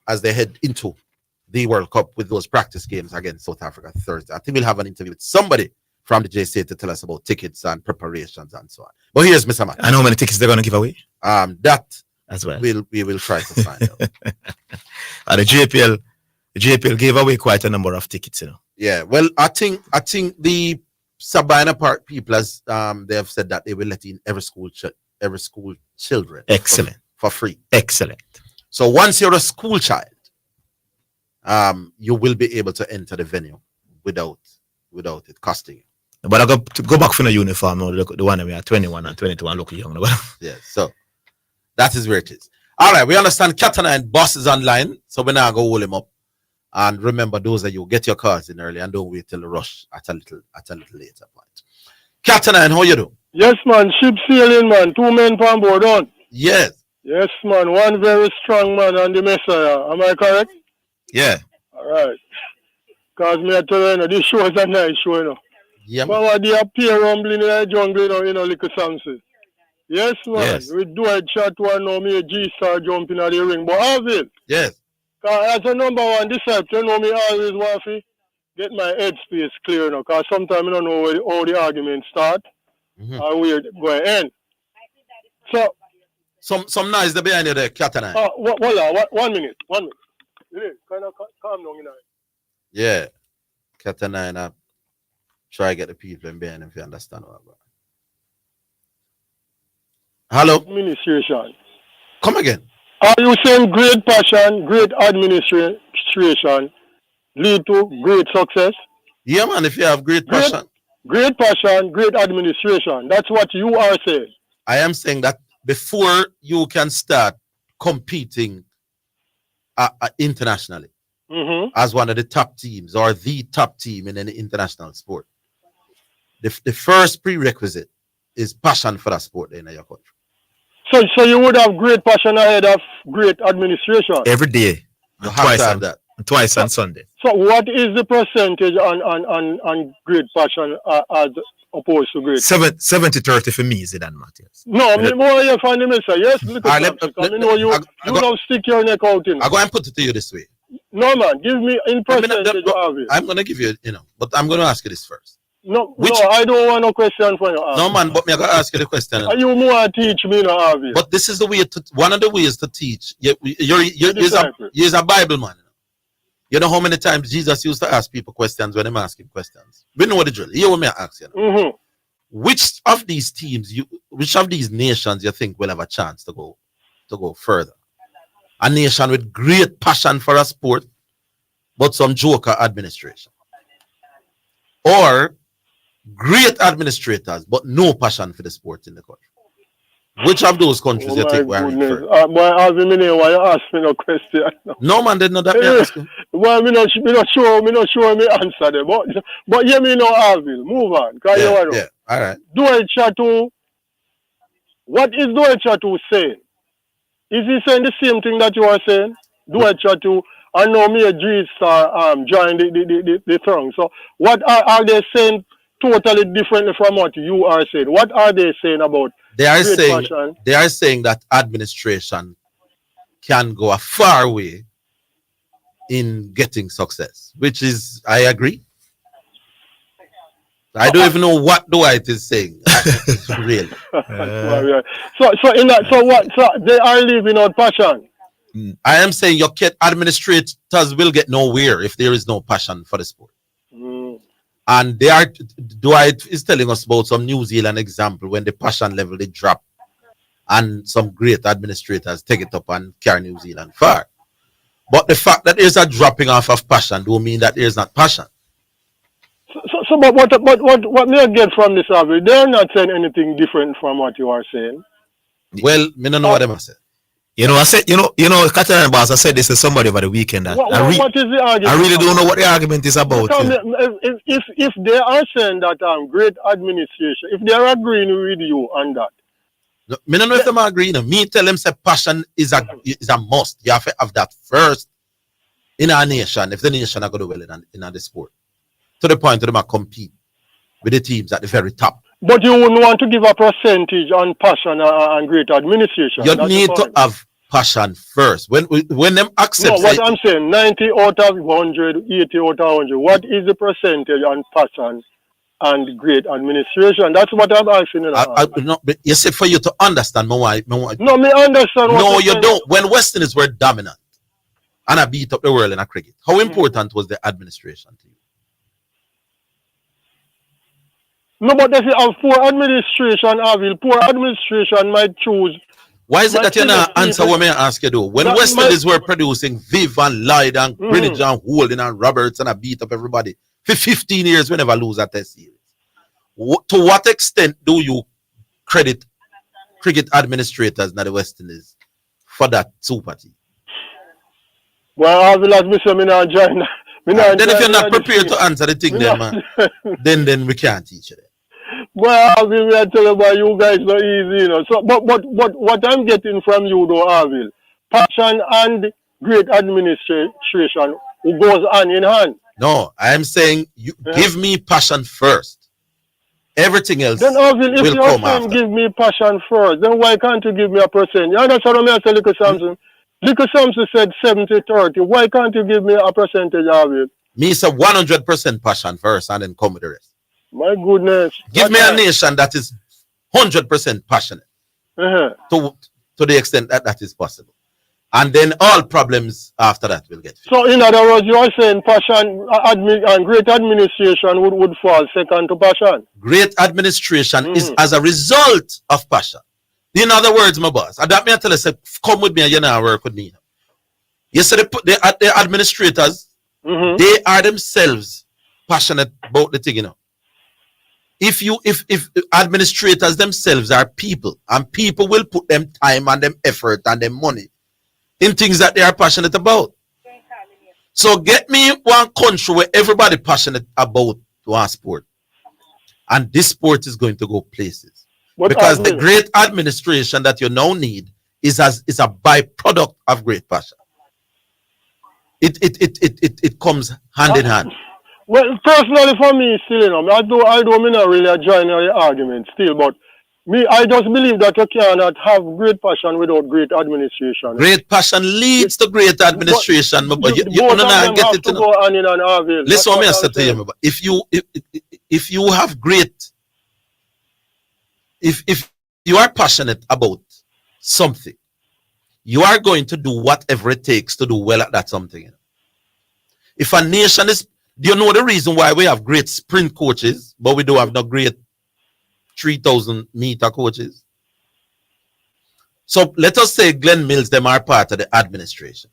as they head into the World Cup with those practice games against South Africa Thursday. I think we'll have an interview with somebody from the JCA to tell us about tickets and preparations and so on. But here's Mr. Man. I know how many tickets they're going to give away. That as well. We will try to find out. The JPL gave away quite a number of tickets, you know. Yeah, well, I think the Sabina Park people, as they have said that they will let in every school children. Excellent. For free. Excellent. So once you're a school child, you will be able to enter the venue without it costing you. But I got to go back for the uniform now, the one that we are 21 and 22 and look young. Yeah, so that is where it is. All right, we understand Katana and Boss is online, so we're now going to hold him up. And remember, those of you, get your cards in early and don't wait till the rush at a little later point. Katana, and how you do? Yes, man. Ship sailing, man. 2 men on board on. Yes. Yes, man. One very strong man on the Messiah. Am I correct? Yeah. All right. Because me I tell you, this show is a nice show, you know. Yeah. But they appear rumbling in the jungle, you know, like Samson. Yes, man. Yes. We do a chat one now, me a G-Star jumping at the ring. But Orville. Yes. As a number one disciple, you know, me always want to get my headspace clear, you know, because sometimes I don't know how the arguments start or where it go end. So, some noise behind you there, Katana. One minute. Kind of calm down, you know. Yeah. Katana and try to get the people in behind if you understand what I'm about. Hello? Administration. Come again. Are you saying great passion, great administration lead to great success? Yeah, man, if you have great passion. Great passion, great administration. That's what you are saying. I am saying that before you can start competing internationally as one of the top teams or the top team in any international sport, the first prerequisite is passion for that sport in your country. So you would have great passion ahead of great administration. Every day. You have to have that. Twice on Sunday. So what is the percentage on great passion as opposed to great? 70-30 for me, Zidane Matthias. No, me more here from the message. Yes, look at that. You don't stick your neck out in. I'm going to put it to you this way. No, man, give me in percentage of it. I'm going to give you, but I'm going to ask you this first. No, I don't want no question for you. No, man, but me I got to ask you the question. Are you more teach me, no, Harvey? But this is the way one of the ways to teach. You're a Bible man. You know how many times Jesus used to ask people questions when I'm asking questions. We know the drill. Here what me ask you. Which of these teams, which of these nations you think will have a chance to go further? A nation with great passion for a sport, but some joker administration, or great administrators, but no passion for the sport in the country. Which of those countries you think were first? Why you ask me no question? No, man, did not that me ask you. Well, me not sure me answer them. But hear me now, Orville. Move on. Yeah, all right. Duel Chateau, what is Duel Chateau saying? Is he saying the same thing that you are saying? Duel Chateau, I know me a G-Star join the throng. So what are they saying totally differently from what you are saying? What are they saying about? They are saying that administration can go a far way in getting success, which is, I agree. I don't even know what Dwight is saying. It's real. So they are leaving out passion. I am saying your administrators will get nowhere if there is no passion for the sport. And Dwight is telling us about some New Zealand example when the passion level they drop and some great administrators take it up and carry New Zealand far. But the fact that there's a dropping off of passion don't mean that there's not passion. So but what may I get from this, Harvey? They're not saying anything different from what you are saying. Well, me don't know what them say. I said, Catalan Boss, I said this to somebody over the weekend. That what is the argument? I really don't know what the argument is about. If they are saying that great administration, if they are agreeing with you on that. No, me don't know if them are agreeing. Me tell them say passion is a must. You have to have that first in our nation, if the nation are going to do well in the sport. To the point that they might compete with the teams at the very top. But you wouldn't want to give a percentage on passion and great administration. You need to have passion first. When them accept. No, what I'm saying, 90 out of 100, 80 out of 100. What is the percentage on passion and great administration? That's what I'm asking you now. No, but you say for you to understand why. No, me understand what no, you don't. When Westerners were dominant and I beat up the world in a cricket, how important was the administration to you? No, but if you have poor administration, poor administration might choose. Why is it that you not answer what I ask you though? When Westerners were producing Viv and Lloyd and Greenwich and Holden and Roberts and I beat up everybody for 15 years, we never lose a test series. To what extent do you credit cricket administrators in the Westerners for that super team? Well, I will ask me not join. Then if you're not prepared to answer the thing, then man, then we can't teach you that. Well, Arvil, we are telling about you guys not easy, you know. So, but what I'm getting from you, though, Arvil, passion and great administration who goes hand in hand. No, I'm saying you give me passion first. Everything else then, Arvil, if will you're come saying after. give me passion first, then why can't you give me a percent? You understand what I say, Lico Samson? Lico Samson said 70-30. Why can't you give me a percentage, Arvil? Me say 100% passion first and then come with the rest. My goodness. Give me a nation that is 100% passionate to the extent that that is possible. And then all problems after that will get fixed. So, in other words, you are saying passion and great administration would fall second to passion? Great administration is as a result of passion. In other words, my boss, and that me I tell you, say, come with me and you know work with me. You say the administrators, they are themselves passionate about the thing, you know. If administrators themselves are people, and people will put them time and them effort and them money in things that they are passionate about. So get me one country where everybody passionate about one sport, and this sport is going to go places. Because the great administration that you now need is a byproduct of great passion. It comes hand in hand. Well, personally for me, still, you know, I don't not really join your argument still, but me, I just believe that you cannot have great passion without great administration. Great passion leads to great administration, but you don't get it. Listen, what I say to you, if you have great, if you are passionate about something, you are going to do whatever it takes to do well at that something. If a nation is, do you know the reason why we have great sprint coaches, but we don't have no great 3,000 meter coaches? So let us say Glenn Mills, them are part of the administration,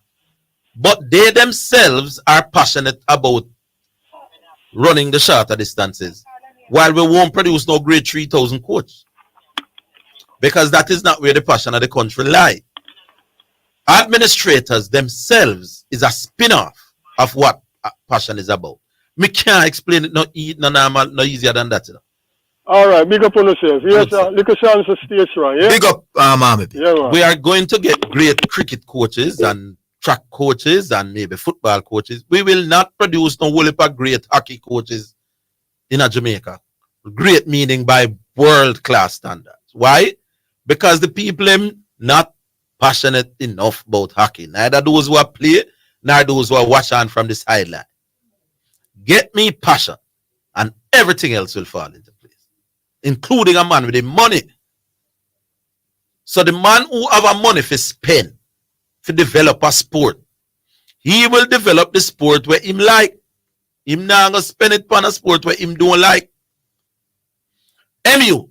but they themselves are passionate about running the shorter distances, while we won't produce no great 3,000 coach, because that is not where the passion of the country lie. Administrators themselves is a spin-off of what passion is about. Me can't explain it no normal, no easier than that. You know? All right, big up on yourself. Yes, sir. Little chance to stay strong. Yeah? Big up, Mama. Yeah, we are going to get great cricket coaches and track coaches and maybe football coaches. We will not produce no whole heap of great hockey coaches in Jamaica. Great meaning by world-class standards. Why? Because the people are not passionate enough about hockey. Neither those who are play, nor those who are watching from the sideline. Get me passion, and everything else will fall into place, including a man with the money. So the man who have a money for spend, to develop a sport, he will develop the sport where him like. Him not gonna spend it on a sport where him don't like. MU.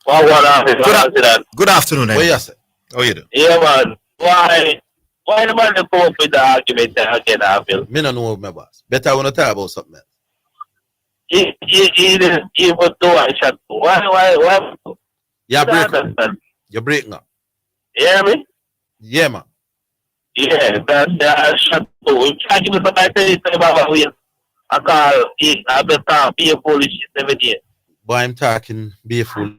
Good afternoon. What you say? How you doing? Yeah, man. Why the man come up with the argument again, Arvil? Me no know my boss. Better I want to talk about something else. He was doing shot. Why? You're breaking up. You hear me? Yeah, man. Yeah, that's shot. We can't give us somebody to say about we. I call it. I better be a foolish every day. But I'm talking be a fool.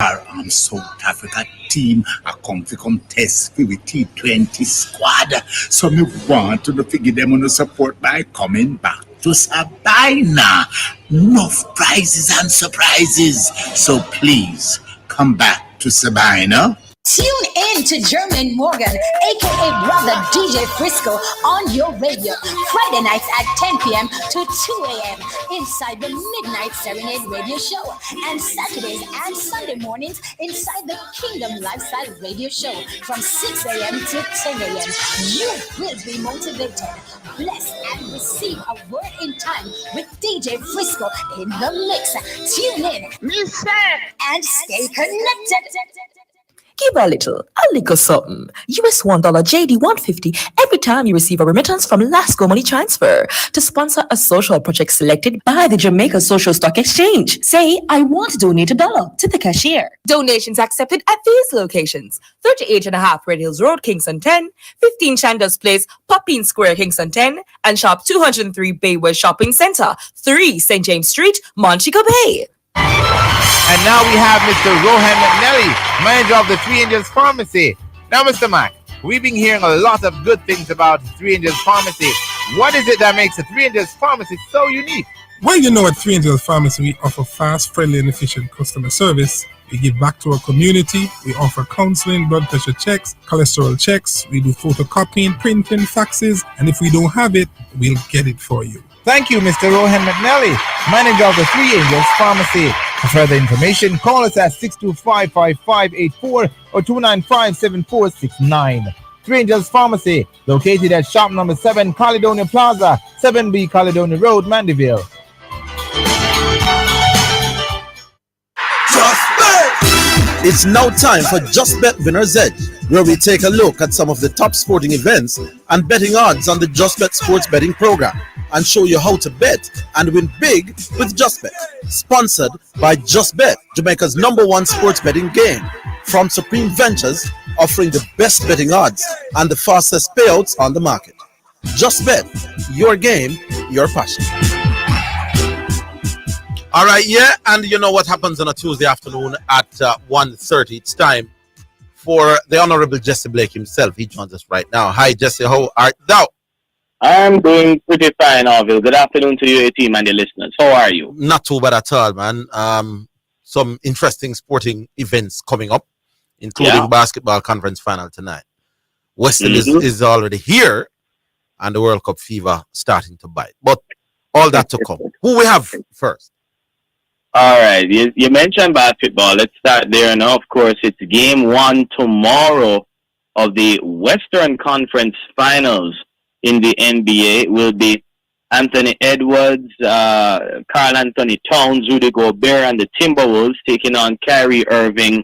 our South Africa team a come to contest with T20 squad. So me want to figure them on the support by coming back to Sabina. Enough prizes and surprises. So please come back to Sabina. Tune in to German Morgan, aka Brother DJ Frisco, on your radio. Friday nights at 10 p.m. to 2 a.m. inside the Midnight Serenade Radio Show. And Saturdays and Sunday mornings inside the Kingdom Lifestyle Radio Show from 6 a.m. to 10 a.m. You will be motivated, blessed, and receive a word in time with DJ Frisco in the mix. Tune in, listen, and stay connected. Give a little something. US $1 JD 150 every time you receive a remittance from Lasco Money Transfer to sponsor a social project selected by the Jamaica Social Stock Exchange. Say, I want to donate $1 to the cashier. Donations accepted at these locations: 38.5 Red Hills Road, Kingston 10, 15 Chandos Place, Poppin Square, Kingston 10, and Shop 203 Bayway Shopping Center, 3 St. James Street, Montego Bay. And now we have Mr. Rohan McNally, manager of the Three Angels Pharmacy. Now, Mr. Mac, we've been hearing a lot of good things about the Three Angels Pharmacy. What is it that makes the Three Angels Pharmacy so unique? Well, you know, at Three Angels Pharmacy, we offer fast, friendly, and efficient customer service. We give back to our community. We offer counseling, blood pressure checks, cholesterol checks. We do photocopying, printing, faxes, and if we don't have it, we'll get it for you. Thank you, Mr. Rohan McNally, manager of the Three Angels Pharmacy. For further information, call us at 625-5584 or 295-7469. Three Angels Pharmacy, located at shop number 7, Caledonia Plaza, 7B Caledonia Road, Mandeville. It's now time for Just Bet Winner's Edge, where we take a look at some of the top sporting events and betting odds on the Just Bet sports betting program and show you how to bet and win big with Just Bet. Sponsored by Just Bet, Jamaica's #1 sports betting game. From Supreme Ventures, offering the best betting odds and the fastest payouts on the market. Just Bet, your game, your passion. All right, yeah, and you know what happens on a Tuesday afternoon at 1:30. It's time for the Honorable Jesse Blake himself. He joins us right now. Hi, Jesse. How art thou? I'm doing pretty fine, Orville. Good afternoon to you, your team, and your listeners. How are you? Not too bad at all, man. Some interesting sporting events coming up, including basketball conference final tonight. Western is already here, and the World Cup fever starting to bite. But all that to come. Who we have first? All right. You mentioned basketball. Let's start there. And of course, it's game 1 tomorrow of the Western Conference Finals in the NBA. It will be Anthony Edwards, Karl Anthony Towns, Rudy Gobert, and the Timberwolves taking on Kyrie Irving,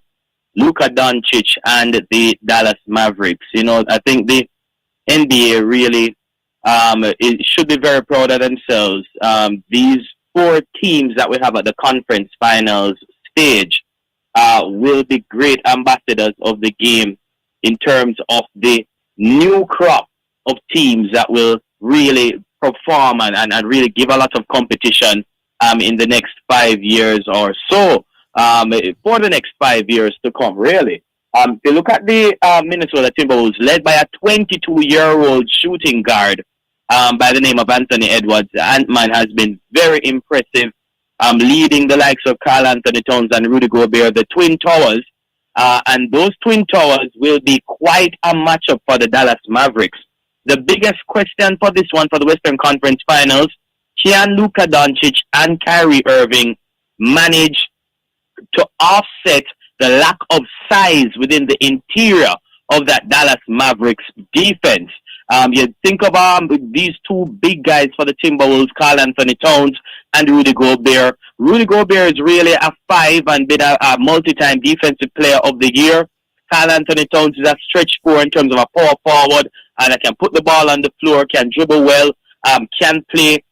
Luka Doncic, and the Dallas Mavericks. You know, I think the NBA really it should be very proud of themselves. These 4 teams that we have at the conference finals stage will be great ambassadors of the game in terms of the new crop of teams that will really perform and really give a lot of competition in the next 5 years or so, for the next 5 years to come, really. If you look at the Minnesota Timberwolves, led by a 22-year-old shooting guard by the name of Anthony Edwards, Ant-Man has been very impressive, leading the likes of Karl Anthony Towns and Rudy Gobert, the Twin Towers. And those Twin Towers will be quite a matchup for the Dallas Mavericks. The biggest question for this one, for the Western Conference Finals, can Luka Doncic and Kyrie Irving manage to offset the lack of size within the interior of that Dallas Mavericks defense? You think of these 2 big guys for the Timberwolves, Karl Anthony Towns and Rudy Gobert. Rudy Gobert is really a 5 and been a multi-time defensive player of the year. Karl Anthony Towns is a stretch 4 in terms of a power forward, and I can put the ball on the floor, can dribble well, can play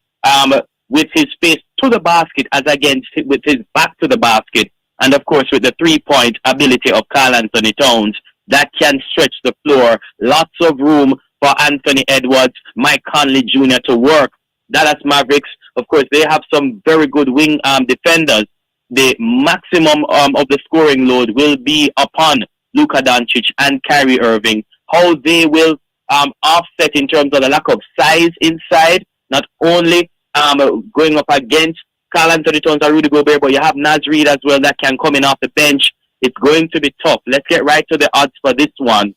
with his face to the basket as against with his back to the basket. And of course, with the 3-point ability of Karl Anthony Towns, that can stretch the floor. Lots of room for Anthony Edwards, Mike Conley Jr. to work. Dallas Mavericks, of course, they have some very good wing defenders. the maximum of the scoring load will be upon Luka Doncic and Kyrie Irving. How they will offset in terms of the lack of size inside, not only going up against Karl Anthony Towns and Rudy Gobert, but you have Naz Reid as well that can come in off the bench. It's going to be tough. Let's get right to the odds for this one.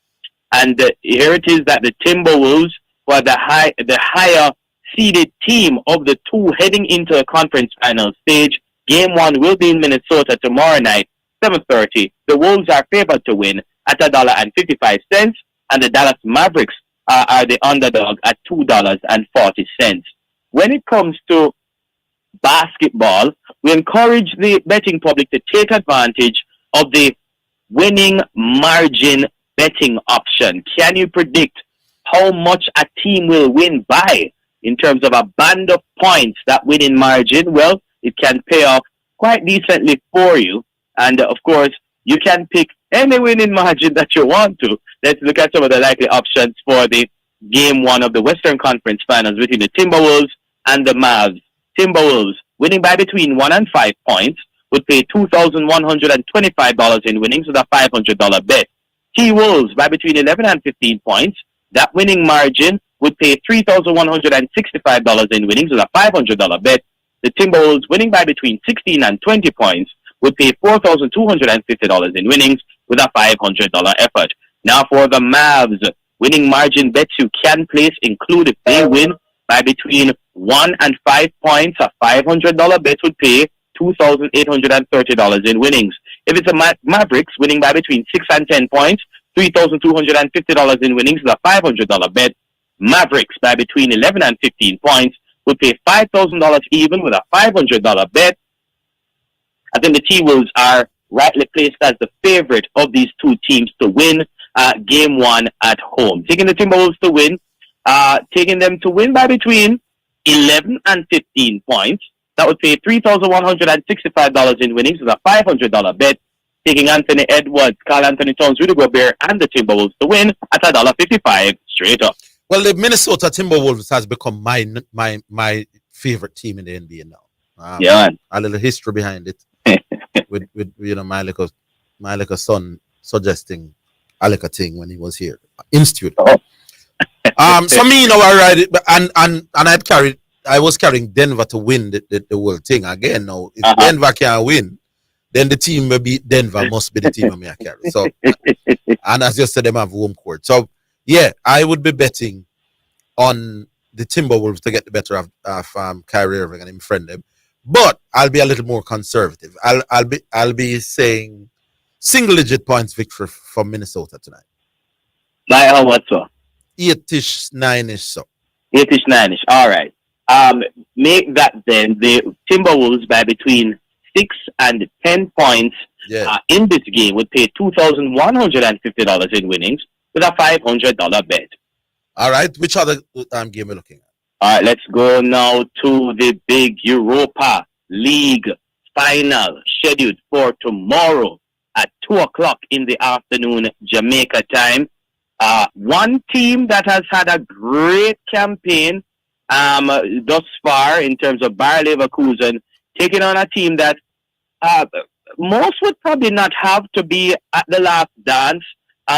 And here it is that the Timberwolves were the higher seeded team of the two heading into the conference final stage. Game 1 will be in Minnesota tomorrow night, 7:30. The Wolves are favored to win at $1.55, and the Dallas Mavericks are the underdog at $2.40. When it comes to basketball, we encourage the betting public to take advantage of the winning margin betting option. Can you predict how much a team will win by in terms of a band of points, that winning margin? Well, it can pay off quite decently for you. And of course, you can pick any winning margin that you want to. Let's look at some of the likely options for the Game 1 of the Western Conference Finals between the Timberwolves and the Mavs. Timberwolves winning by between 1 and 5 points would pay $2,125 in winnings with a $500 bet. T-Wolves by between 11 and 15 points. That winning margin would pay $3,165 in winnings with a $500 bet. The Timberwolves winning by between 16 and 20 points would pay $4,250 in winnings with a $500 effort. Now for the Mavs, winning margin bets you can place include if they win by between 1 and 5 points, a $500 bet would pay $2,830 in winnings. If it's a Mavericks winning by between 6 and 10 points, $3,250 in winnings with a $500 bet. Mavericks by between 11 and 15 points would pay $5,000 even with a $500 bet. I think the T-Wolves are rightly placed as the favorite of these two teams to win Game 1 at home. Taking the Timberwolves to win, taking them to win by between 11 and 15 points. That would pay $3,165 in winnings with a $500 bet. Taking Anthony Edwards, Karl Anthony Towns, Rudy Gobert, and the Timberwolves to win at $1.55 straight up. Well, the Minnesota Timberwolves has become my favorite team in the NBA now. Yeah, a little history behind it. with my little son suggesting a little thing when he was here in studio. So me, I ride it, I was carrying Denver to win the whole thing again. Now, if Denver can't win, then the team will beat Denver must be the team of me I carry. So, and as you said, them have home court. So, yeah, I would be betting on the Timberwolves to get the better of Kyrie Irving and him friend them. But I'll be a little more conservative. I'll be saying single-digit points victory for Minnesota tonight. By how much so? 8-ish, 9-ish so. 8-ish, 9-ish. All right. Make that then the Timberwolves by between 6 and 10 points in this game would pay $2,150 in winnings with a $500 bet. All right. Which other game are we looking at? All right. Let's go now to the big Europa League final scheduled for tomorrow at 2 o'clock in the afternoon, Jamaica time. One team that has had a great campaign thus far in terms of Bayer Leverkusen, taking on a team that most would probably not have to be at the last dance,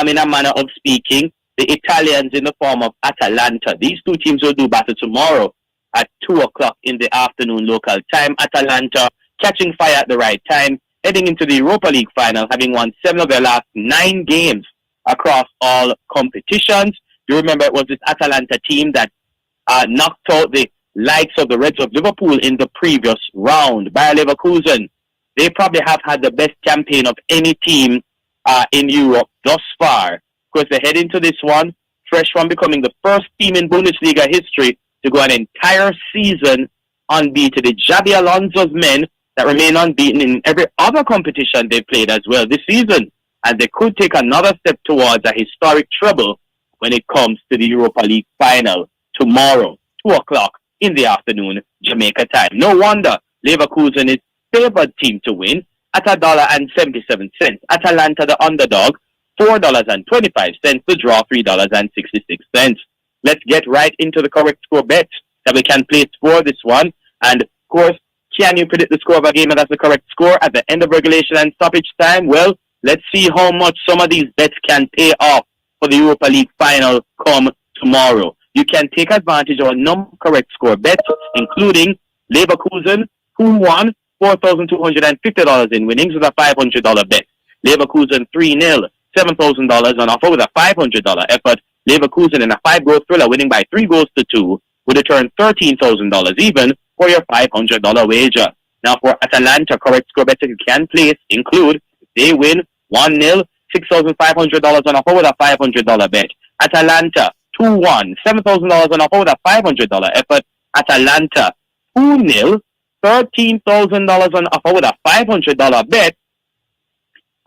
in a manner of speaking. The Italians in the form of Atalanta. These two teams will do battle tomorrow at 2 o'clock in the afternoon local time. Atalanta catching fire at the right time, heading into the Europa League final, having won 7 of their last 9 games across all competitions. You remember it was this Atalanta team that knocked out the likes of the Reds of Liverpool in the previous round. Bayer Leverkusen, they probably have had the best campaign of any team in Europe thus far. Of course, they head into this one fresh from becoming the first team in Bundesliga history to go an entire season unbeaten. The Xabi Alonso's men that remain unbeaten in every other competition they played as well this season. And they could take another step towards a historic treble when it comes to the Europa League final tomorrow, 2 o'clock in the afternoon, Jamaica time. No wonder Leverkusen is favored team to win at $1.77. Atalanta, the underdog, $4.25. The draw, $3.66. Let's get right into the correct score bets that we can place for this one. And of course, Can you predict the score of a game and that's the correct score at the end of regulation and stoppage time? Well, let's see how much some of these bets can pay off for the Europa League final come tomorrow. You can take advantage of a number of correct score bets, including Leverkusen, who won $4,250 in winnings with a $500 bet. Leverkusen 3-0, $7,000 on offer with a $500 effort. Leverkusen in a 5-goal thriller winning by 3-2 would return $13,000 even for your $500 wager. Now for Atalanta, correct score bets you can place include if they win 1-0, $6,500 on offer with a $500 bet. Atalanta 2-1, $7,000 on offer with a $500 effort. Atalanta 2-0, $13,000 on offer with a $500 bet.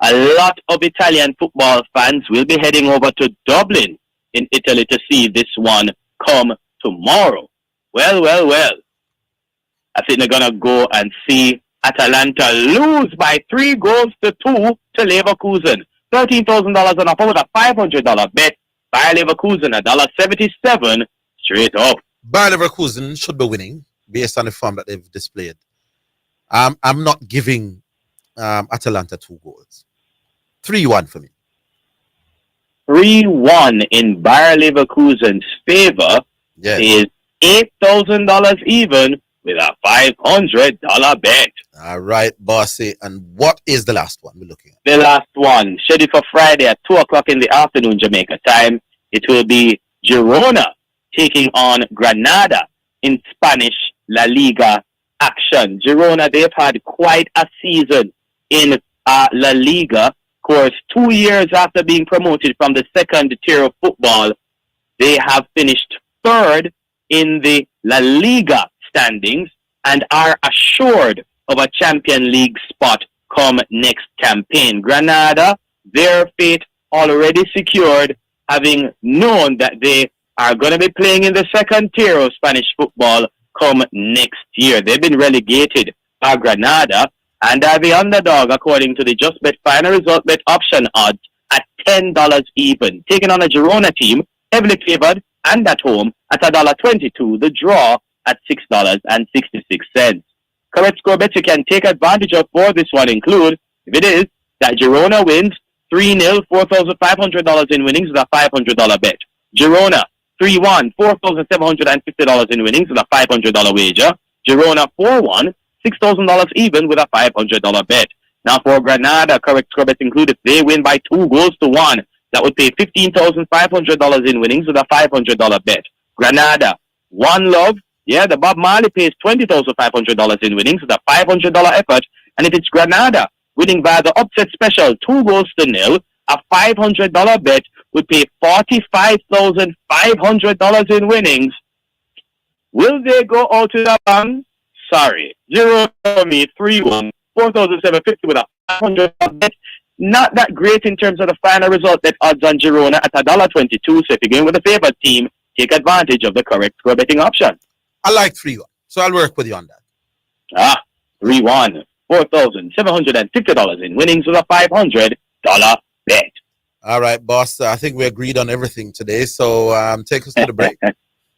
A lot of Italian football fans will be heading over to Dublin in Italy to see this one come tomorrow. Well. I think they're going to go and see Atalanta lose by 3-2 to Leverkusen. $13,000 on offer with a $500 bet. Bayer Leverkusen, $1.77 straight up. Bayer Leverkusen should be winning based on the form that they've displayed. I'm not giving Atalanta 2 goals. 3-1 for me. 3-1 in Bayer Leverkusen's favor is $8,000 even with a $500 bet. All right, bossy. And what is the last one we're looking at? The last one, scheduled for Friday at 2 o'clock in the afternoon, Jamaica time. It will be Girona taking on Granada in Spanish La Liga action. Girona, they've had quite a season in La Liga. Of course, 2 years after being promoted from the second tier of football, they have finished third in the La Liga standings and are assured of a Champion League spot come next campaign. Granada, their fate already secured, having known that they are going to be playing in the second tier of Spanish football come next year. They've been relegated by Granada and are the underdog according to the Just Bet final result bet option odds at $10 even. Taking on a Girona team, heavily favored and at home at $1.22. The draw at $6.66. Correct score bets you can take advantage of for this one include, if it is, that Girona wins 3-0, $4,500 in winnings with a $500 bet. Girona 3-1, $4,750 in winnings with a $500 wager. Girona 4-1, $6,000 even with a $500 bet. Now for Granada, correct score bets include if they win by 2-1, that would pay $15,500 in winnings with a $500 bet. Granada, One Love, the Bob Marley pays $20,500 in winnings with a $500 effort. And if it's Granada winning by the upset special 2-0, a $500 bet would pay $45,500 in winnings. Will they go out to the bank? Sorry. 0 for me, 3-1, $4,750 with a $500 bet. Not that great in terms of the final result bet odds on Girona at $1.22. So if you're going with a favored team, take advantage of the correct score betting option. I like 3-1, so I'll work with you on that. 3-1, $4,750 in winnings with a $500 bet. All right, boss. I think we agreed on everything today, so take us to the break.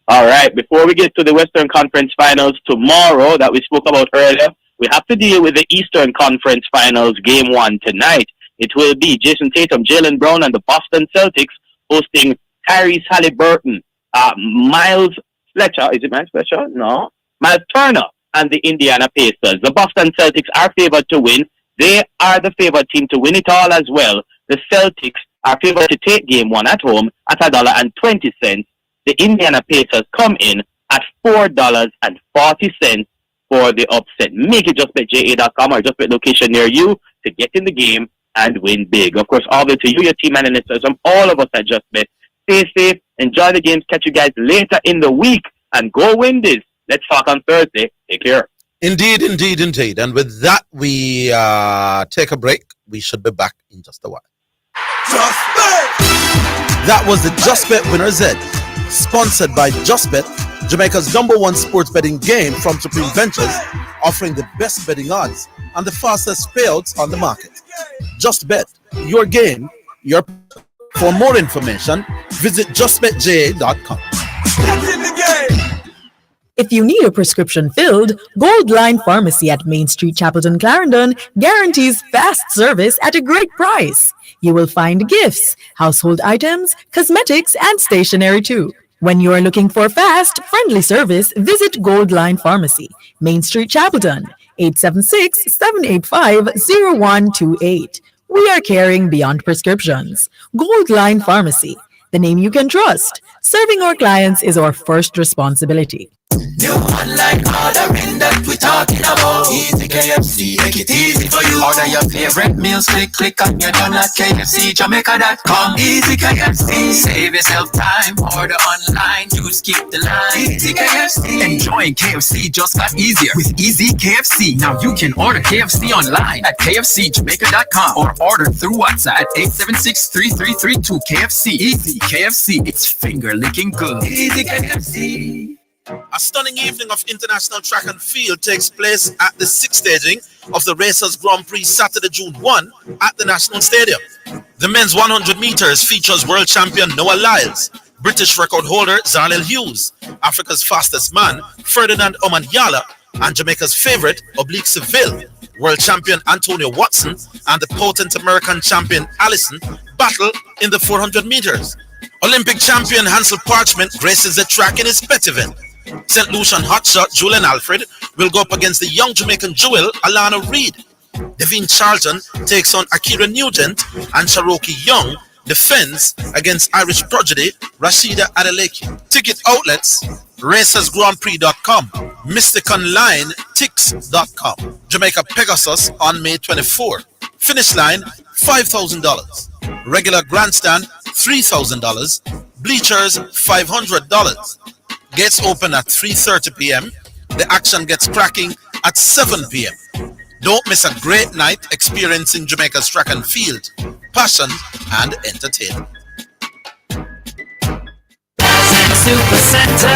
All right, before we get to the Western Conference Finals tomorrow that we spoke about earlier, we have to deal with the Eastern Conference Finals Game 1 tonight. It will be Jason Tatum, Jaylen Brown, and the Boston Celtics hosting Tyrese Halliburton, Miles Fletcher. Is it Miles Fletcher? No. Miles Turner and the Indiana Pacers. The Boston Celtics are favored to win. They are the favored team to win it all as well. The Celtics are favored to take Game 1 at home at $1.20. The Indiana Pacers come in at $4.40 for the upset. Make it justbetja.com or justbet location near you to get in the game and win big. Of course, all the way to you, your team and listeners, from all of us at JustBet. Stay safe, enjoy the games, catch you guys later in the week, and go win this. Let's talk on Thursday. Take care. Indeed. And with that, we take a break. We should be back in just a while. That was the Just Bet Winner's Edge, sponsored by Just Bet, Jamaica's #1 sports betting game from Supreme Ventures, offering the best betting odds and the fastest payouts on the market. Just Bet, your game, your... For more information, visit justbetja.com. If you need a prescription filled, Gold Line Pharmacy at Main Street, Chapelton, Clarendon guarantees fast service at a great price. You will find gifts, household items, cosmetics, and stationery too. When you are looking for fast, friendly service, visit Gold Line Pharmacy, Main Street, Chapelton, 876-785-0128. We are caring beyond prescriptions. Gold Line Pharmacy, the name you can trust. Serving our clients is our first responsibility. New online ordering that we talking about. Easy KFC, make it easy for you. Order your favorite meals, click and you're done at KFCJamaica.com. Easy KFC, save yourself time. Order online, you skip the line. Easy KFC. Enjoying KFC just got easier with Easy KFC. Now you can order KFC online at KFCJamaica.com or order through WhatsApp at 876-3332 KFC. Easy KFC, it's finger licking good. Easy KFC. A stunning evening of international track and field takes place at the sixth staging of the Racers Grand Prix Saturday, June 1 at the National Stadium. The men's 100 meters features world champion Noah Lyles, British record holder Zarnell Hughes, Africa's fastest man Ferdinand Omanyala, and Jamaica's favorite Oblique Seville. World champion Antonio Watson and the potent American champion Allison battle in the 400 meters. Olympic champion Hansel Parchment graces the track in his pet event. St. Lucian hotshot Julian Alfred will go up against the young Jamaican jewel Alana Reid. Devine Charlton takes on Akira Nugent, and Cherokee Young defends against Irish prodigy Rashida Adeleke. Ticket outlets: racersgrandprix.com, Mystic Online, Tix.com. Jamaica Pegasus on May 24. Finish line $5,000. Regular grandstand $3,000. Bleachers $500. Gates open at 3:30 p.m. The action gets cracking at 7 p.m. Don't miss a great night experiencing Jamaica's track and field, passion, and entertainment. Super Center,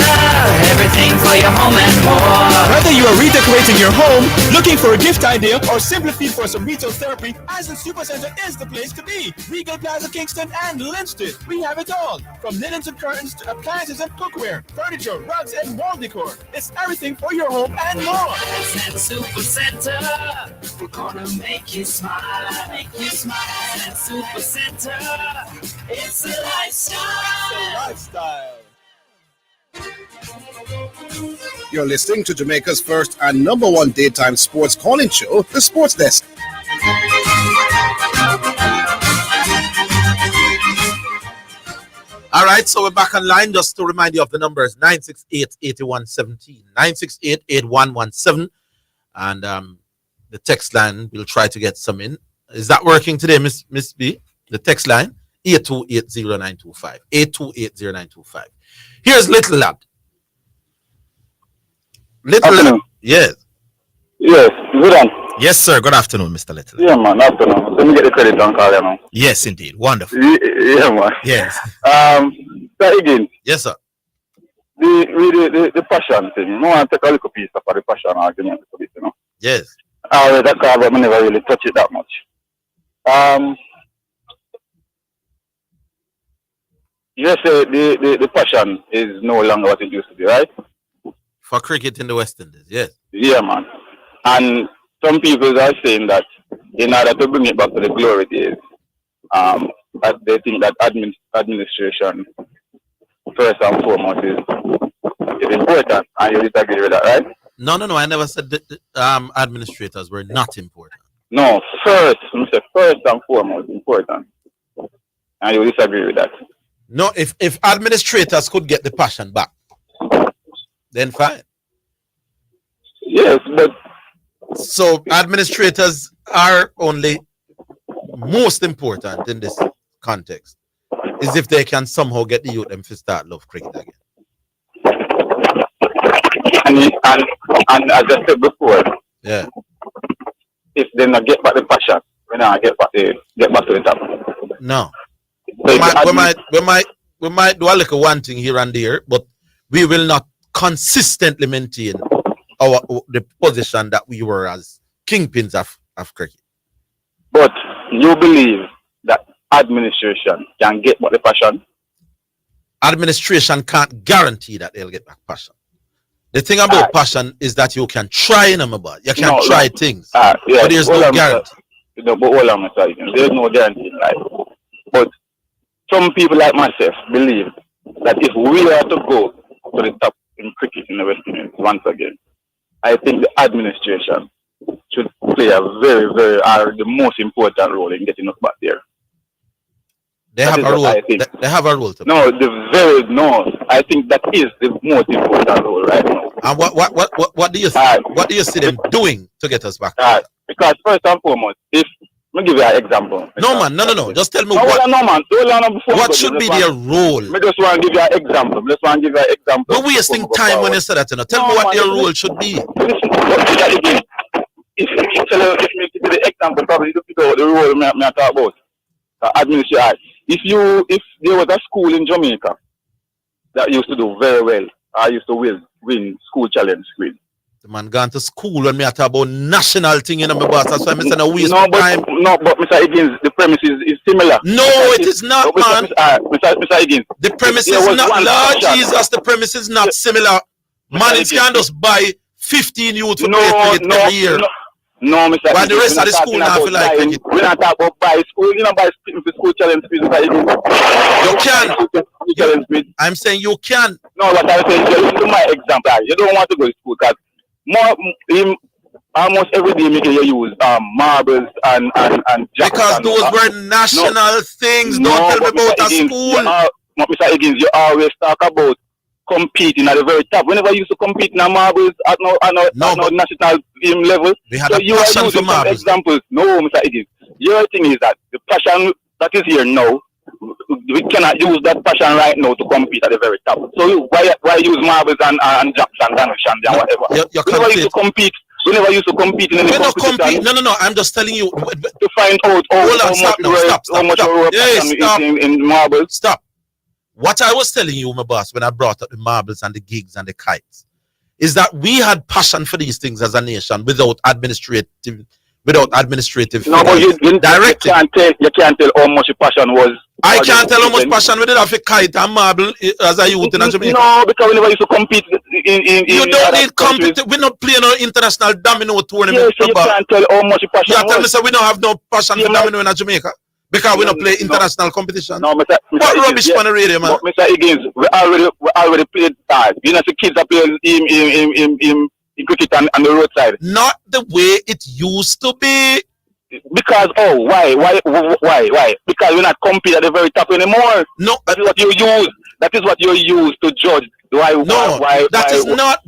everything for your home and more. Whether you are redecorating your home, looking for a gift idea, or simply feel for some retail therapy, Asden Super Center is the place to be. Regal Plaza, Kingston, and Linstead. We have it all, from linens and curtains to appliances and cookware, furniture, rugs, and wall decor. It's everything for your home and more. Asden Super Center, we're gonna make you smile, Asden Super Center, it's a lifestyle. You're listening to Jamaica's first and number one daytime sports calling show, The Sports Desk. All right, so we're back online. Just to remind you of the numbers: 968-8117, 968-8117, and the text line, we'll try to get some in. Is that working today, Miss B? The text line, 8280925, 8280925. Here's Little Lad. Afternoon. Yes. Yes, Zidane. Yes, sir. Good afternoon, Mr. Little. Yeah, man, afternoon. Let me get the credit on call, you know. Yes, indeed. Wonderful. Yeah, man. Yes. So again. Yes, sir. The passion thing. I want to take a little piece of the passion argument a bit, you know. Yes. That car, but I never really touch it that much. You say the passion is no longer what it used to be, right? For cricket in the West Indies, yes. Yeah, man. And some people are saying that in order to bring it back to the glory days, that they think that administration, first and foremost, is important. And you disagree with that, right? No. I never said that administrators were not important. No, first and foremost, important. And you disagree with that. No, if administrators could get the passion back, then fine. Yes, but so administrators are only most important in this context is if they can somehow get the youth them to start love cricket again. And as I said before, yeah, if they not get back the passion, we not get back to the top. No. So we might do a little one thing here and there, but we will not consistently maintain the position that we were as kingpins of cricket. But you believe that administration can get back the passion? Administration can't guarantee that they'll get back passion. The thing about passion is that you can try in them about. You can try things. Yeah, but there's no guarantee. But hold on, Mr. Higgins. There's no guarantee in life. But some people like myself believe that if we are to go to the top in cricket in the West Indies once again, I think the administration should play a very, very, the most important role in getting us back there. They have a role. They have a role to play. No, I think that is the most important role right now. And what do you think? What do you see them doing to get us back? Because first and foremost, let me give you an example. No. Just tell me what should be their role. I just want to give you an example. We're wasting time when you say that. Tell me what their role should be. If me give the example, probably you figure out the role I talk about. Administration. If there was a school in Jamaica that used to do very well, I used to win school challenge quiz. The man gone to school when me talk about national thing in my boss. That's why I'm saying a waste of time. No, but Mr. Higgins, the premise is similar. No, it is not, man. Mr. Higgins. The premise is not, Lord Jesus, the premise is not similar. Man, it can just buy 15 youth for cricket every year. No, Mr. Why the rest of the school now feel like cricket? We're not talking about buy school. You know, buy school challenge quiz. You can. I'm saying you can. No, what I'm saying, listen to my example. You don't want to go to school because almost every day you use marbles and because those were national things. Don't tell me about a school. Mr. Higgins, you always talk about competing at the very top. Whenever you used to compete in marbles at no national team level, we had so a passion for marbles. Examples. No, Mr. Higgins. Your thing is that the passion that is here now, we cannot use that passion right now to compete at the very top. So why use marbles and Jackson and whatever? Whenever you used to compete in any competition. No. I'm just telling you to find out how much in marbles. Stop. What I was telling you, my boss, when I brought up the marbles and the gigs and the kites, is that we had passion for these things as a nation without administrative. No, but you can't tell how much passion was. I can't tell how much passion we did have for kite and marble as a youth in Jamaica. No, because whenever you used to compete you don't need compete. We're not playing no international domino tournament. Yeah, so you can't tell how much passion. You tell me so we don't have no passion for domino in Jamaica because we don't play international competition. No, Mr. What rubbish on the radio, man? Mr. Higgins, we already played that. You know, the kids are playing in cricket and the roadside. Not the way it used to be. Because why? Because we're not competing at the very top anymore. No, that is what you use. That is what you use to judge. That is not.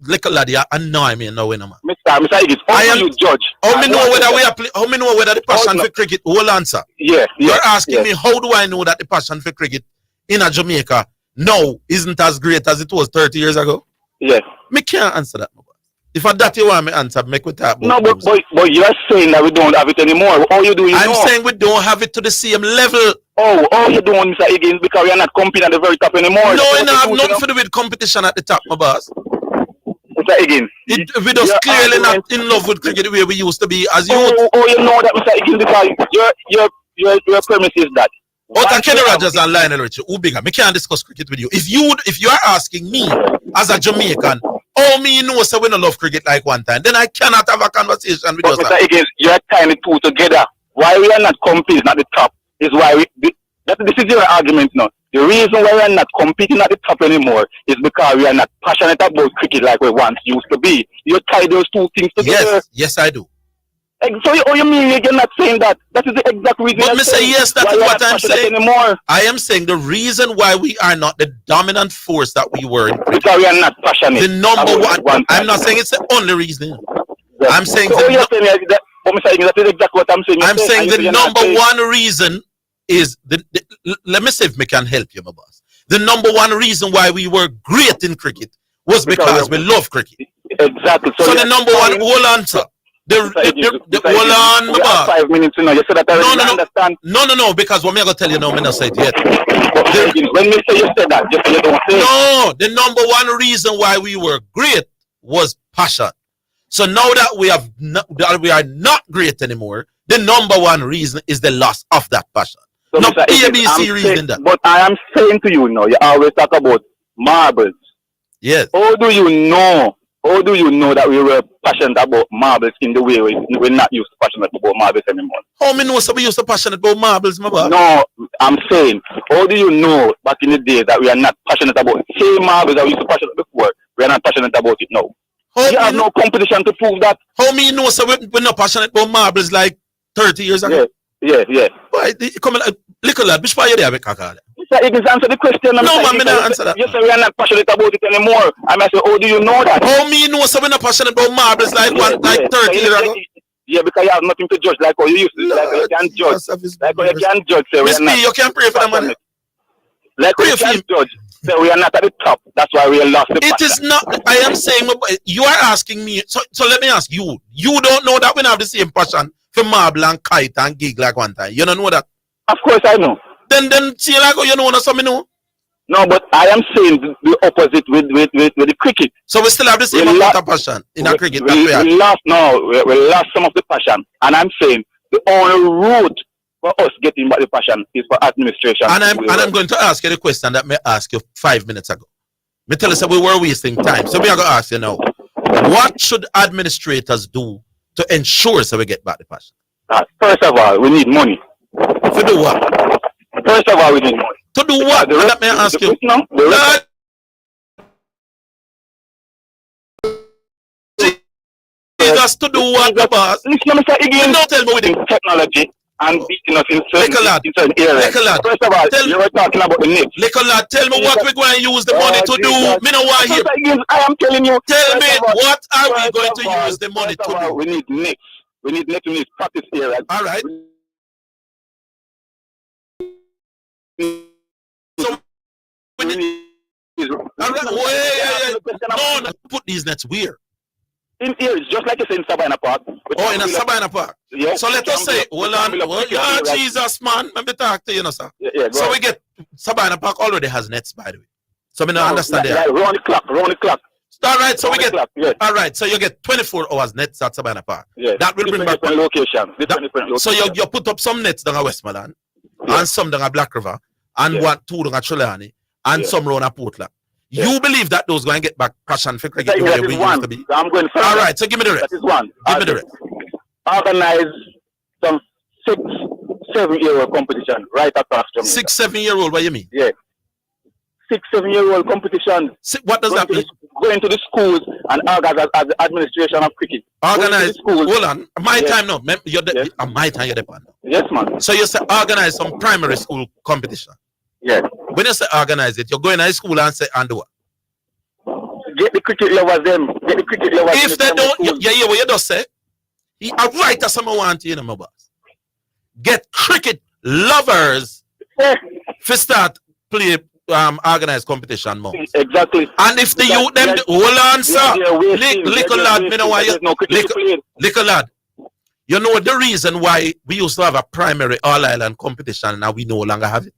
Little lad, you annoy me now, man. Mr. Higgins, how do you judge? How me know whether we are how me know whether the passion for cricket? Whole answer. Yeah. You're asking me how do I know that the passion for cricket in Jamaica now isn't as great as it was 30 years ago? Yes. Me can't answer that. If I that you want me answer, make we talk about. No, but you're saying that we don't have it anymore. All you do is I'm saying we don't have it to the same level. All you doing, Mr. Higgins, because we are not competing at the very top anymore. No, we don't have nothing to do with competition at the top, my boss. Mr. Higgins, we just clearly not in love with cricket the way we used to be as youth. You know that, Mr. Higgins, because your premise is that. But Kenny Rogers and Lionel Richie, who bigger? Me can't discuss cricket with you. If you are asking me as a Jamaican, me know so we don't love cricket like one time, then I cannot have a conversation with you. Mr. Higgins, you're tying the two together. Why we are not competing at the top is why this is your argument now. The reason why we are not competing at the top anymore is because we are not passionate about cricket like we once used to be. You tie those two things together. Yes, I do. So you mean you're not saying that? That is the exact reason. But me say yes, that is what I'm saying. Anymore. I am saying the reason why we are not the dominant force that we were in cricket. Because we are not passionate. The number one. I'm not saying it's the only reason. Yes. I'm saying that is exactly what I'm saying. I'm saying the number one reason is let me see if me can help you, my boss. The number one reason why we were great in cricket was because we love cricket. Exactly. So the number one whole answer. Hold on, my boss. 5 minutes now. You said that I understand. No, because what me gonna tell you now, me not say it yet. When me say you said that, you don't say. No, the number one reason why we were great was passion. So now that we are not great anymore, the number one reason is the loss of that passion. So not ABC reason that. But I am saying to you now, you always talk about marbles Yes. How do you know that we were passionate about marbles in the way we're not used to passionate about marbles anymore? How me know so we used to passionate about marbles, my boy? No, I'm saying, how do you know back in the day that we are not passionate about same marbles that we used to passionate before? We are not passionate about it now. You have no competition to prove that. How me know so we're not passionate about marbles like 30 years ago? Yeah. Why? Come on, little lad, which part you there, Kaka? You can answer the question. No, man, me not answer that. You say we are not passionate about it anymore. I say, how do you know that? How me know so we're not passionate about marbles like 30 years ago? Yeah, because you have nothing to judge like how you used to. Like you can judge. Like how you can judge. Say we are not. You can pray for the man. Like how you can judge. Say we are not at the top. That's why we are lost the passion. It is not. I am saying, you are asking me. So let me ask you. You don't know that we have the same passion for marble and kite and gig like one time. You don't know that? Of course I know. Then see like you know something know? No, but I am saying the opposite with the cricket. So we still have the same amount of passion in our cricket. We lost some of the passion, and I'm saying the only route for us getting back the passion is for administration. And I'm going to ask you the question that I asked you 5 minutes ago. Me tell us that we were wasting time, so we are going to ask you now: what should administrators do to ensure so we get back the passion? First of all, we need money. To do what? First of all, we need money. To do what? Let me ask you. Just to do what, the boss? Listen, Mr. Higgins. Don't tell me with the technology and beating us in certain areas. First of all, you were talking about the Knicks. Little lad, tell me what we're going to use the money to do. Me know why here. Mr. Higgins, I am telling you. Tell me, what are we going to use the money to do? We need Knicks. We need practice areas. All right. So, no, put these nets where? In here, it's just like it's in Sabina Park. Oh, in a Sabina Park. Yeah. So let us say, hold on. Jesus, man. Let me talk to you, sir. Yeah, so we get Sabina Park already has nets, by the way. So we don't understand that. Round the clock. All right, so we get. All right, so you get 24 hours nets at Sabina Park. Yeah. That will bring back different location. So you put up some nets down at Westmoreland, and some down at Black River, and two down at Trelawney, and some round at Portland. You believe that those going to get back passion for cricket the way we used to be? I'm going further. All right, so give me the rest. That is one. Give me the rest. Organize some 6-7-year-old competition right across from 6-7-year-old, what do you mean? Yeah. 6-7-year-old competition. What does that mean? Go into the schools and organize as the administration of cricket. Organize. Hold on. My time now. My time you're the one. Yes, man. So you say organize some primary school competition. Yeah. When you say organize it, you're going to school and say and what? Get the cricket lovers them. Get the cricket lovers. If they don't, what you just say? I write as someone want you know, my boss. Get cricket lovers to start play organized competition more. Exactly. And if the youth them hold on, sir. Little lad, me know why little lad. You know the reason why we used to have a primary all island competition and now we no longer have it.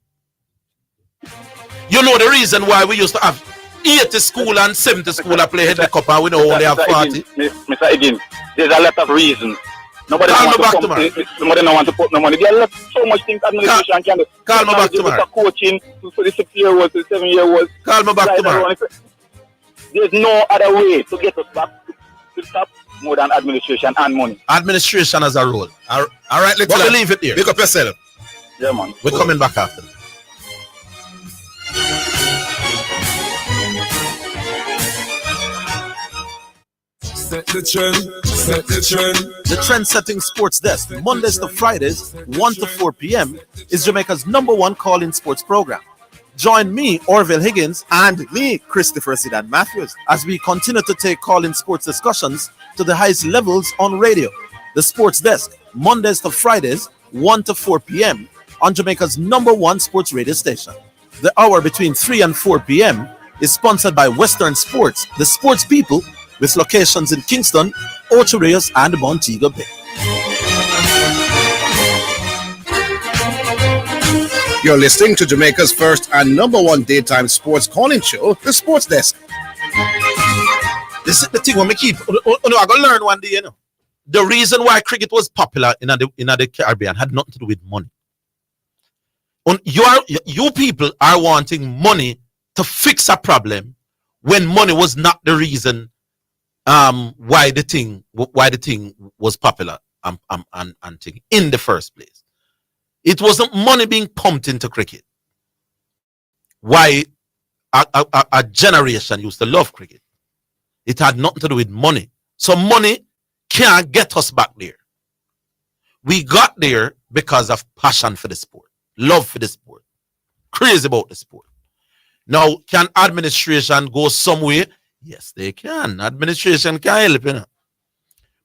You know the reason why we used to have 80 school and 70 school that play Headley Cup and we don't only have 40. Mr. Higgins, there's a lot of reasons. Nobody don't want to put no money. There are so much things administration can do. Call me back tomorrow. Coaching for the 6-year-olds, the 7-year-olds. Call me back tomorrow. There's no other way to get us back to stop more than administration and money. Administration as a role. All right, let's leave it here. Pick up yourself. Yeah, man. We're coming back after. Set the trend, set the trend. The Trend-Setting Sports Desk, Mondays to Fridays, 1 to 4 p.m., is Jamaica's #1 call-in sports program. Join me, Orville Higgins, and me, Christopher Zidane Matthews, as we continue to take call-in sports discussions to the highest levels on radio. The Sports Desk, Mondays to Fridays, 1 to 4 p.m., on Jamaica's #1 sports radio station. The hour between 3 and 4 p.m. is sponsored by Western Sports, the sports people, with locations in Kingston, Ocho Rios, and Montego Bay. You're listening to Jamaica's first and #1 daytime sports calling show, The Sports Desk. This is the thing when we keep. I'm going to learn one day, you know. The reason why cricket was popular in the Caribbean had nothing to do with money. You people are wanting money to fix a problem when money was not the reason why the thing was popular and thing in the first place. It wasn't money being pumped into cricket. Why a generation used to love cricket. It had nothing to do with money. So money can't get us back there. We got there because of passion for the sport, love for the sport, crazy about the sport. Now, can administration go somewhere? Yes, they can. Administration can help, you know.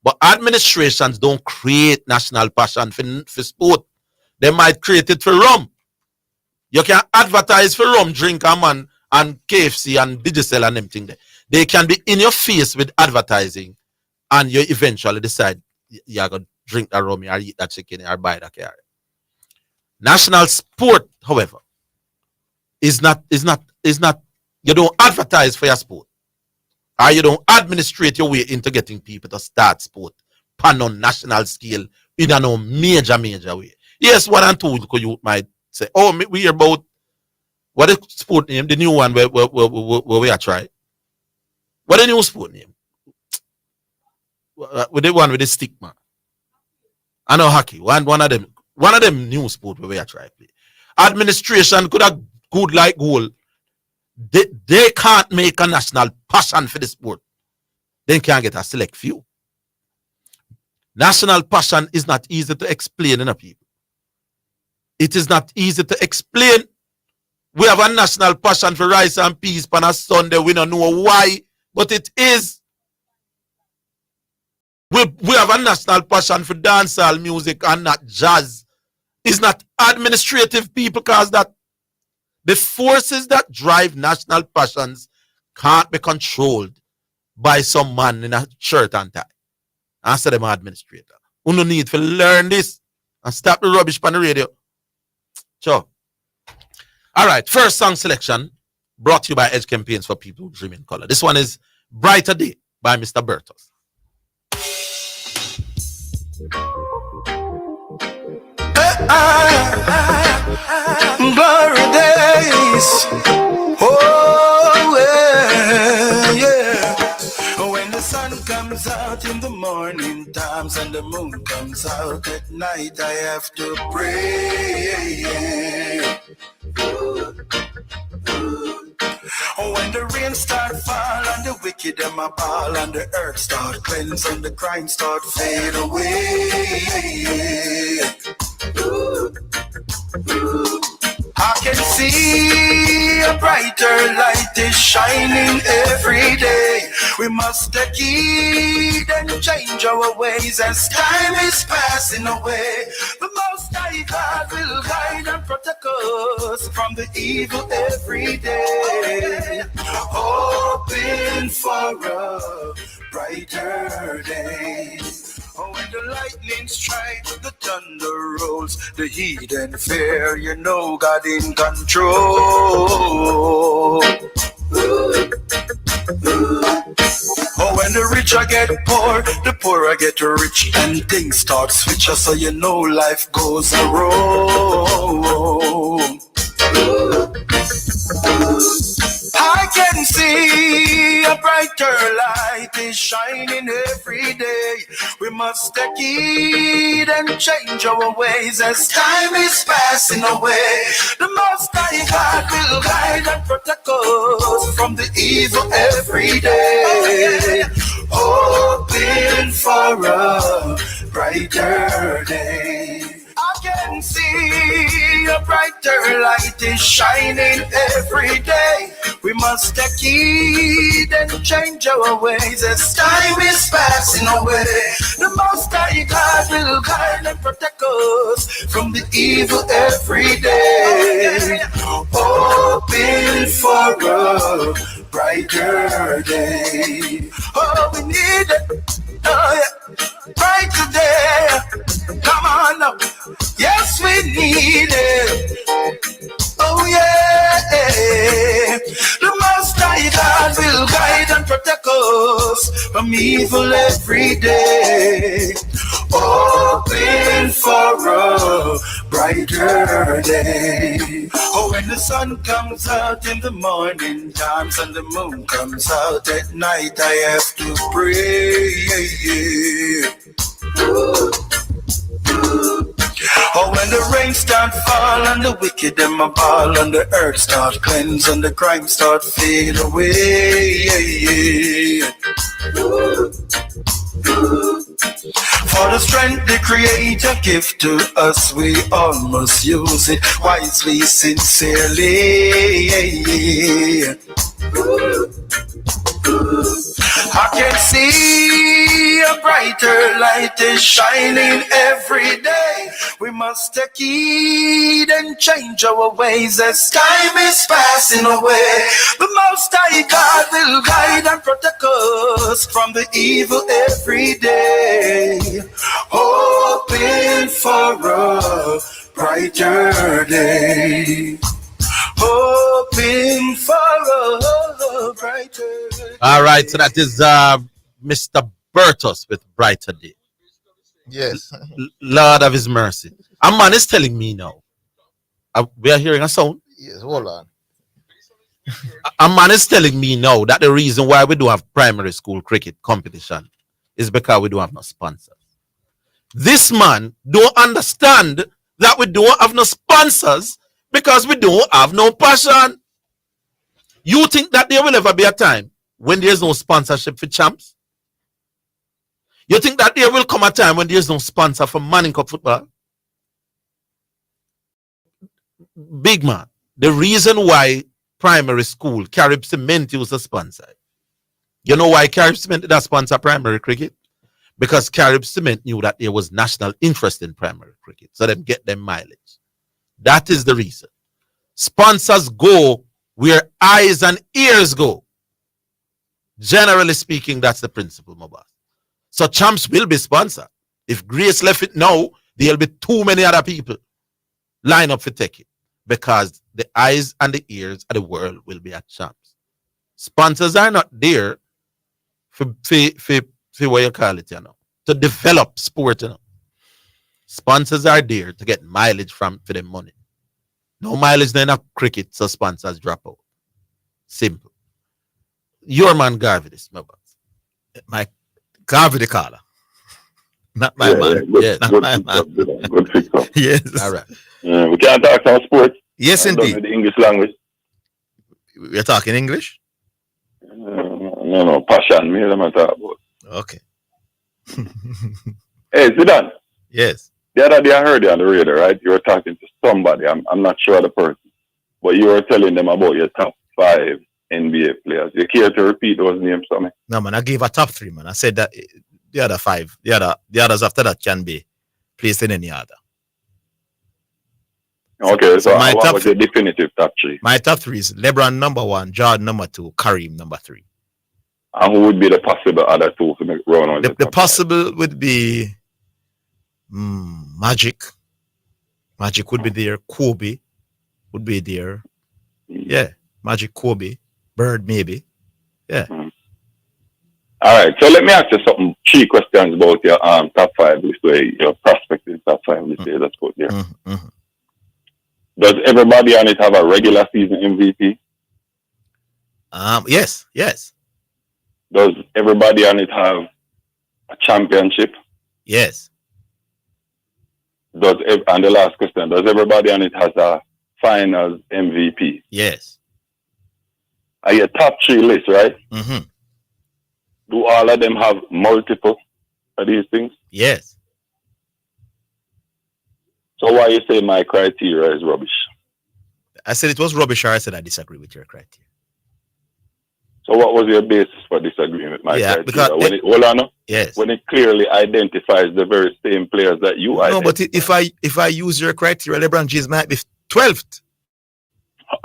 But administrations don't create national passion for sport. They might create it for rum. You can advertise for rum, drink, and KFC and Digicel and them thing there. They can be in your face with advertising, and you eventually decide you're going to drink that rum, or eat that chicken, or buy that car. National sport, however, is not, you don't advertise for your sport. Or you don't administrate your way into getting people to start sport on a national scale in a major way. Yes, one and two, you might say, oh, we hear about what is sport name, the new one where we are trying. What the new sport name? With the one with the stick, man. I know hockey. One of them new sport where we are trying to play. Administration could have good like goal. They can't make a national passion for the sport. They can't get a select few. National passion is not easy to explain in a people. It is not easy to explain. We have a national passion for rice and peas on a Sunday. We don't know why, but it is. We have a national passion for dancehall music and not jazz. It's not administrative people cause that. The forces that drive national passions can't be controlled by some man in a shirt and tie. Answer them administrator. We no need to learn this and stop the rubbish on the radio. Sure. All right, first song selection brought to you by Edge Campaigns for People Who Dream in Color. This one is Brighter Day by Mr. Bertos. Glory days. Oh, yeah. When the sun comes out in the morning times and the moon comes out at night, I have to pray. When the rain start fall and the wicked them a ball and the earth start cleanse and the crime start fade away, I can see a brighter light is shining every day. We must take heed and change our ways as time is passing away. The Most High God will guide and protect us from the evil every day. Hoping for a brighter day. Oh, when the lightning strikes, the thunder rolls, the heat and fear, you know God in control. Oh, when the rich I get poor, the poor I get rich, and things start switch, so you know life goes wrong. I can see a brighter light is shining every day. We must take heed and change our ways as time is passing away. The Most High God will guide and protect us from the evil every day. Hoping for a brighter day. I can see a brighter light is shining every day. We must take heed and change our ways as time is passing away. The Most High God will guide and protect us from the evil every day. Hoping for a brighter day. Oh, we need it. Oh, yeah. Brighter day. Come on now. Yes, we need it. Oh, yeah. The Most High God will guide and protect us from evil every day. Hoping for a brighter brighter day. Oh, when the sun comes out in the morning times and the moon comes out at night, I have to pray. Oh, when the rain start fall and the wicked them a ball and the earth start cleanse and the crime start fade away. For the strength the Creator give to us, we all must use it wisely, sincerely. I can see a brighter light is shining every day. We must take heed and change our ways as time is passing away. The Most High God will guide and protect us from the evil every day. Hoping for a brighter day. Hoping for a brighter day. All right, so that is Mr. Bertus with Brighter Day. Yes. Lord of His mercy. A man is telling me now. We are hearing a sound. Yes, hold on. A man is telling me now that the reason why we don't have primary school cricket competition is because we don't have no sponsors. This man don't understand that we don't have no sponsors because we don't have no passion. You think that there will ever be a time when there's no sponsorship for champs? You think that there will come a time when there's no sponsor for Manning Cup football? Big man, the reason why primary school, Carib Cement used to sponsor. You know why Carib Cement did not sponsor primary cricket? Because Carib Cement knew that there was national interest in primary cricket. So they get them mileage. That is the reason. Sponsors go where eyes and ears go. Generally speaking, that's the principle, my boss. So champs will be sponsored. If Grace left it now, there'll be too many other people line up for take it. Because the eyes and the ears of the world will be at champs. Sponsors are not there for what you call it, you know, to develop sport, you know. Sponsors are there to get mileage for their money. No mileage then a cricket, so sponsors drop out. Simple. Your man Garvey this, my boss. My Garvey the caller. Not my man. Yes. Not my man. Good fix up. Yes. All right. We can't talk about sports. Yes, indeed. The English language. We're talking English? No, passion. Me, I'm talking about. Okay. Hey, Zidane. Yes. The other day I heard you on the radio, right? You were talking to somebody. I'm not sure the person. But you were telling them about your top 5 NBA players. You care to repeat those names for me? No, man. I gave a top 3, man. I said that the other 5, the others after that can be placed in any order. Okay, so what was your definitive top 3? My top 3 is LeBron number 1, Jordan number 2, Kareem number 3. And who would be the possible other 2 to make round on the possible would be Magic. Magic would be there. Kobe would be there. Yeah, Magic, Kobe, Bird maybe. Yeah. All right, so let me ask you something. 3 questions about your top 5. This way, your prospective top 5. This way, let's put there. Does everybody on it have a regular season MVP? Yes. Does everybody on it have a championship? Yes. And the last question, does everybody on it has a finals MVP? Yes. Are your top 3 list, right? Mm-hmm. Do all of them have multiple of these things? Yes. So why you say my criteria is rubbish? I said it was rubbish, or I said I disagree with your criteria. So what was your basis for disagreeing with my criteria? Because hold on. Yes. When it clearly identifies the very same players that you identify. No, but if I use your criteria, LeBron James might be 12th.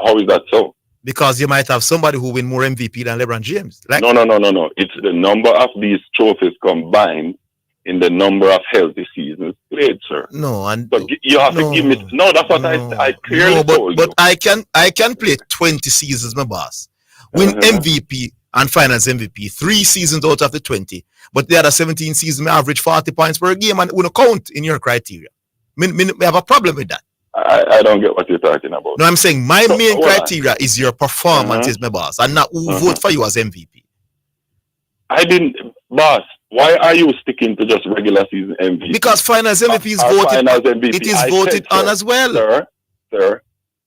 How is that so? Because you might have somebody who win more MVP than LeBron James. No. It's the number of these trophies combined in the number of healthy seasons played, sir. No, and but you have to give me. No, that's what I clearly told you. But I can play 20 seasons, my boss. Win MVP and finals MVP 3 seasons out of the 20. But the other 17 seasons, I average 40 points per game and it won't count in your criteria. Me have a problem with that. I don't get what you're talking about. No, I'm saying my main criteria is your performance, is my boss, and not who vote for you as MVP. I didn't, boss. Why are you sticking to just regular season MVP? Because finals MVP is voted. It is voted on as well, sir.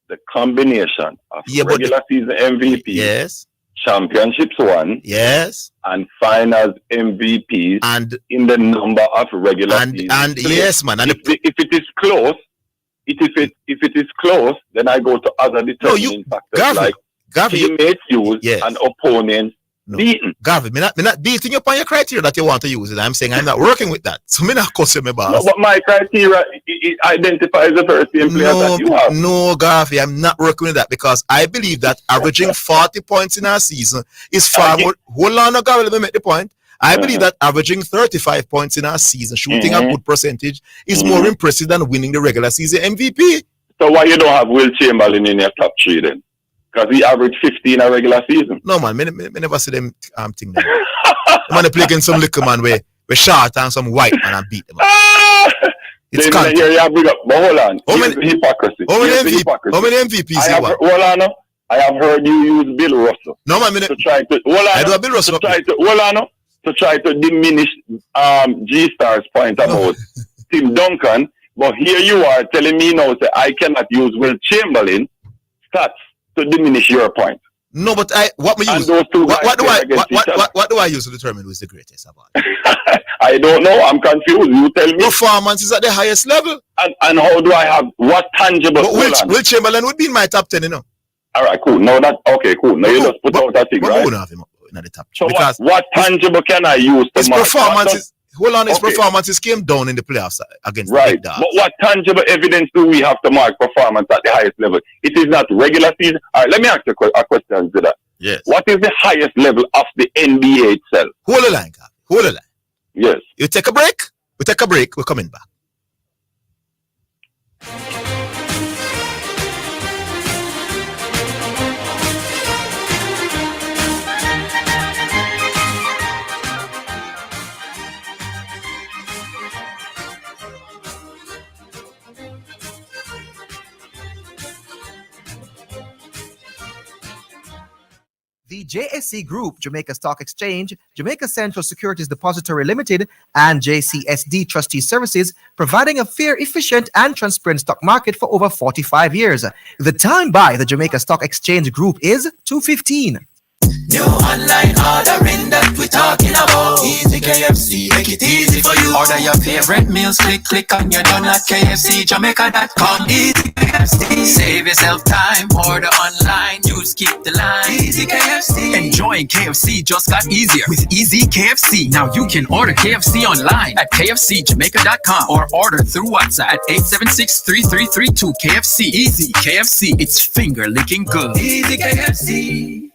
The combination of regular season MVP, yes, championships won, yes, and finals MVPs, and in the number of regular season and players. yes, man. And if it is close, if it is close, then I go to other determining factors like teammates used and opponents beaten. Garvey, me not beating you upon your criteria that you want to use it. I'm saying I'm not working with that. So me not cuss you, my boss. No, but my criteria it identifies the first team players that you have. No, Garvey, I'm not working with that because I believe that averaging 40 points in our season is far more. Hold on, Garvey, let me make the point. I believe that averaging 35 points in our season, shooting a good percentage, is more impressive than winning the regular season MVP. So why you don't have Will Chamberlain in your top 3 then? Because he averaged 50 in a regular season. No, man, me never see them thing there. Man, they play against some little man where short and some white man and beat them. It's content. You bring up, but hold on. How many hypocrisy? How many MVPs you want? Hold on. I have heard you use Bill Russell. No, man, to try to I do a Bill Russell. To try to diminish G-Star's point about Tim Duncan. But here you are telling me now that I cannot use Will Chamberlain stats to diminish your point. No, but what do I use to determine who is the greatest of all? I don't know. I'm confused. You tell me. Performance is at the highest level. And how do I have what tangible? But Will Chamberlain would be in my top 10, you know. All right, cool. No, okay, cool. Now you just put out that thing, right? Have him in the top 10. So what tangible can I use to his performance? His performances came down in the playoffs against the Big Dogs. But what tangible evidence do we have to mark performance at the highest level? It is not regular season. All right, let me ask you a question to that. Yes. What is the highest level of the NBA itself? Hold the line, God. Hold the line. Yes. You take a break. We take a break. We're coming back. The JSC Group, Jamaica Stock Exchange, Jamaica Central Securities Depository Limited, and JCSD Trustee Services, providing a fair, efficient, and transparent stock market for over 45 years. The time by the Jamaica Stock Exchange Group is 2:15. New online ordering that we're talking about. Easy KFC, make it easy for you. Order your favorite meals, click on your done at KFCJamaica.com. Easy KFC, save yourself time. Order online, you skip the line. Easy KFC. Enjoying KFC just got easier with Easy KFC. Now you can order KFC online at KFCJamaica.com or order through WhatsApp at 876-3332. KFC. Easy KFC. It's finger licking good. Easy KFC.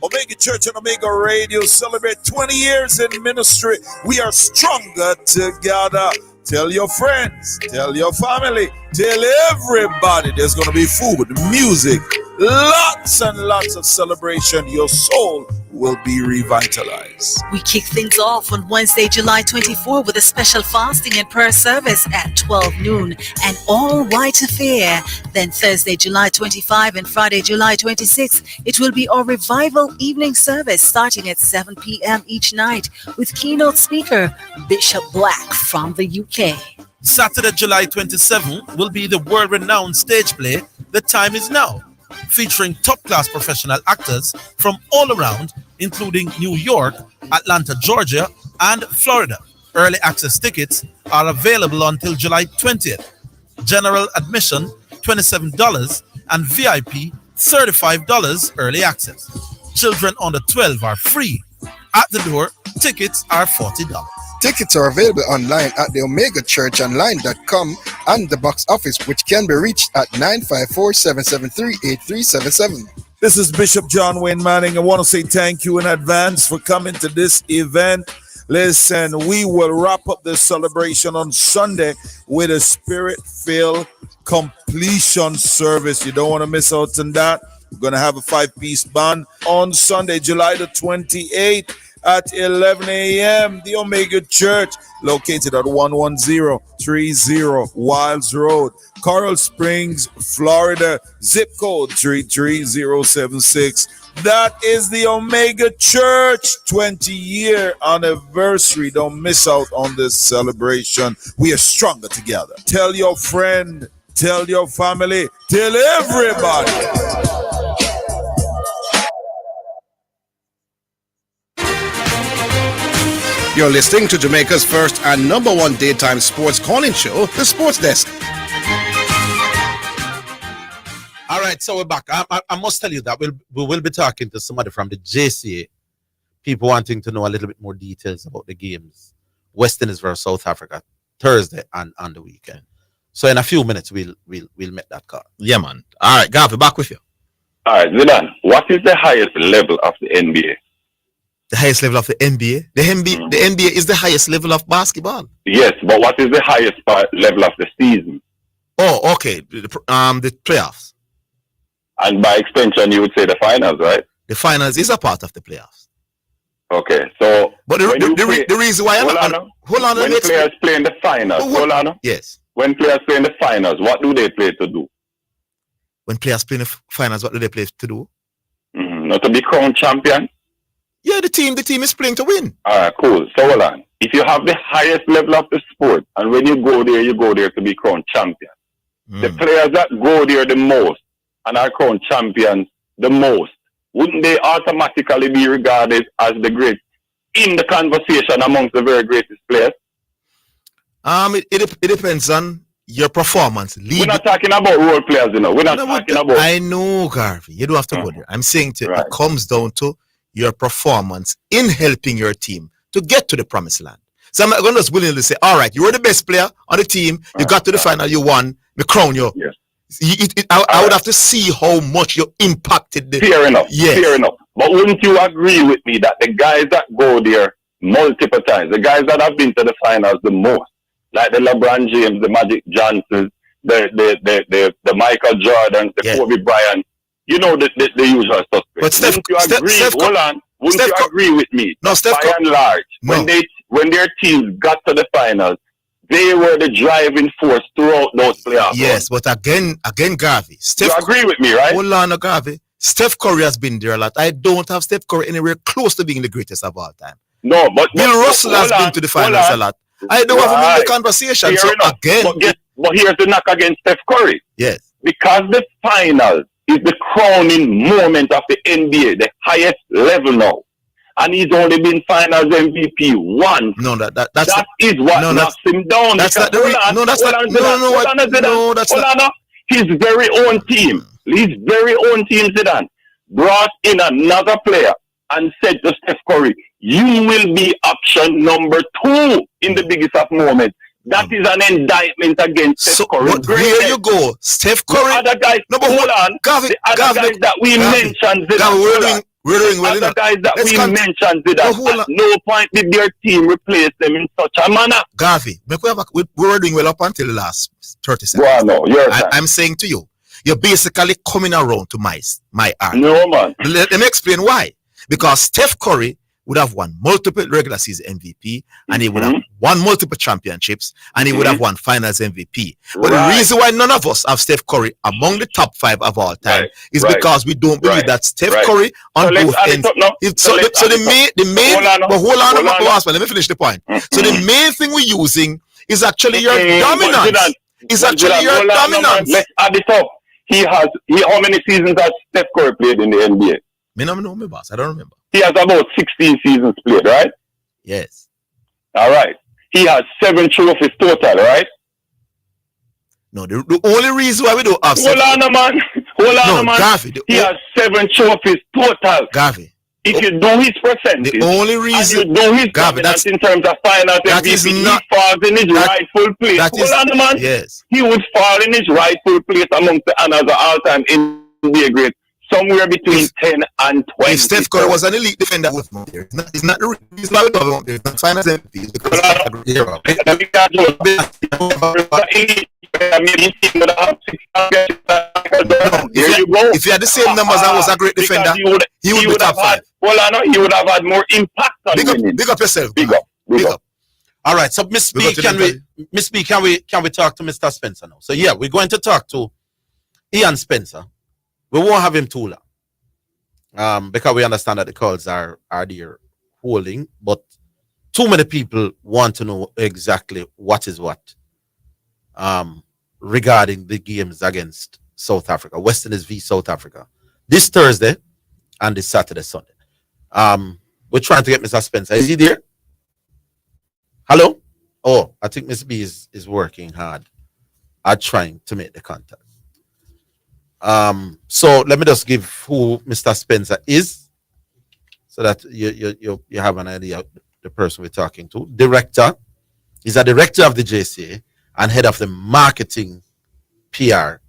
Omega Church and Omega Radio celebrate 20 years in ministry. We are stronger together. Tell your friends, tell your family, tell everybody there's going to be food, music, lots and lots of celebration. Your soul will be revitalized. We kick things off on Wednesday, July 24 with a special fasting and prayer service at 12 noon, an all-white affair. Then Thursday, July 25 and Friday, July 26, it will be our revival evening service starting at 7 p.m. each night with keynote speaker Bishop Black from the UK. Saturday, July 27 will be the world-renowned stage play, The Time Is Now, featuring top-class professional actors from all around, including New York, Atlanta, Georgia, and Florida. Early access tickets are available until July 20th. General admission, $27, and VIP, $35 early access. Children under 12 are free. At the door, tickets are $40. Tickets are available online at the OmegaChurchOnline.com and the box office, which can be reached at 954-773-8377. This is Bishop John Wayne Manning. I want to say thank you in advance for coming to this event. Listen, we will wrap up this celebration on Sunday with a spirit-filled completion service. You don't want to miss out on that. We're going to have a 5-piece band on Sunday, July the 28th. at 11 a.m. The Omega Church, located at 11030 Wilds Road, Coral Springs, Florida, zip code 33076. That is the Omega Church 20-year anniversary. Don't miss out on this celebration. We are stronger together. Tell your friend, tell your family, tell everybody. You're listening to Jamaica's first and number one daytime sports calling show, The Sports Desk. All right, so we're back. I must tell you that we will be talking to somebody from the JCA. People wanting to know a little bit more details about the games. West Indies versus South Africa, Thursday and on the weekend. So in a few minutes, we'll make that call. Yeah, man. All right, Garvey, back with you. All right, Zidane, what is the highest level of the NBA? The highest level of the NBA? The NBA is the highest level of basketball. Yes, but what is the highest level of the season? Oh, okay. The playoffs. And by extension, you would say the finals, right? The finals is a part of the playoffs. Okay, so... But the reason why... Hold on. When players play in the finals, hold on. Yes. When players play in the finals, what do they play to do? When players play in the finals, what do they play to do? Not to be crowned champion? Yeah, the team is playing to win. All right, cool. So hold on. If you have the highest level of the sport, and when you go there to be crowned champion. The players that go there the most and are crowned champions the most, wouldn't they automatically be regarded as the great in the conversation amongst the very greatest players? It depends on your performance. We're not talking about role players, you know. We're not talking about... I know, Garvey. You don't have to go there. I'm saying it comes down to your performance in helping your team to get to the promised land. So I'm not going to just willingly say, all right, you were the best player on the team. You got to the final, you won. Me crown you. Yes. I would have to see how much you impacted the... Fair enough. Yes. Fair enough. But wouldn't you agree with me that the guys that go there multiple times, the guys that have been to the finals the most, like the LeBron James, the Magic Johnsons, the Michael Jordan, the Kobe Bryant, you know the usual suspects. But Steph, wouldn't you agree with me? No, Steph, by and large, when their teams got to the finals, they were the driving force throughout those playoffs. Yes, but again, Garvey. You agree with me, right? Hold on, Garvey. Steph Curry has been there a lot. I don't have Steph Curry anywhere close to being the greatest of all time. No, but Bill Russell has been to the finals a lot. I don't have him in the conversation. So again, but here's the knock against Steph Curry. Yes. Because the finals is the crowning moment of the NBA, the highest level now. And he's only been finals MVP once. No, that is what knocks him down. That's not the reason. His very own team, Zidane, brought in another player and said to Steph Curry, you will be option number 2 in the biggest of moments. That is an indictment against Steph Curry. But here you go. Steph Curry. The other guys, hold on. The other guys that we mentioned, Zidane, we're doing well enough. The guys that we mentioned, Zidane, at no point did their team replace them in such a manner. Garvey, we were doing well up until the last 30 seconds. Well, no, I'm saying to you, you're basically coming around to my argument. No, man. Let me explain why. Because Steph Curry would have won multiple regular season MVP, and he would have won multiple championships, and he would have won finals MVP. But the reason why none of us have Steph Curry among the top 5 of all time is because we don't believe that Steph Curry on both ends. Let me finish the point. So the main thing we're using is actually your dominance. It's actually your dominance. Let's add it up. How many seasons has Steph Curry played in the NBA? Me no know me, boss. I don't remember. He has about 16 seasons played, right? Yes. All right. He has 7 trophies total, right? No, the only reason why we don't have... Hold on, man. Garvey, he has 7 trophies total. Garvey. If you do his percentage, the only reason... and you do his dominance in terms of finals MVP, he falls in his rightful place. Hold on, man. Yes. He would fall in his rightful place amongst the honors of all-time NBA great. Somewhere between 10 and 20. If Steph Curry was an elite defender, it's not the reason why we don't have him. It's not finals MVP. If he had the same numbers and was a great defender, he would be top 5. Well, I know he would have had more impact on winning. Big up yourself. Big up. All right, so Miss B, can we talk to Mr. Spencer now? So yeah, we're going to talk to Ian Spencer. We won't have him too long, because we understand that the calls are there holding, but too many people want to know exactly what is what regarding the games against South Africa, West Indies v South Africa, this Thursday and this Saturday, Sunday. We're trying to get Mr. Spencer. Is he there? Hello? Oh, I think Miss B is working hard at trying to make the contact. So let me just give who Mr. Spencer is, so that you have an idea of the person we're talking to. Director. He's a director of the JCA and head of the marketing PR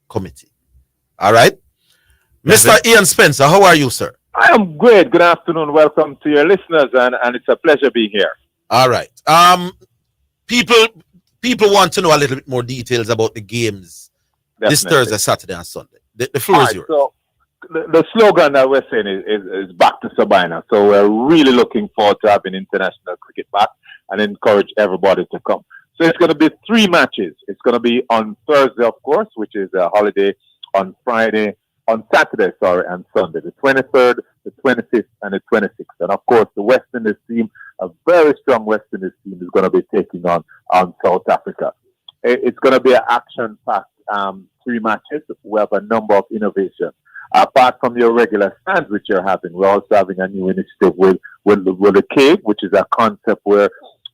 committee. All right. Mr. Ian Spencer, how are you, sir? I am great. Good afternoon. Welcome to your listeners, and it's a pleasure being here. All right. People want to know a little bit more details about the games this Thursday, Saturday, and Sunday. The floor is yours. So the slogan that we're saying is back to Sabina. So we're really looking forward to having international cricket back and encourage everybody to come. So it's going to be 3 matches. It's going to be on Thursday, of course, which is a holiday, on Saturday, and Sunday, the 23rd, the 25th, and the 26th. And of course, the West Indies team, a very strong West Indies team, is going to be taking on South Africa. It's going to be an action-packed 3 matches. We have a number of innovations. Apart from your regular stands which you're having, we're also having a new initiative with the Cave, which is a concept where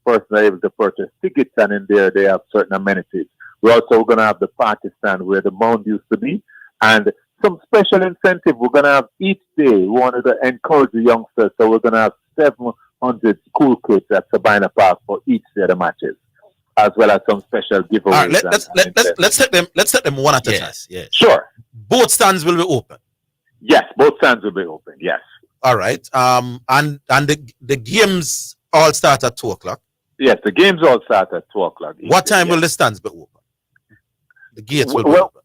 persons are able to purchase tickets, and in there they have certain amenities. We're also going to have the party stand where the mound used to be, and some special incentive we're going to have each day. We wanted to encourage the youngsters, so we're going to have 700 school kids at Sabina Park for each day of the matches, as well as some special giveaways. All right, let's set them one at a time. Yes. Sure. Both stands will be open. Yes, both stands will be open. Yes. All right. And the games all start at 2:00. Yes, the games all start at 2:00. What time will the stands be open? The gates will be open.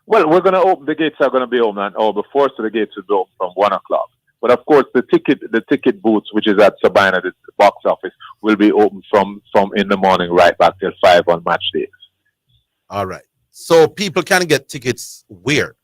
Well, we're going to open. The gates are going to be open an hour before, so the gates will be open from 1:00. But of course, the ticket booths, which is at Sabina, the box office, will be open from in the morning right back till 5 on match days. All right. So people can get tickets where?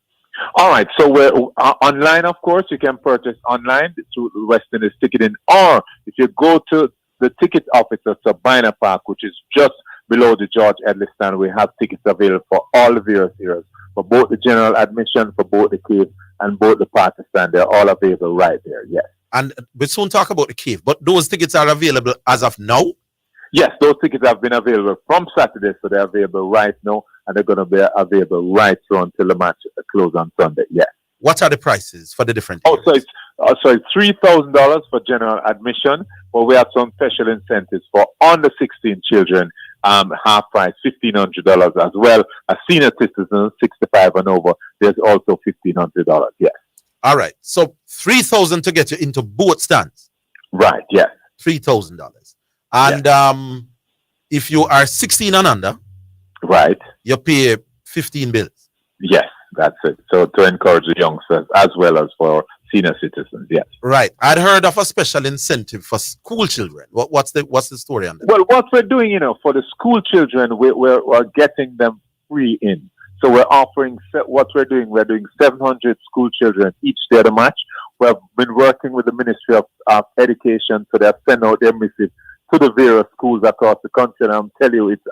All right. So we're online, of course. You can purchase online through the West Indies Ticketing, or if you go to the ticket office at Sabina Park, which is just below the George Edley stand, we have tickets available for all the various areas, for both the general admission, for both the cave, and both the party stand. They're all available right there. Yes. And we'll soon talk about the cave, but those tickets are available as of now? Yes, those tickets have been available from Saturday, so they're available right now, and they're going to be available right through until the match closes on Sunday. Yes. What are the prices for the different areas? So it's $3,000 for general admission, but we have some special incentives for under 16 children, half price, $1,500 as well. As senior citizens, 65 and over, there's also $1,500. Yes. All right. So $3,000 to get you into both stands. Right. Yes. $3,000. And if you are 16 and under, right, you pay 15 bills. Yes, that's it. So to encourage the youngsters as well as for senior citizens. Yes. Right. I'd heard of a special incentive for school children. What's the story on that? Well, what we're doing, for the school children, we're getting them free in. So we're offering we're doing 700 school children each day of the match. We've been working with the Ministry of Education, so they've sent out their missives to the various schools across the country, and I'm telling you, it's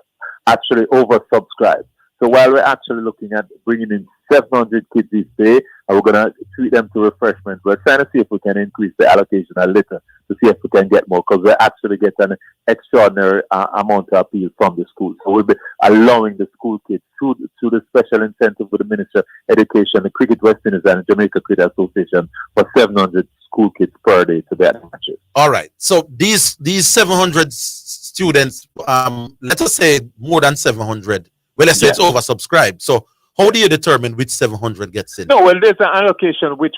actually oversubscribed. So while we're actually looking at bringing in 700 kids each day, and we're going to treat them to refreshments, we're trying to see if we can increase the allocation a little to see if we can get more, because we actually get an extraordinary amount of appeal from the schools. So we'll be allowing the school kids through the special incentive with the Minister of Education, the Cricket West Indies, and the Jamaica Cricket Association for 700 school kids per day to their matches. All right. So these 700 students, let us say more than 700. Well, let's say it's oversubscribed. So How do you determine which 700 gets in? No, well, there's an allocation which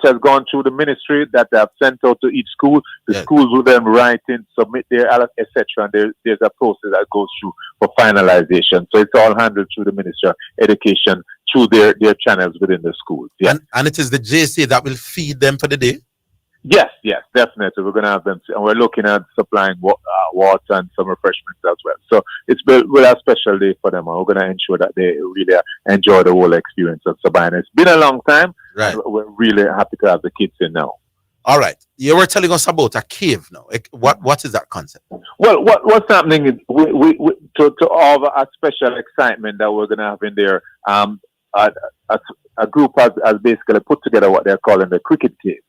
has gone through the ministry that they have sent out to each school. The schools will then write in, submit their etc. And there's a process that goes through for finalization. So it's all handled through the Ministry of Education through their channels within the schools. Yeah. And it is the JC that will feed them for the day? Yes, definitely. We're going to have them, and we're looking at supplying water and some refreshments as well. So we'll have a special day for them, and we're going to ensure that they really enjoy the whole experience of Sabina. It's been a long time. Right. We're really happy to have the kids in now. All right. You were telling us about a cave now. What is that concept? Well, what's happening is we to all a special excitement that we're going to have in there. A group has basically put together what they're calling the cricket cave.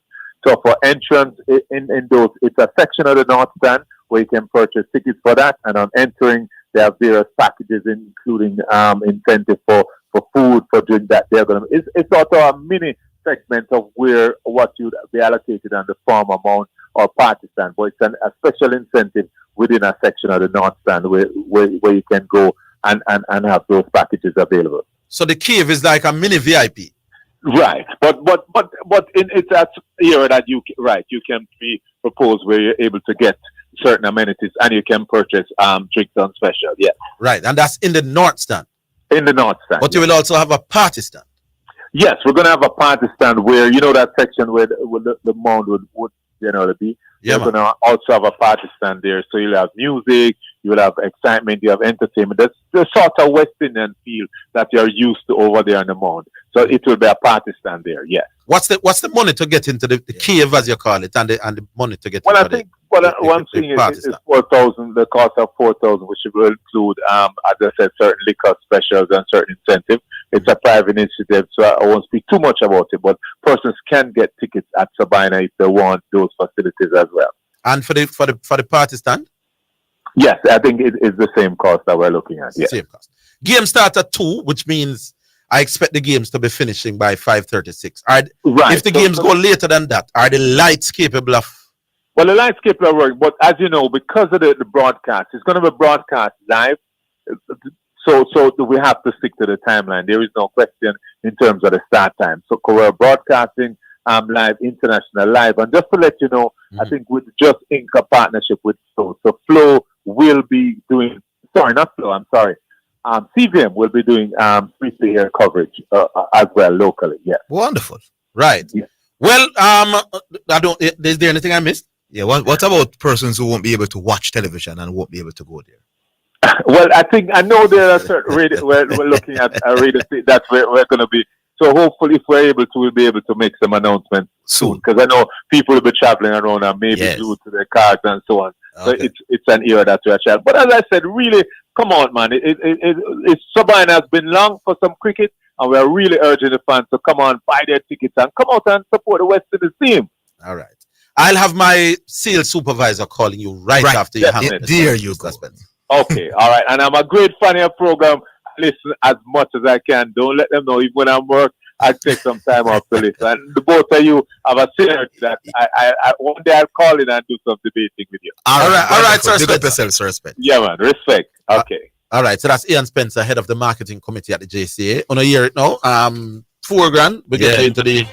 So for entrance in those, it's a section of the North Stand where you can purchase tickets for that. And on entering, they have various packages, including incentive for food, for drink that they're going to. It's also a mini segment of what you'd be allocated on the farm amount or party stand. But it's a special incentive within a section of the North Stand where you can go and have those packages available. So the cave is like a mini VIP. Right, but it's that area that you can be proposed where you're able to get certain amenities and you can purchase drinks on special. Yeah, right, and that's in the North Stand. In the North Stand, but you will also have a party stand. Yes, we're going to have a party stand where that section where the mound would be. Yeah, we're going to also have a party stand there, so you'll have music, you'll have excitement, you have entertainment. That's the sort of West Indian feel that you're used to over there on the mound. So it will be a party stand there. Yes. What's the money to get into the cave, as you call it, and the money to get? Well, I think one thing is 4,000. The cost of 4,000, which will include, as I said, certain liquor specials and certain incentives. It's a private initiative, so I won't speak too much about it. But persons can get tickets at Sabina if they want those facilities as well. And for the party stand? Yes, I think it is the same cost that we're looking at. Yes. Same cost. Game starts at 2, which means I expect the games to be finishing by 5:36. Right. If the games go later than that, are the lights capable of? Well, the lights capable of working, but as you know, because of the broadcast, it's going to be broadcast live. So we have to stick to the timeline. There is no question in terms of the start time. So we're broadcasting live, international live. And just to let you know, I think with Just Inc. a partnership with Flow. So Flow will be doing, CVM will be doing free-to-air coverage as well locally. Yeah. Wonderful. Right. Yeah. Well, is there anything I missed? Yeah. What about persons who won't be able to watch television and won't be able to go there? Well, I know there are certain radio, we're looking at a radio that's where we're going to be. So hopefully, if we're able to, we'll be able to make some announcements soon. Because I know people will be traveling around and maybe due to their cars and so on. Okay. So it's an era that we're traveling. But as I said, really, come on, man. Sabina has been long for some cricket, and we're really urging the fans to come on, buy their tickets, and come out and support the West Indies team. All right. I'll have my sales supervisor calling you right after you have it. There you go. Okay, all right. And I'm a great fan of your program. Listen as much as I can. Don't let them know. Even when I'm work, I take some time off to listen. And the both of you have a synergy that I one day I'll call in and do some debating with you. All right, sir. Big up yourself, sir. Respect. Yeah, man. Respect. Okay. All right. So that's Ian Spencer, head of the marketing committee at the JCA. On a year now, $4,000. We get into the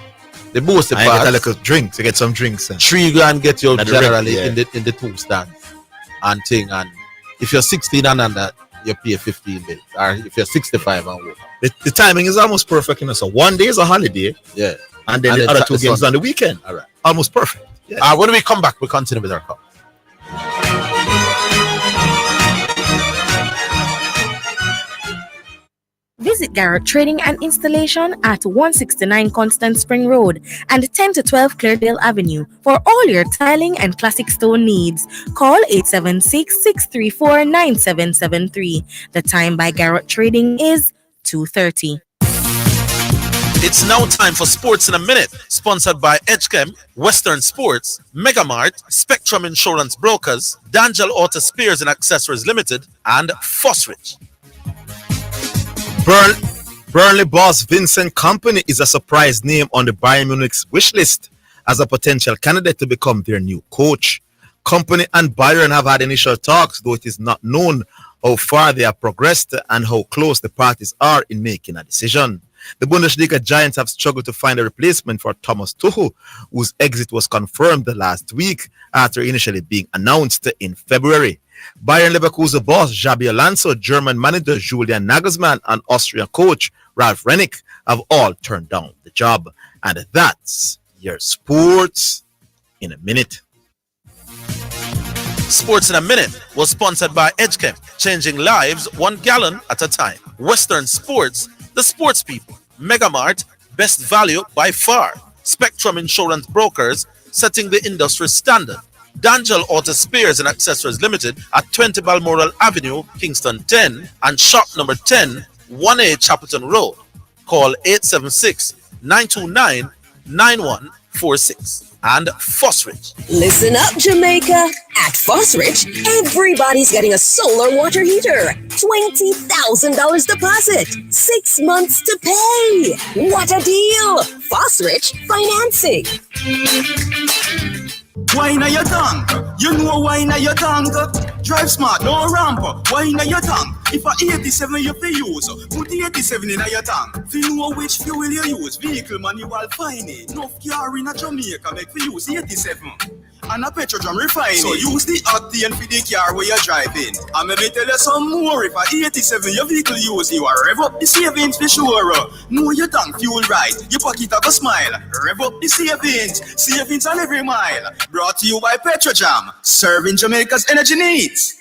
boosted I get a little drink to get some drinks. $3,000 get you generally in the 2 stands and thing. And if you're 16 and under, you pay 15 days. Or if you're 65 and over. The timing is almost perfect. So one day is a holiday. Yeah. And then the other 2 games on the weekend. All right. Almost perfect. Yeah. When we come back, we continue with our call. Visit Garrett Trading and Installation at 169 Constant Spring Road and 10 to 12 Cleardale Avenue for all your tiling and classic stone needs. Call 876-634-9773. The time by Garrett Trading is 2:30. It's now time for Sports in a Minute, sponsored by Edgechem, Western Sports, Megamart, Spectrum Insurance Brokers, D'Angelo Auto Spares and Accessories Limited, and Fosrich. Burnley boss Vincent Kompany is a surprise name on the Bayern Munich's wish list as a potential candidate to become their new coach. Kompany and Bayern have had initial talks, though it is not known how far they have progressed and how close the parties are in making a decision. The Bundesliga giants have struggled to find a replacement for Thomas Tuchel, whose exit was confirmed last week after initially being announced in February. Bayern Leverkusen boss Xabi Alonso, German manager Julian Nagelsmann, and Austrian coach Ralf Rangnick have all turned down the job. And that's your sports in a minute. Sports in a Minute was sponsored by EdgeChem, changing lives 1 gallon at a time. Western Sports, the sports people. Megamart, best value by far. Spectrum Insurance Brokers, setting the industry standard. D'Angel Auto Spares and Accessories Limited at 20 Balmoral Avenue, Kingston 10, and shop number 10, 1A Chapelton Road. Call 876-929-9146. And Fosrich. Listen up, Jamaica. At Fosrich, everybody's getting a solar water heater. $20,000 deposit. 6 months to pay. What a deal. Fosrich Financing. Wine your tongue. You know wine your tongue. Drive smart, no ramp. Wine your tongue. If a 87 you pay use, put the 87 in your tank. If you know which fuel you use, vehicle manual fine it. No car in a Jamaica make you use 87. And a petrol refine so use the octane for the car where you're driving. And let me tell you some more. If a 87 your vehicle use, you are rev up the savings for sure. Know your tank fuel right, your pocket have a smile. Rev up the savings, savings on every mile. Brought to you by Petrojam, serving Jamaica's energy needs.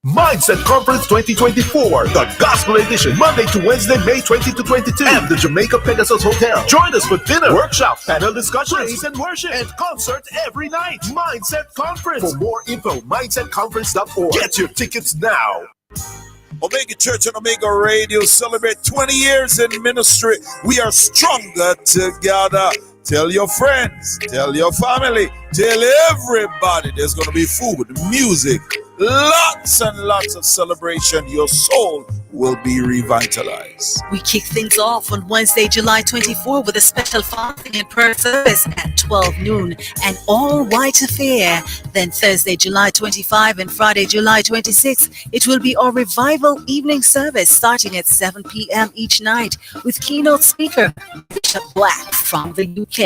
Mindset Conference 2024, the Gospel Edition, Monday to Wednesday, May 20 to 22, at the Jamaica Pegasus Hotel. Join us for dinner, workshops, panel discussions, praise and worship, and concerts every night. Mindset Conference. For more info, mindsetconference.org. Get your tickets now. Omega Church and Omega Radio celebrate 20 years in ministry. We are stronger together. Tell your friends, tell your family, tell everybody there's going to be food, music, lots and lots of celebration. Your soul will be revitalized. We kick things off on Wednesday, July 24 with a special fasting and prayer service at 12 noon, an all-white affair. Then Thursday, July 25 and Friday, July 26, it will be our revival evening service starting at 7 p.m. each night with keynote speaker Bishop Black from the UK.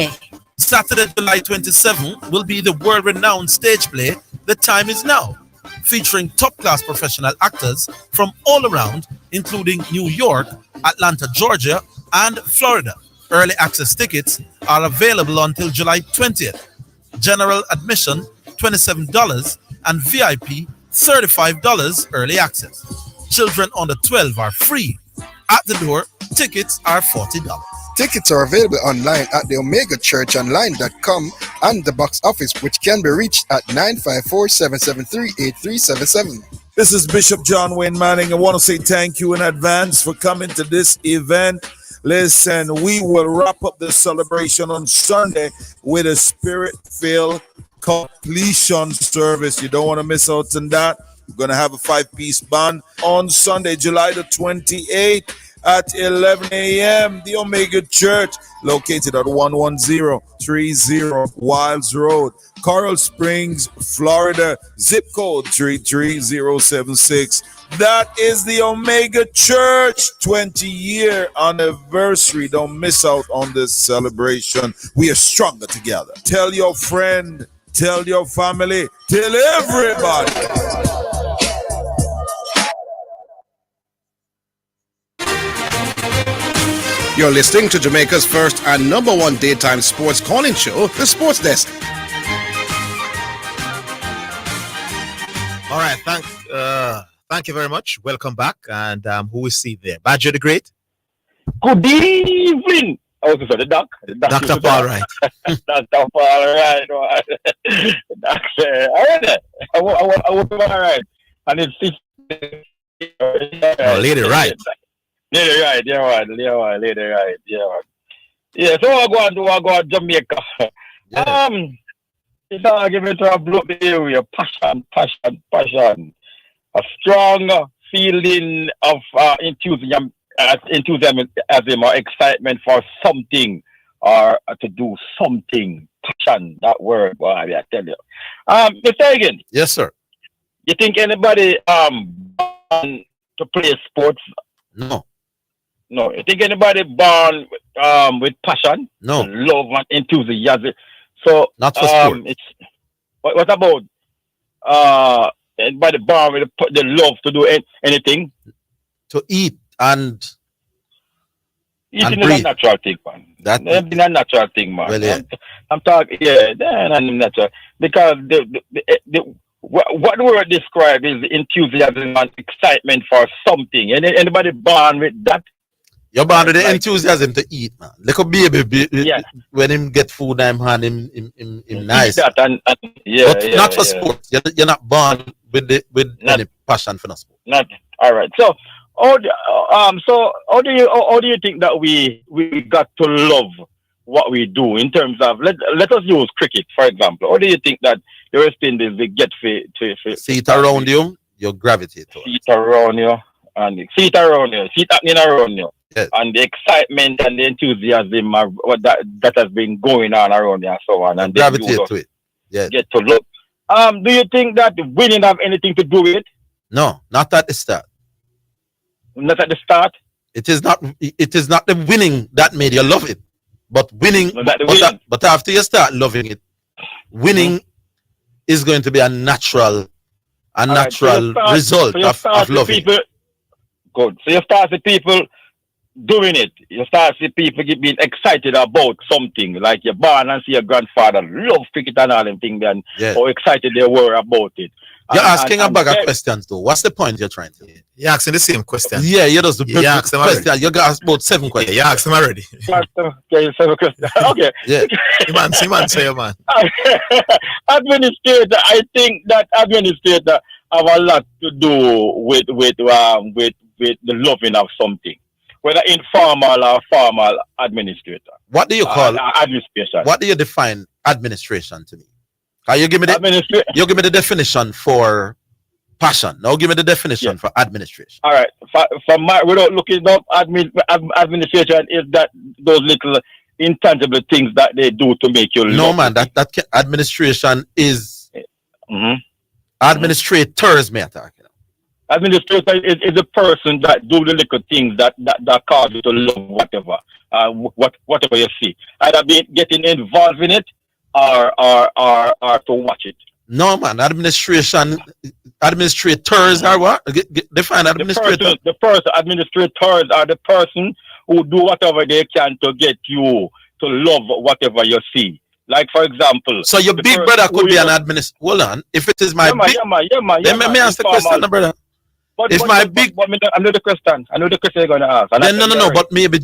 Saturday, July 27 will be the world-renowned stage play, The Time Is Now, featuring top-class professional actors from all around, including New York, Atlanta, Georgia, and Florida. Early access tickets are available until July 20th. General admission, $27, and VIP, $35 early access. Children under 12 are free. At the door, tickets are $40. Tickets are available online at the omegachurchonline.com and the box office, which can be reached at 954-773-8377. This is Bishop John Wayne Manning. I want to say thank you in advance for coming to this event. Listen, we will wrap up the celebration on Sunday with a spirit-filled completion service. You don't want to miss out on that. We're going to have a 5-piece band on Sunday, July the 28th. At 11 a.m., the Omega Church, located at 11030 Wilds Road, Coral Springs, Florida, zip code 33076. That is the Omega Church 20-year anniversary. Don't miss out on this celebration. We are stronger together. Tell your friend, tell your family, tell everybody. You're listening to Jamaica's first and number one daytime sports calling show, The Sports Desk. All right, thank you very much. Welcome back. And who is see there? Badger the Great. Good evening. I was the doc. Dr. Paul Wright. Dr. Paul Wright. Doctor, I was all right. And it's Lady Wright. Lady Wright, Lady Wright, yeah. So I go to Jamaica. Yeah. It's an argument to a block the area. Passion. A strong feeling of enthusiasm or excitement for something or to do something. Passion, that word, boy, I tell you. Mr. Hagan. Yes, sir. You think anybody born to play sports? No. No. You think anybody born with passion? No. Love and enthusiasm. So not for sports. It's what about anybody born with the love to do anything? To eat and eating is a natural thing, man. That's a natural thing, man. Well, yeah. I'm talking, yeah, that's natural. Because what the word describe is the enthusiasm and excitement for something. And anybody born with that? You're born with the enthusiasm to eat, man. Like a baby, when him get food, I'm hand him nice. That and not for sports. You're not born with any passion for no sport. Not all right. So how do you think that we got to love what we do in terms of let us use cricket for example? How do you think that the West Indies they get to see it around you, you gravitate to it. See it around you and see it around you, see it happening around you. Yes. And the excitement and the enthusiasm of what that has been going on around you and so on. And gravitate to it. Yes. Get to look. Do you think that winning have anything to do with it? No, not at the start. Not at the start? It is not the winning that made you love it. But winning, but after you start loving it, winning is going to be a natural result of loving people, it. Good. So you start the people doing it. You start see people being excited about something. Like you're born and see your grandfather love cricket and all them things and how excited they were about it. You're asking a bag of questions though. What's the point you're trying to? You're asking the same question. Yeah, you just question. You got about 7 questions. Yeah, you asked them already. Okay, 7 questions. Okay. Yeah. man, say your man. Administrator, I think that administrator have a lot to do with the loving of something. Whether informal or formal administrator. What do you call administration? What do you define administration to me? Can you give me the definition for passion? Now give me the definition for administration. All right. For my, without looking up, administration is that those little intangible things that they do to make you. No man, that administration is administrators. Me talking. Administrator is a person that do the little things that cause you to love whatever, whatever you see. Either be getting involved in it or to watch it. No man, administrators are what? Define administrator. The person administrators are the person who do whatever they can to get you to love whatever you see. Like for example. So your big brother could be an administrator. Hold on. If it is my let me ask the question, brother. But I know the question. I know the question you're going to ask. No. But maybe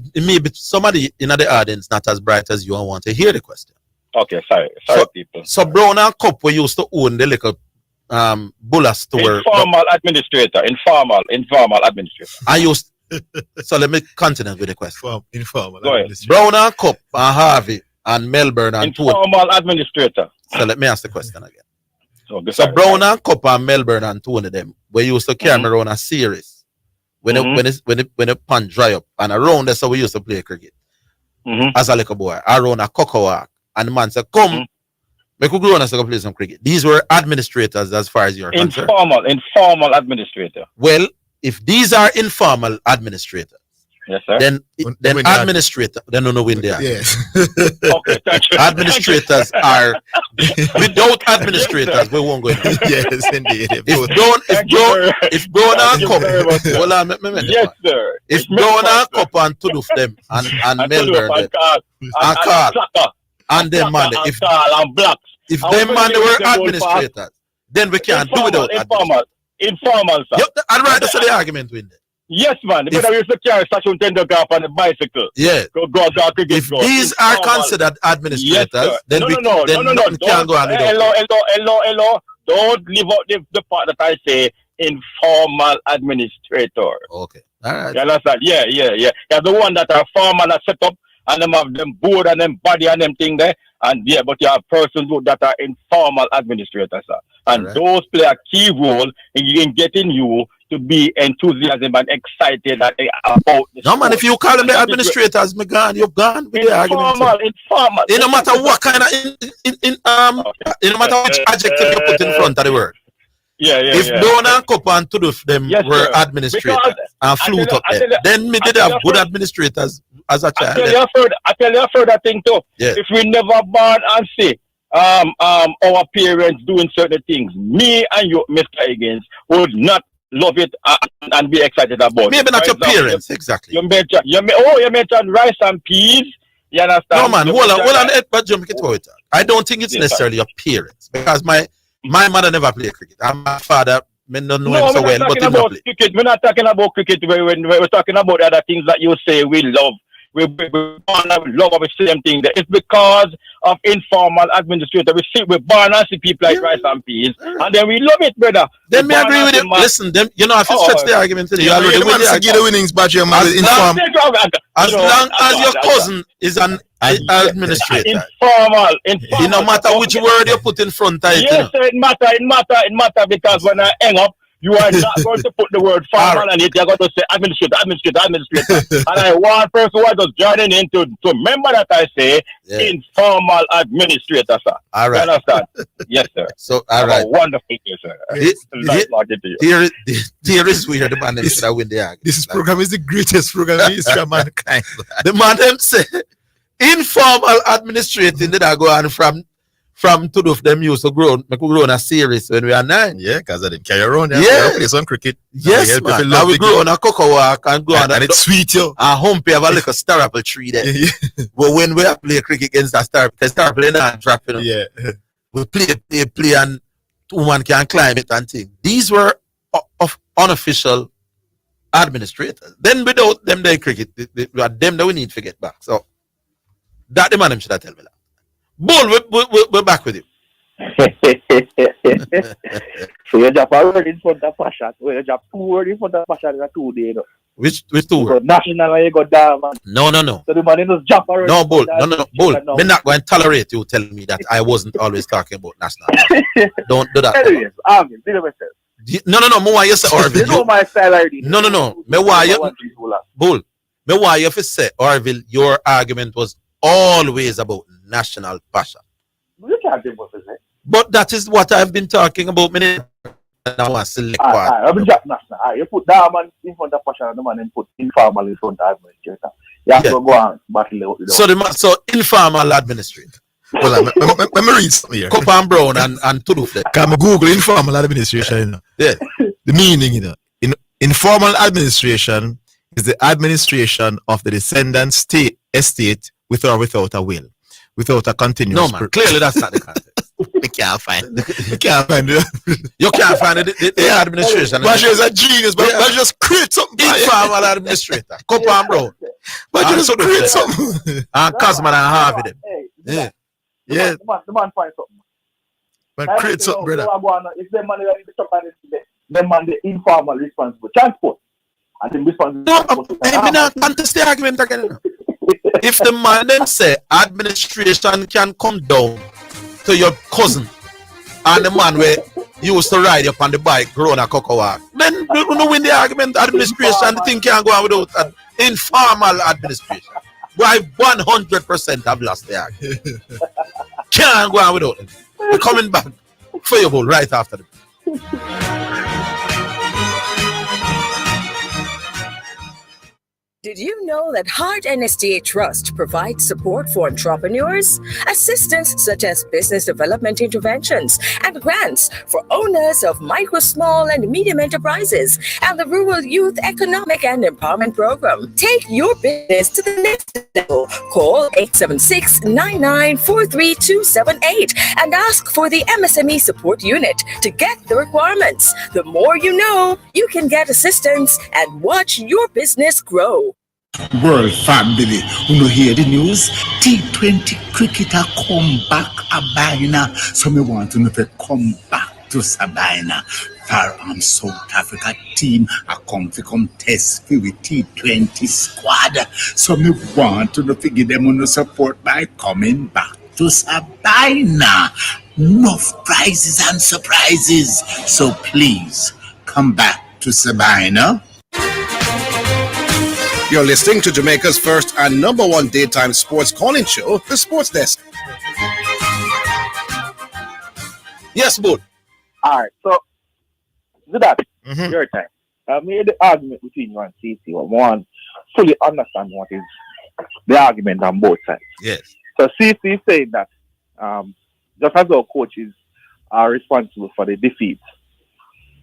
somebody in the audience not as bright as you and want to hear the question. Okay, sorry, people. So Brown and Cup we used to own the little Bulla store. Informal administrator. I used. So let me continue with the question. Informal. Go ahead. Brown and Cup and Harvey and Melbourne and informal administrator. So let me ask the question again. So Brown and Cup and Melbourne and two of them we used to carry around a series when it pan dry up and around that's how we used to play cricket as a little boy around a cocoa walk and the man said come make we go on and play some cricket. These were administrators as far as you're concerned. Informal administrator. Well, if these are informal administrators, yes, sir. Then administrator, they don't know when they are. Yes. Okay, thank you. Administrators are without administrators, we won't go in. Yes, indeed. If Brown and Cup, hold on, yes, sir. If Brown and Cup and two of them and Melbourne and Carl and them man, if them man they were administrators, then we can't do without informal, sir. Yep, I'd rather say the argument with them. Yes, man. Because I used to carry Sachin Tendulkar on the bicycle. Yeah. If these are considered administrators, then we can't go on without. Hello. Don't leave out the part that I say informal administrator. Okay. All right. You understand? Yeah. They're the one that are formal and set up and them have them board and them body and them thing there. And but you have persons that are informal administrators, sir. And those play a key role in getting you to be enthusiastic and excited about this. No man, if you call them the administrators, you've gone with the argument. Informal. It no matter what kind of it no matter what adjective you put in front of the word. If Dona and Cup and Tuduf them were administrators and flute up there, then me did have good administrators as a child. I tell you a further thing too. If we never born and see our parents doing certain things, me and you, Mr. Higgins, would not love it and be excited about it. Maybe not your parents, exactly. You mentioned rice and peas. You understand? No man, hold on, but jump it forward. I don't think it's necessarily your parents, because my mother never played cricket and my father, I don't know him so well, but he never played. We're not talking about cricket. We're talking about other things that you say we love. We love the same thing. It's because of informal administrators. We see we born and see people like rice and peas, and then we love it, brother. Then me agree with you. Listen, them, you know, I feel stretch the argument today. You already win the winnings, but you're informal. As long as your cousin is an administrator, informal. It no matter which word you put in front of it. Yes, it matter because when I hang up, you are not going to put the word formal on it. You're going to say administrator. And I want person who is just joining in to remember that I say informal administrator, sir. All right. You understand? Yes, sir. So, all right. A wonderful day, sir. Nice talking to you. Here is where the man them should have win the argument. This program is the greatest program in history of mankind. The man them say informal administrating did I go on from two of them used to grow on a series when we are 9. Yeah, because I didn't carry around. Play some cricket. Yes, man. Now we grow on a cocoa walk and go on and it's sweet, yo. And home have a little star apple tree there. But when we play cricket against the star apple and dropping, we play and woman can climb it and thing. These were of unofficial administrators. Then without them, they cricket, them that we need to get back. So that the man should have tell me that. Bull, we're back with you. So you drop a word in front of Pasha. You drop 2 words in front of Pasha in a 2 day. No? Which 2 words? National and you got down, man. No. So the man just drop a word. No, Bull. No. Bull. I'm not going to tolerate you telling me that I wasn't always talking about national. Don't do that. Anyways, Arvin, deal with myself. No. More you say Orville. You know my style already. No. Me why you, Bull. Me why you say Orville, your argument was always about national passion. You can't do what it. But that is what I've been talking about. Now I select one. I've been just national. You put that man in front of passion and the man and put informal in front of administrator. You have to go and battle it. So informal administrator. Well, let me read something here. Cup and Brown and Tuduf. Can I Google informal administration? You know? Yeah. The meaning, you know. Informal administration is the administration of the descendant's estate with or without a will, without a continuous. No, man. Clearly, that's not the context. We can't find it. You can't find it. You can't find it. The administration. But she's a genius, but just create something. Informal administrator. Cup and Brown. But you just create something. And Cosman and Harvey them. Yeah. The man find something. But create something, brother. If the man is the man the informal responsible transport. And the responsible. No, I'm not contest the argument again. If the man then say administration can come down to your cousin and the man where you used to ride up on the bike growing a cocoa walk, then you know win the argument. Administration, the thing can't go on without an informal administration. But I 100% have lost the argument. Can't go on without it. We're coming back for your ball right after the. Did you know that Heart NSTA Trust provides support for entrepreneurs? Assistance such as business development interventions and grants for owners of micro, small, and medium enterprises and the Rural Youth Economic and Empowerment Program. Take your business to the next level. Call 876-9943-278 and ask for the MSME support unit to get the requirements. The more you know, you can get assistance and watch your business grow. World family, you know hear the news? T20 cricketer come back a Sabina, so me want to know if they come back to Sabina. For South Africa team, I come to contest with T20 squad, so me want to know if give them no support by coming back to Sabina. Enough prizes and surprises, so please come back to Sabina. You're listening to Jamaica's first and #1 daytime sports calling show, The Sports Desk. Yes, Bull. All right. So Zidane, your time. I made the argument between you and CC. I want to fully understand what is the argument on both sides. Yes. So CC is saying that just as our coaches are responsible for the defeat,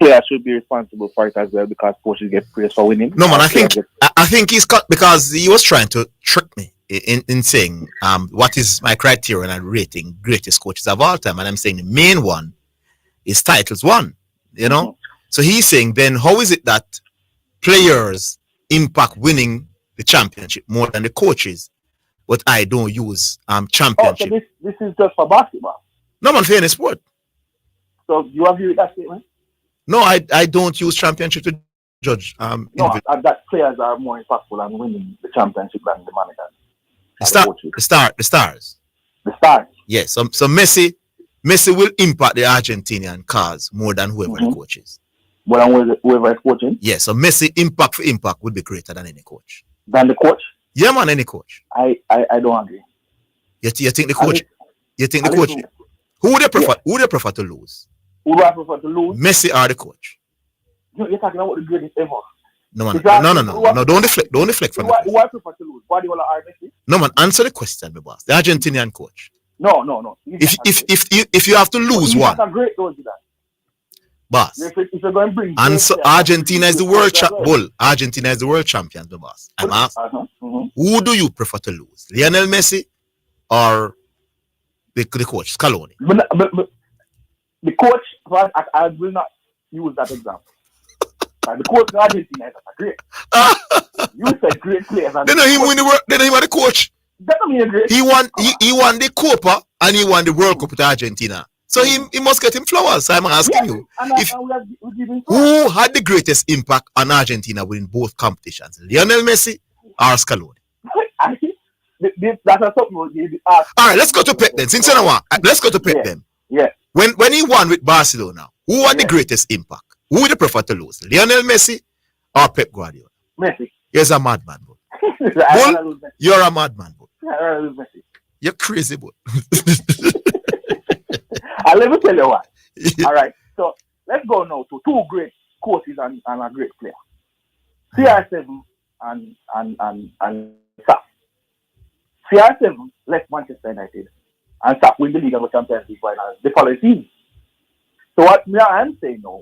players should be responsible for it as well because coaches get praised for winning. No man, I think he's cut because he was trying to trick me in saying what is my criterion and rating greatest coaches of all time, and I'm saying the main one is titles won. You know, so he's saying then how is it that players impact winning the championship more than the coaches, but I don't use championship. Oh, so this is just for basketball. No man, fair in sport. So you agree with that statement? No, I don't use championship to judge. No, that players are more impactful on winning the championship than the managers. The stars. The stars. Yes. So Messi will impact the Argentinian cause more than whoever the coach is. More than whoever is coaching? Yes. So Messi impact for impact would be greater than any coach. Than the coach? Yeah, man, any coach. I don't agree. You think the coach? You think the coach? Who would they prefer? Yeah. Who would they prefer to lose? Who do I prefer to lose? Messi or the coach? You're talking about the greatest ever. No, man. No. Don't deflect from the question. Who I prefer to lose? Guardiola or Messi? No, man. Answer the question, my boss. The Argentinian coach. No. If you have to lose one. That's a great coach, that. Boss. If you're going to bring. Answer. Argentina is the world champion. Argentina is the world champion, my boss. I'm asking. Who do you prefer to lose? Lionel Messi or the coach, Scaloni? But the coach, I will not use that example. The coach in Argentina is great. You said great players. They know him win the world. They know him the coach. That don't mean great. He won the Copa and he won the World Cup with Argentina. So he must get him flowers. So I'm asking you, who had the greatest impact on Argentina within both competitions? Lionel Messi or Scaloni? That's something you ask. All right, let's go to Pep then. Since you know what, let's go to Pep then. Yeah. When he won with Barcelona, who had the greatest impact? Who would you prefer to lose? Lionel Messi or Pep Guardiola? Messi. You're a madman, bro. Bull, you're a madman, bro. You're crazy, bro. Let me tell you what. All right, so let's go now to two great coaches and a great player. CR7 and SAP. CR7 left Manchester United and SAP win the league and the Champions League finals the following season. So what I'm saying now,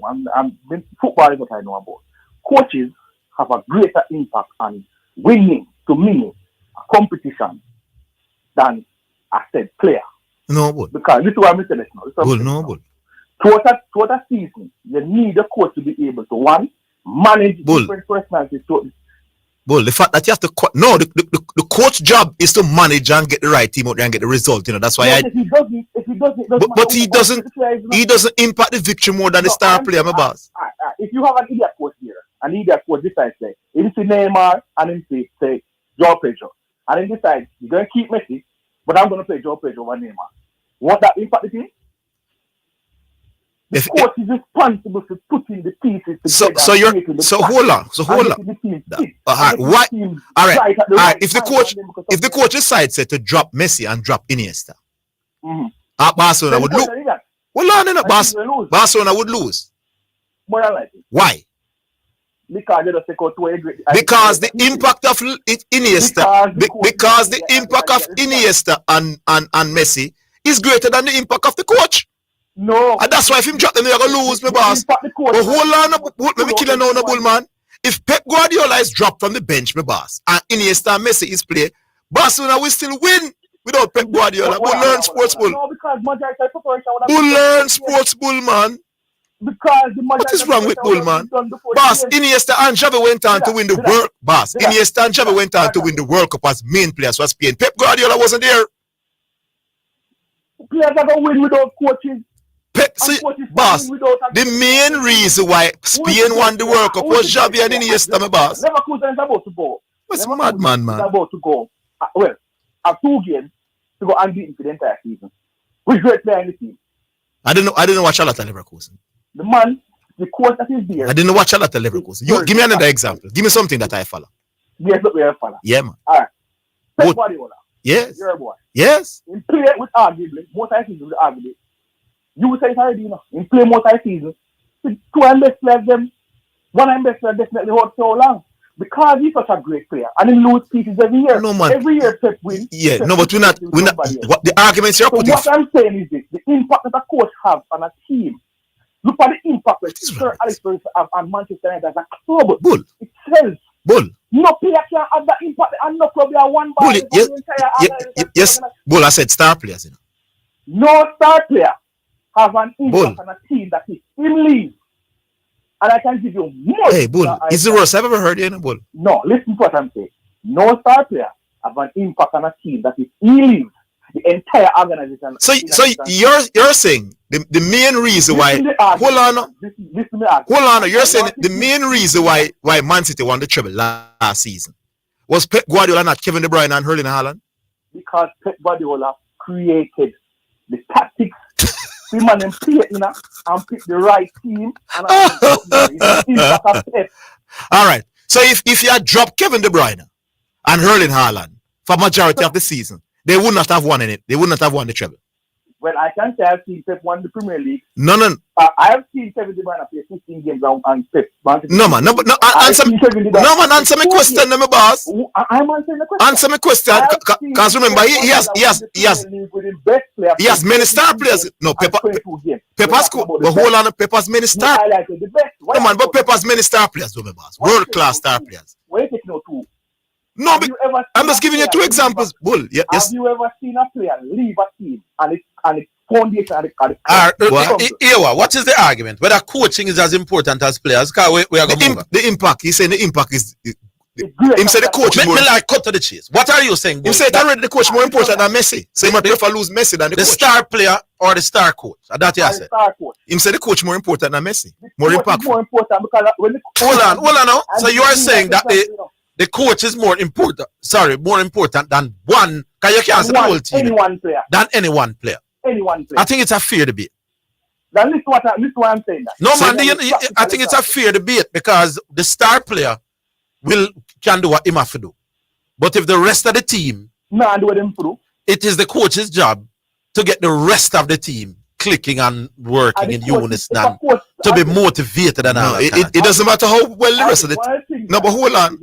football is what I know about. Coaches have a greater impact on winning, to me, a competition than I said player. No, but because this is what I'm saying now. No, but throughout a season, you need a coach to be able to manage different personalities. Well, the fact that you have to the coach job is to manage and get the right team out there and get the result. You know, that's why he doesn't impact the victory more than the star player, my boss. If you have an idiot coach here, an idiot coach decides say, he see Neymar and he say Joe Pedro, and he decides you're going to keep Messi, but I'm going to play Joe Pedro over Neymar. Won't that impact the team? The coach is responsible for putting the pieces together. So hold on. All right. If the coach decides to drop Messi and drop Iniesta, Barcelona would lose. Barcelona would lose. More than likely. Why? Because they don't take out to because the impact of Iniesta, because the impact of Iniesta and Messi is greater than the impact of the coach. No. And that's why if him drop them, they're going to lose, my boss. But hold on, let me kill a no bull, man. If Pep Guardiola is dropped from the bench, my boss, and Iniesta and Messi is play, Barcelona will still win without Pep Guardiola. Bull learn sports bull. No, because majority of preparation. Bull learn sports bull, man. Because the what is wrong with bull, man? Boss, Iniesta and Xavi went on to win the World. Boss, Iniesta and Xavi went on to win the World Cup as main players for Spain. Pep Guardiola wasn't there. Players are going to win without coaches. Boss, the main reason why Spain won the World Cup was Xavi and Iniesta, my boss. Leverkusen is about to go. What's madman, man? About to go. Well, have 2 games to go unbeaten for the entire season. Which great player in the team? I didn't watch a lot of Leverkusen. The man, the coach that is there. I didn't watch a lot of Leverkusen. Give me another example. Give me something that I follow. Yes, look where I follow. Yeah, man. All right. Pep Guardiola. Yes. You're a boy. Yes. In play with arguably, most of the season with arguably. You say it already, you know. In play most of the season, two and best players them. One and best player definitely hold so long. Because he's such a great player. And he lose pieces every year. No, man. Every year Pep wins. Yeah, Pep no, but we're not what the arguments you're putting. What I'm saying is this: the impact that a coach has on a team. Look at the impact that Sir Alex Ferguson have on Manchester United as a club. Bull. It sells. Bull. No player can have that impact and no club have one ball. Yes. Bull, I said star players, you know. No star player have an impact on a team that is in league. And I can give you more. Hey, Bull, is the worst I've ever heard you, Bull? No, listen to what I'm saying. No star player have an impact on a team that is in league. The entire organization. So you're saying the main reason why hold on, you're saying the main reason why Man City won the treble last season was Pep Guardiola, not Kevin De Bruyne and Erling Haaland? Because Pep Guardiola created the tactics, him and them play and pick the right team and all right. So if you had dropped Kevin De Bruyne and Erling Haaland for majority of the season, they would not have won in it. They would not have won the treble. Well, I can say I've seen Pep won the Premier League. No. I have seen Kevin De Bruyne play 15 games and Pep. No, man. No, answer me. No, man. Answer me question, my boss. I'm answering the question. Answer me question, because remember he has many star players. No, Pep has but hold on, Pep has many star. No, man, but Pep has many star players, my boss. World class star players. Where you taking out two? No, I'm just giving you two examples. Bull. Yes. Have you ever seen a player leave a team and it's foundation at the what is the argument? Whether coaching is as important as players? We are going the impact. He's saying the impact is. Him say the coach is more. Me like cut to the chase. What are you saying? Him say that already the coach more important than Messi. So he might prefer lose Messi than the coach. The star player or the star coach? That you said. Him say the coach more important than Messi. More impactful. More important because when hold on now. So you are saying that the coach is more important. Sorry, more important than one. Because you can't say the whole team. Any one player. Than any one player. I think it's a fair debate. Now listen what I'm saying. No, man, I think it's a fair debate because the star player can do what he have to do. But if the rest of the team it is the coach's job to get the rest of the team clicking and working in unison to be motivated and all that. It doesn't matter how well the rest of the team. No, but hold on.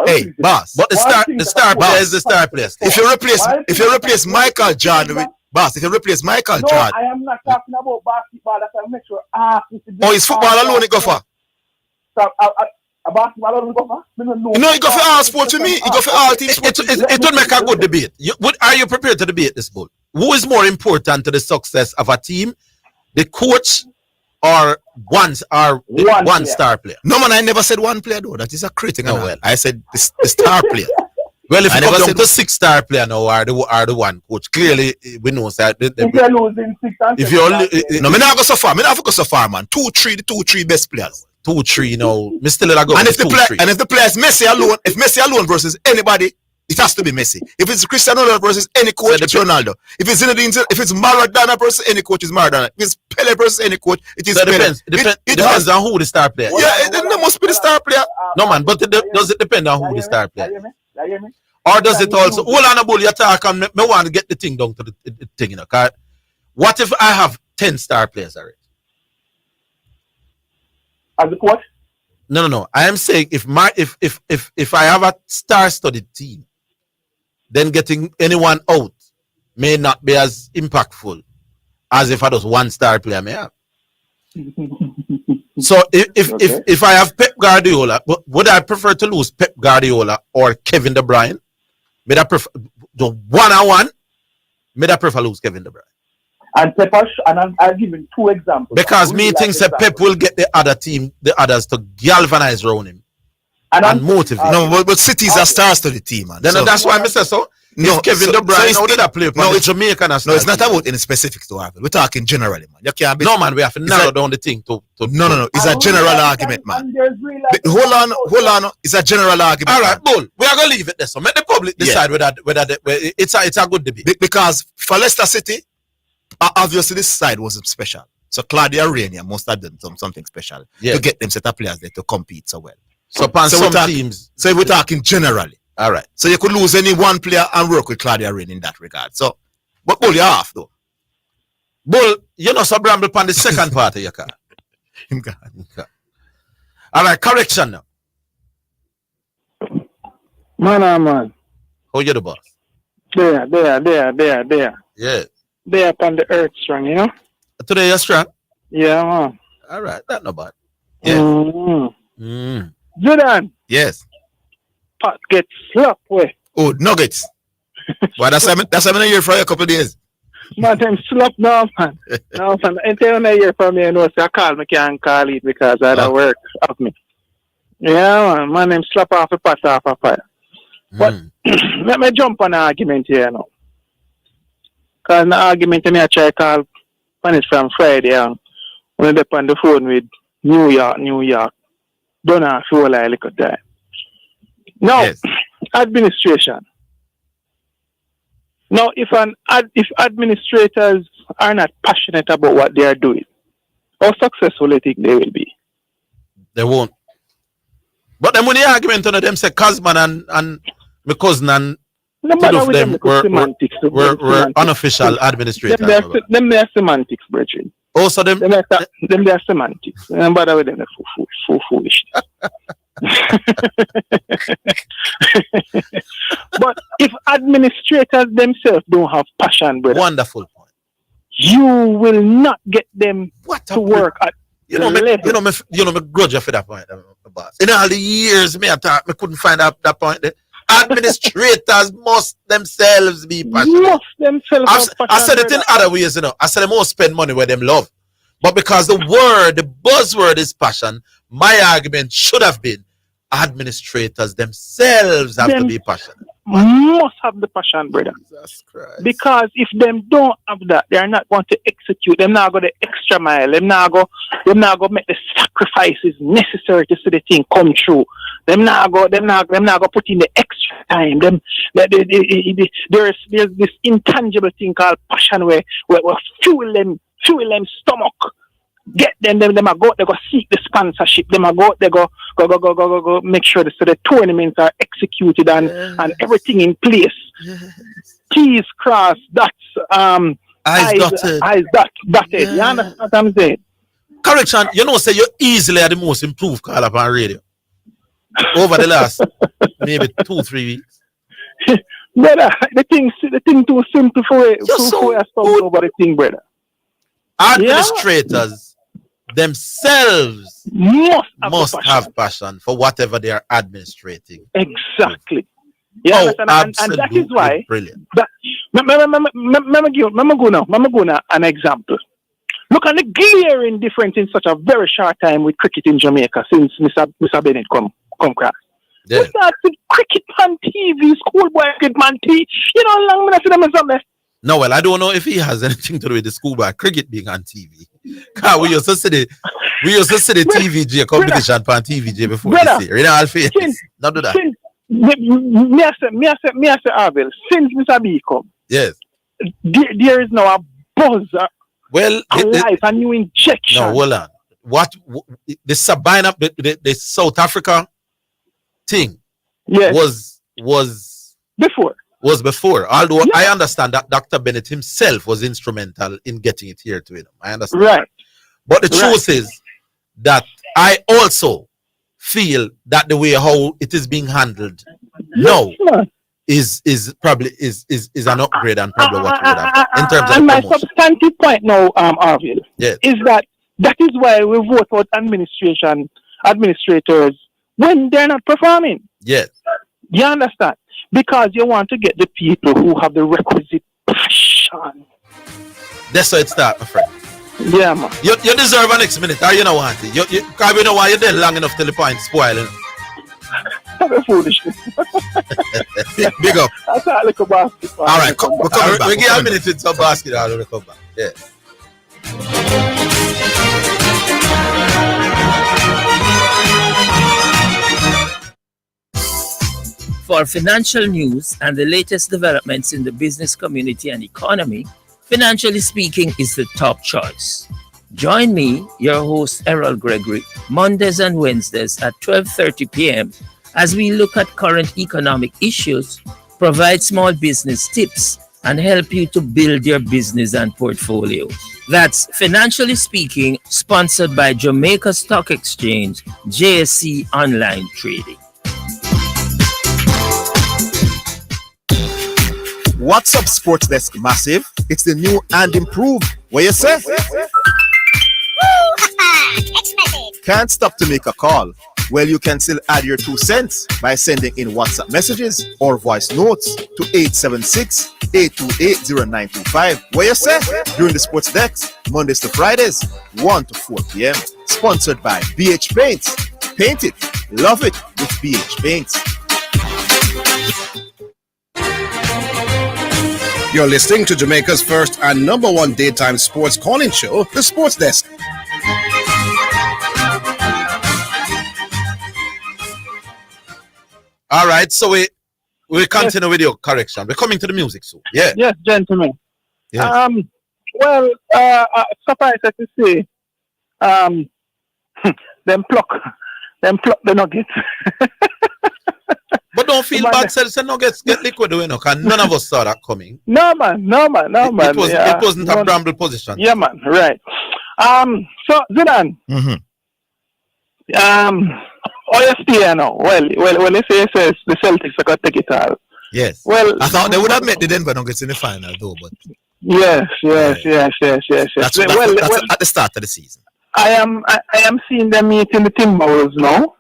Hey, boss. But the star player is the star player. If you replace Michael Jordan with boss, if you replace Michael Jordan. I am not talking about basketball. That I make sure. Is football alone it go for? Basketball alone go for? No, it go for all sports to me. It go for all team sports. It would make a good debate. Are you prepared to debate this, Bull? Who is more important to the success of a team? The coach or one star player? No, man, I never said one player though. That is a critic. No, well, I said the star player. Well, if you come down to 6-star player now are the one coach. Clearly, we know that. If you're losing 6 and 7, no, me not go so far. Me not go so far, man. 2-3, the 2-3 best players. 2-3, no. Me still go. And if the player is Messi alone, if Messi alone versus anybody, it has to be Messi. If it's Cristiano Ronaldo versus any coach, it's Ronaldo. If it's Zinedine, if it's Maradona versus any coach, it's Maradona. If it's Pele versus any coach, it is Pele. It depends on who the star player is. Yeah, it must be the star player. No, man, but does it depend on who the star player is? Hear me? Or does it also, hold on a bull, you talk and me want to get the thing down to the thing, you know, cause what if I have 10 star players already? As a coach? No. I am saying if I have a star-studded team, then getting anyone out may not be as impactful as if I just one star player may have. So if I have Pep Guardiola, would I prefer to lose Pep Guardiola or Kevin De Bruyne? May I prefer the one-on-one? May I prefer lose Kevin De Bruyne? And Pep, and I'll give you 2 examples. Because me thinks that Pep will get the others to galvanize around him and motivate. No, but City is a star-studded team, man. Then that's why I say so. No, Kevin De Bruyne, how did I play? No, it's Jamaican. No, it's not about any specifics to Orville. We're talking generally, man. You can't be. No, man, we have to narrow down the thing to. No. It's a general argument, man. Hold on. It's a general argument. All right, Bull. We are gonna leave it there. So let the public decide whether it's a good debate. Because for Leicester City, obviously this side wasn't special. So Claudia Rainier must have done something special to get them set of players there to compete so well. So some teams. So we're talking generally. All right. So you could lose any one player and work with Claudia Rain in that regard. So, but Bull, you're off though. Bull, you know, so bramble upon the second part of your car. Him gone. All right, correction now. Man. How you the boss? There. Yeah. There upon the earth strong, you know? Today you're strong? Yeah, man. All right, that not bad. Yeah. Zidane. Yes. Pot get slapped with. Oh, nuggets. Well, that's something I hear for a couple of days. Man, them slap now, man. Now, man, until I hear from me, you know, so I call me, can't call it because I had work of me. Yeah, man, them slap off a pass off a fire. But let me jump on an argument here now. Because the argument I try to call when from Friday on when I on the phone with New York. Don't have to hold a little time. Now, administration. Now, if administrators are not passionate about what they are doing, how successful do you think they will be? They won't. But then when the argument on them say Cosman and my cousin and two of them were unofficial administrators. Them they are semantics, brethren. Also them they are semantics. Don't bother with them, foolish. But if administrators themselves don't have passion, brother, wonderful point. You will not get them to work at me grudge you for that point, boss. In all the years me I thought me couldn't find that point there. Administrators must themselves be passionate. I said it in other ways, you know. I said they must spend money where them love. But because the buzzword is passion, my argument should have been administrators themselves have to be passionate. Must have the passion, brother. Jesus Christ. Because if them don't have that, they are not going to execute. Them not go the extra mile. Them not go make the sacrifices necessary to see the thing come true. Them not go put in the extra time. There's this intangible thing called passion where fuel them stomach. Get them they go seek the sponsorship. They go make sure that the tournaments are executed and everything in place. T's crossed, that's eyes dotted. You understand what I'm saying? Correction, you know, say you easily are the most improved call up on radio over the last maybe 2-3 weeks. Brother, the thing too simple for it. Over the thing, brother. Administrators themselves must have passion for whatever they are administrating. Exactly. Yeah, and that is why. Brilliant. Remember go now an example. Look at the glaring difference in such a very short time with cricket in Jamaica since Mr. Bennett come across. Yeah. We start with cricket on TV, schoolboy cricket on TV. You know how long I see them or something? No, well, I don't know if he has anything to do with the schoolboy cricket being on TV. Because we used to see the TVJ competition on TVJ before this year. You know, I'll face not do that. Me I say, Orville, since Mr. B come, yes, there is now a buzz, a new injection. No, hold on. What the Sabina, the South Africa thing, was before. Although I understand that Dr. Bennett himself was instrumental in getting it here to him. I understand. Right. But the truth is that I also feel that the way how it is being handled now is probably an upgrade and probably what would happen in terms of and my promotion. substantive point now, Orville, is that is why we vote for administrators when they're not performing. Yes. You understand? Because you want to get the people who have the requisite passion. That's how it starts, my friend. Yeah, man. You deserve an next minute, or you don't want it. Because we know why you're there long enough till the point spoiling. That's foolishness. Big up. That's how I look at basketball. All right, we're coming back. We give a minute with some basketball when we come back. Yeah. For financial news and the latest developments in the business community and economy, Financially Speaking is the top choice. Join me, your host Errol Gregory, Mondays and Wednesdays at 12:30 p.m. as we look at current economic issues, provide small business tips, and help you to build your business and portfolio. That's Financially Speaking, sponsored by Jamaica Stock Exchange, JSC Online Trading. What's up, Sports Desk Massive? It's the new and improved. What you say? Can't stop to make a call. Well, you can still add your 2 cents by sending in WhatsApp messages or voice notes to 876-828-0925. What you say? During the Sports Desk, Mondays to Fridays, 1 to 4 p.m. Sponsored by BH Paints. Paint it. Love it with BH Paints. You're listening to Jamaica's first and number one daytime sports calling show, The Sports Desk. All right, so we continue with your correction. We're coming to the music soon. Yeah. Yes, gentlemen. Yeah. Well, suffice it to say, them pluck the Nuggets. But don't feel bad, say Nuggets get liquid, you know, because none of us saw that coming. No man. It wasn't a bramble position. Yeah, man. Right. So Zidane. OSP, now. Well, they say the Celtics are going to take it all. Yes. Well, I thought they would have met the Denver Nuggets in the final, though. But yes. That's at the start of the season. I am seeing them meeting the Timberwolves now.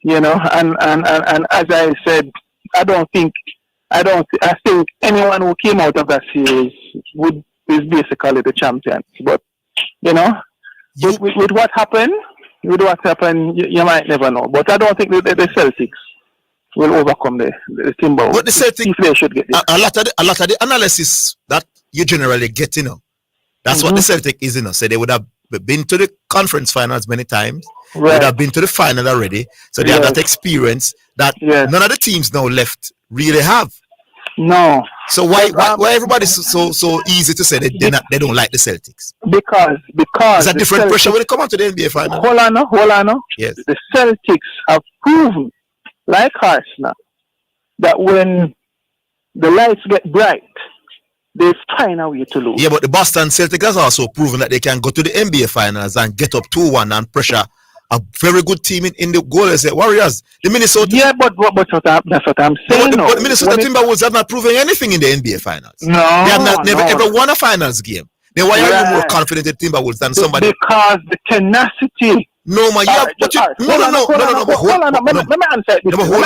You know, and as I said, I think anyone who came out of that series is basically the champions. But you know, with what happened, you might never know. But I don't think the Celtics will overcome the Timberwolves. But the Celtics, if they should get this. a lot of the analysis that you generally get, you know, that's what the Celtic is, you know. So they would have been to the conference finals many times. Right. They would have been to the final already. So they have that experience that none of the teams now left really have. No. So why everybody's so easy to say they don't like the Celtics? Because it's a different pressure when it comes to the NBA final. Hold on. Yes. The Celtics have proven, like Arsenal, that when the lights get bright, they find a way to lose. Yeah, but the Boston Celtics has also proven that they can go to the NBA finals and get up 2-1 and pressure a very good team in the Golden State Warriors. The Minnesota. Yeah, but that's what I'm saying. But the Minnesota Timberwolves have not proven anything in the NBA finals. No, they have never ever won a finals game. Then why are you more confident in Timberwolves than somebody? Because the tenacity. No, man. Hold on. Let me answer this. Hold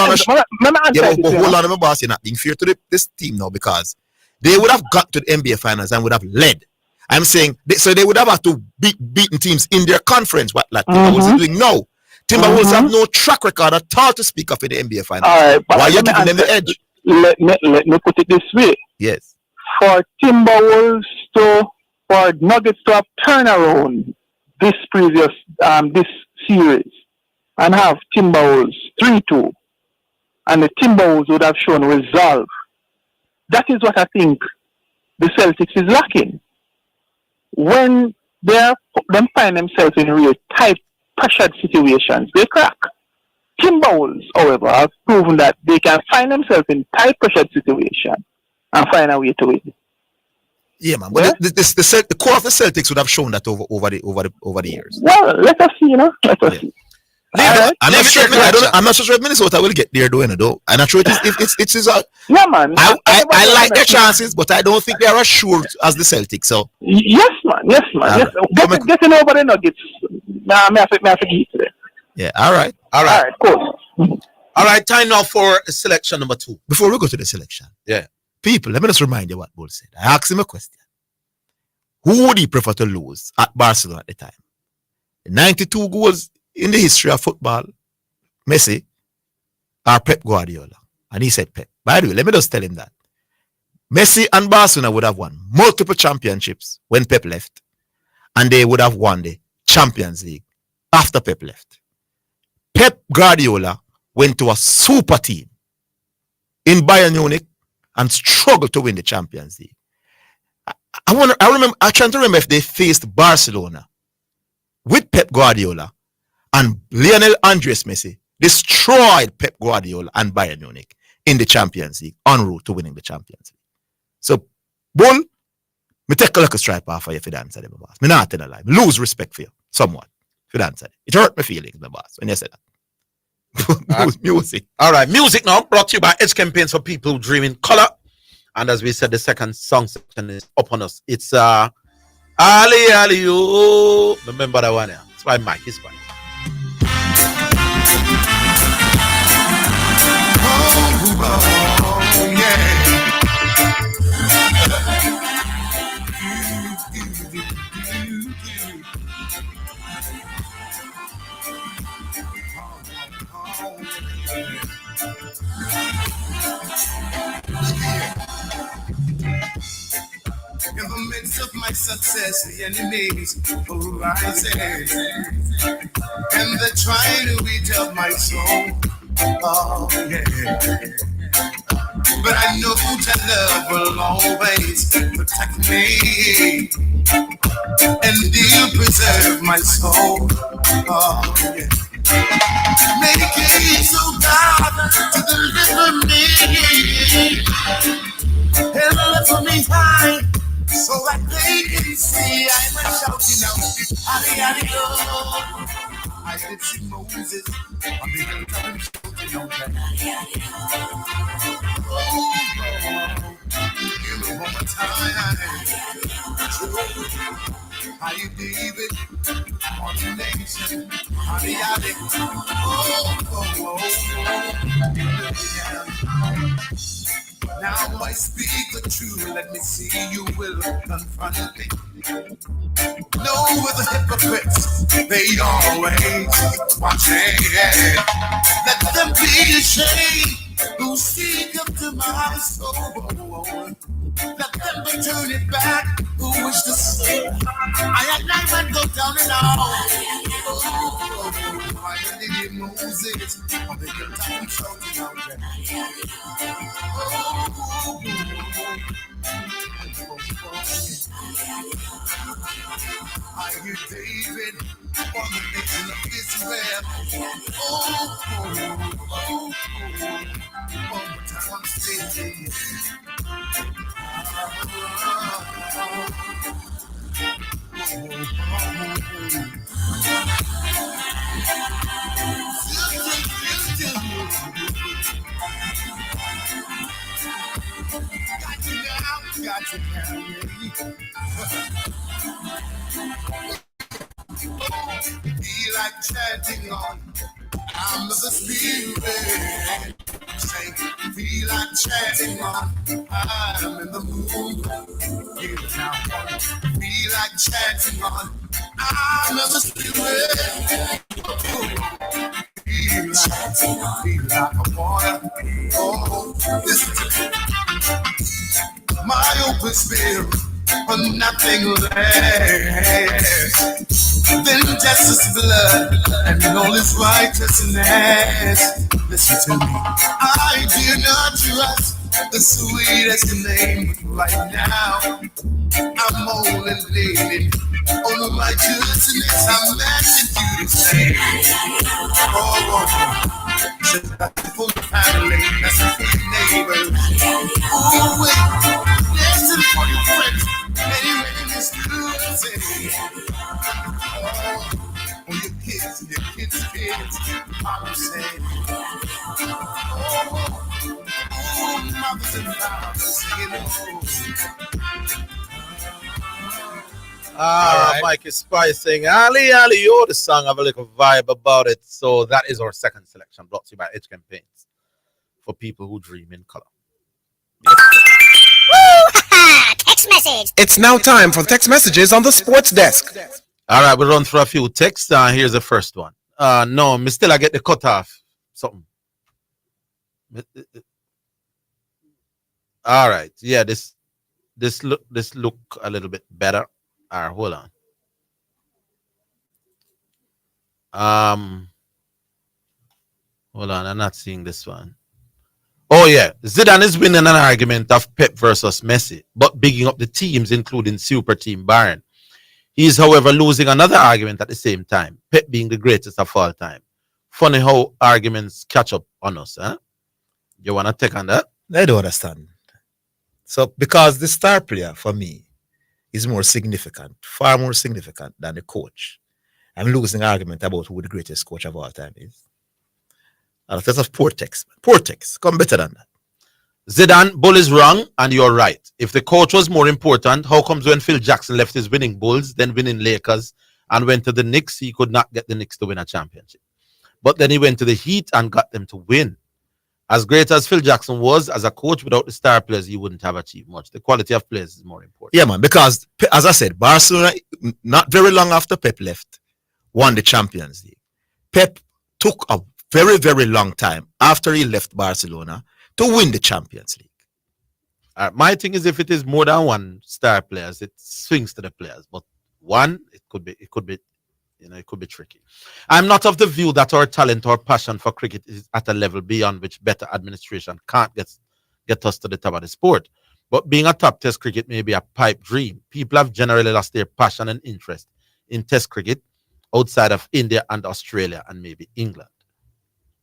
on, my boss. You're not being fair to this team now because they would have got to the NBA finals and would have led. I'm saying, so they would have had to beaten teams in their conference, what like Timberwolves is doing now. Timberwolves have no track record at all to speak of in the NBA finals. All right, why are you giving them the edge? Let me put it this way. Yes. For Timberwolves for Nuggets to have turned around this series and have Timberwolves 3-2, and the Timberwolves would have shown resolve. That is what I think the Celtics is lacking. When they find themselves in real tight, pressured situations, they crack. Timberwolves, however, have proven that they can find themselves in tight, pressured situations and find a way to win. Yeah, man. But the core of the Celtics would have shown that over the years. Well, let us see, Let us see. I'm not sure if Minnesota will get there though. I'm not sure if it's yeah, man. I like their chances, but I don't think they are as sure as the Celtics. So yes, man. Getting over the Nuggets. Yeah. All right. Cool. All right. Time now for selection number 2. Before we go to the selection, people, let me just remind you what Bull said. I asked him a question. Who would he prefer to lose at Barcelona at the time? 92 goals in the history of football, Messi or Pep Guardiola? And he said Pep. By the way, let me just tell him that Messi and Barcelona would have won multiple championships when Pep left, and they would have won the Champions League after Pep left. Pep Guardiola went to a super team in Bayern Munich and struggled to win the Champions League. I'm trying to remember if they faced Barcelona with Pep Guardiola and Lionel Andres Messi destroyed Pep Guardiola and Bayern Munich in the Champions League en route to winning the Champions League. So, Bull, Me take a look at stripe off of you for the answer, my boss. Me not tell a lie. Me lose respect for you, somewhat, for the answer. It hurt my feelings, my boss, when you said that. Music. All right, music now brought to you by Edge Campaigns for people who dream in color. And as we said, the second song section is up on us. It's Ali Ali oh. Remember that one, yeah? That's why Mike is fine. Oh, yeah. In the midst of my success, the enemies are rising, and they're trying to eat up my soul. Oh, yeah. But I know that love will always protect me, and He'll preserve my soul. Oh, yeah. Make it so God to deliver me and lift me high, so that they can see I'm a shouting out, Ali, Ali, oh. I did see Moses on the hilltop and shouting out that Ali, Ali, oh. Give me one more time. How you David on the nation, Ali, Ali, Now I speak the truth, let me see you will confront me. No, with the hypocrites, they always watching. Let them be ashamed who seek up to my soul. Let them be turn it back who wish to see I at night and go down and out. I need Moses on the hilltop and shouting out there. I hear David on the nation of Israel. One more time I'm saying. Got you now, be like chanting on I'm the spirit. Say, feel like chanting on I'm in the mood. Feel now, feel like chanting on I'm in the spirit. Feel like a water. Oh, listen to me. My open spirit for nothing less than justice, blood, and all His righteousness. Listen to me. I do not trust the sweetest name right now. I'm only leaning on the righteousness. I'm asking you to say, oh, that's for your family, that's for your neighbors. Oh, wait, listen for your friends, and you're ready to say, oh, your kids and your kids' kids, I'm saying, oh, mothers and fathers singing, Mike is spicing Ali Ali oh, the song have a little vibe about it. So that is our second selection brought to you by Edge Campaigns for people who dream in color. Yep. Text message. It's now time for text messages on the sports desk. All right, we'll run through a few texts. Here's the first one. No, me still I get the cut off something. All right, yeah, this look a little bit better. All right, hold on. Hold on, I'm not seeing this one. Oh yeah, Zidane is winning an argument of Pep versus Messi, but bigging up the teams, including Super Team Bayern. He is, however, losing another argument at the same time, Pep being the greatest of all time. Funny how arguments catch up on us, huh? You want to take on that? I don't understand. So, because the star player, for me, is more significant, far more significant than the coach. I'm losing argument about who the greatest coach of all time is. And that's of poor text. Poor text. Come better than that. Zidane, Bull is wrong, and you're right. If the coach was more important, how comes when Phil Jackson left his winning Bulls, then winning Lakers, and went to the Knicks, he could not get the Knicks to win a championship? But then he went to the Heat and got them to win. As great as Phil Jackson was as a coach, without the star players, he wouldn't have achieved much. The quality of players is more important. Yeah, man, because, as I said, Barcelona, not very long after Pep left, won the Champions League. Pep took a very, very long time after he left Barcelona to win the Champions League. My thing is, if it is more than one star players, it swings to the players. But one, it could be tricky. I'm not of the view that our talent or passion for cricket is at a level beyond which better administration can't get us to the top of the sport. But being a top test cricket may be a pipe dream. People have generally lost their passion and interest in test cricket outside of India and Australia and maybe England.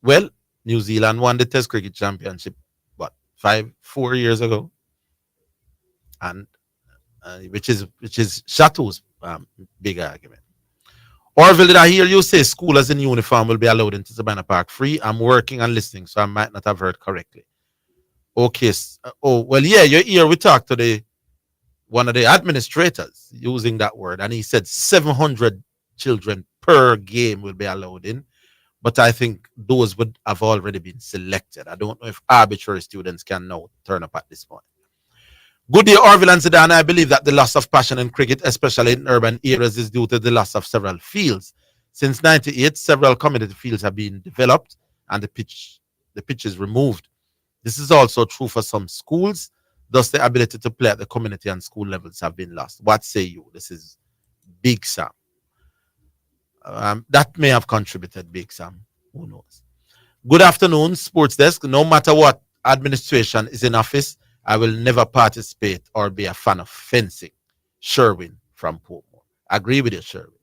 Well, New Zealand won the Test Cricket Championship, 4 years ago, and which is Chateau's big argument. Orville, did I hear you say schoolers in uniform will be allowed into Sabina Park free? I'm working and listening, so I might not have heard correctly. Okay. You're here. We talked to one of the administrators using that word, and he said 700 children per game will be allowed in. But I think those would have already been selected. I don't know if arbitrary students can now turn up at this point. Good day, Orville and Zidane. I believe that the loss of passion in cricket, especially in urban areas, is due to the loss of several fields. Since 1998, several community fields have been developed and the pitch is removed. This is also true for some schools. Thus, the ability to play at the community and school levels have been lost. What say you? This is Big Sam. That may have contributed, Big Sam. Who knows? Good afternoon, Sports Desk. No matter what administration is in office, I will never participate or be a fan of fencing. Sherwin from Portmore. Agree with you, Sherwin.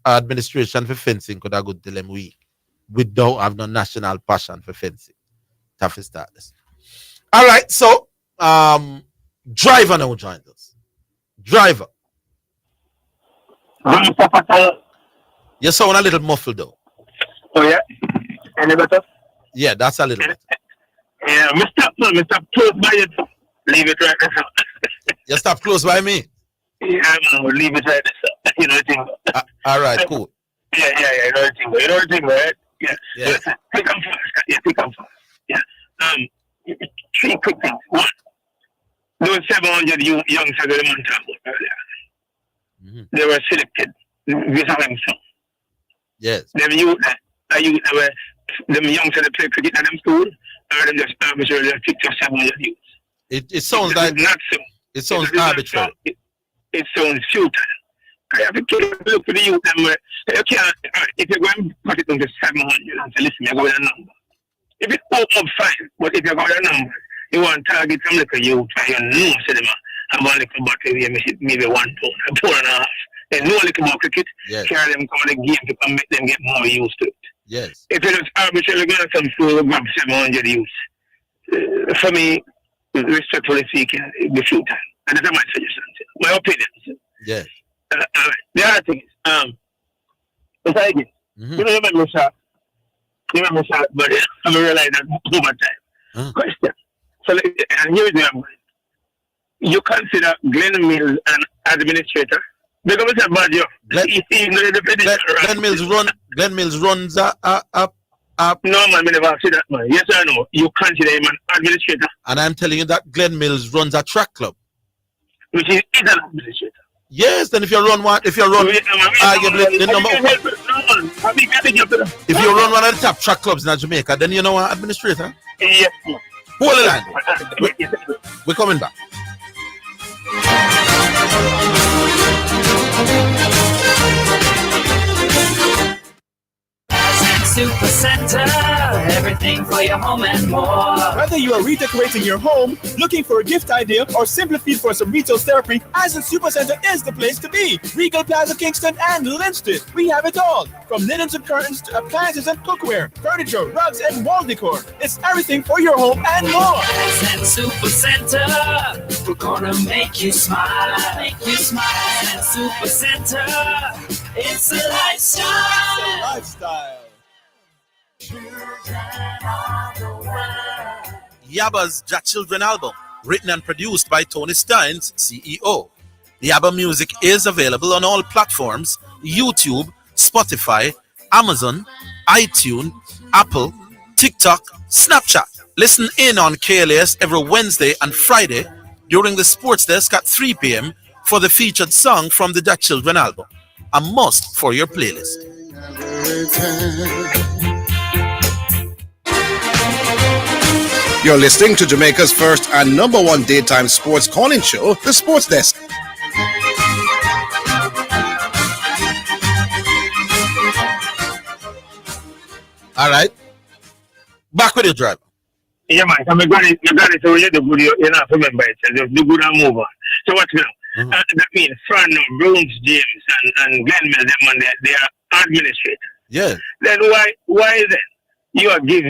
Administration for fencing could have good till them weak. We don't have no national passion for fencing. Tough to start this. All right, so Driver now joins us. Driver. You sound a little muffled though. Oh yeah? Any better? Yeah, that's a little better. Yeah, Mr. Close by it. Leave it right there. You stop close by me? Yeah, man, leave it right there. You know the thing. All right, cool. Yeah, you know the thing, right? Yeah. Think I'm fast. Yeah. Three quick things. One, those 700 youngsters that the man talked about earlier. They were selected. We have them some. Yes. Them youngsters that play cricket at them school, or them just arbitrarily picked up 700 youths. It sounds like not so. It sounds arbitrary. It sounds futile. I have to look for the youth. You can't, if you're going to put it into 700 and say, listen, you're going to number. If it's up, fine. But if you're going to number, you want to target some little youth, you know, say them have one little battery, maybe 1 pound, a pound and a half. They know a little more cricket, carry them come to the game to make them get more used to it. Yes. If it's arbitrarily going to come through, grab 700 youths. For me, respectfully speaking, it'd be futile. And that's my suggestion. My opinion. Yes. The other thing is, it's like it. You know, you remember shot, but I realize that over time. Question. So, and here's the number. You consider Glenn Mills an administrator? Because it's a bad job. Glenn Mills runs a no, man, I never say that, man. Yes or no? You consider him an administrator? And I'm telling you that Glenn Mills runs a track club. Which is an administrator. Yes, then if you run arguably the number. If you run one of the top track clubs in Jamaica, then you know an administrator. Yes. Hold the line. We're coming back. Super Center, everything for your home and more. Whether you are redecorating your home, looking for a gift idea, or simply feel for some retail therapy, Asden Super Center is the place to be. Regal Plaza, Kingston, and Linston. We have it all, from linens and curtains to appliances and cookware, furniture, rugs, and wall decor. It's everything for your home and more. Asden Super Center, we're gonna make you smile. Make you smile. Asden Super Center, it's a lifestyle. It's a lifestyle. Yabba's Jack Children album, written and produced by Tony Steins, CEO. Yabba music is available on all platforms: YouTube, Spotify, Amazon, iTunes, Apple, TikTok, Snapchat. Listen in on KLAS every Wednesday and Friday during the sports desk at 3 p.m. for the featured song from the Jack Children album. A must for your playlist. You're listening to Jamaica's first and number one daytime sports calling show, The Sports Desk. All right. Back with your driver. Yeah, man. You got it. So you do good. You not remember it. Just do good and move on. So what now? That means Fran, Bruins, James, and Glenn Mills, them and they are administrators. Yeah. Then why then you give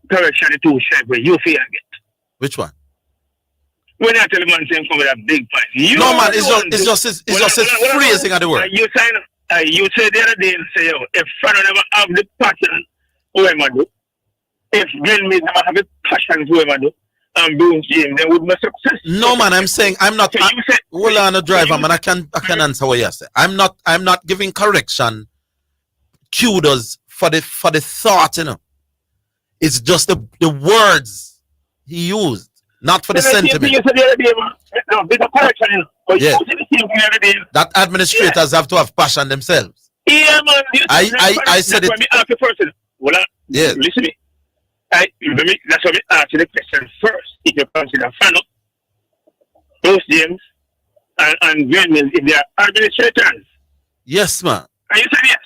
correction to 2 strike where you fear get? Which one? When I tell the man saying come with a big price. No man, it's just his phrasing of the word. You sign you say the other day and say, if Fran never have the passion, who am I do? If Glenn Mills never have the passion, who am I do? And Bruins James, then would be success. No man, I'm saying I'm not. Hold on, a driver man. I can answer what you say. I'm not giving correction. Kudos for the thought, you know. It's just the words he used, not for the sentiment. No, there's a correction, you know. But Yeah. you say the same thing every day. That administrators have to have passion themselves. Yeah, man. I said it. Let me ask you first. Well, yeah. Listen to me. That's why we ask you the question first. If you consider Fano, Bruce James, and Glenn Mills, if they are administrators. Yes, man. And you said yes.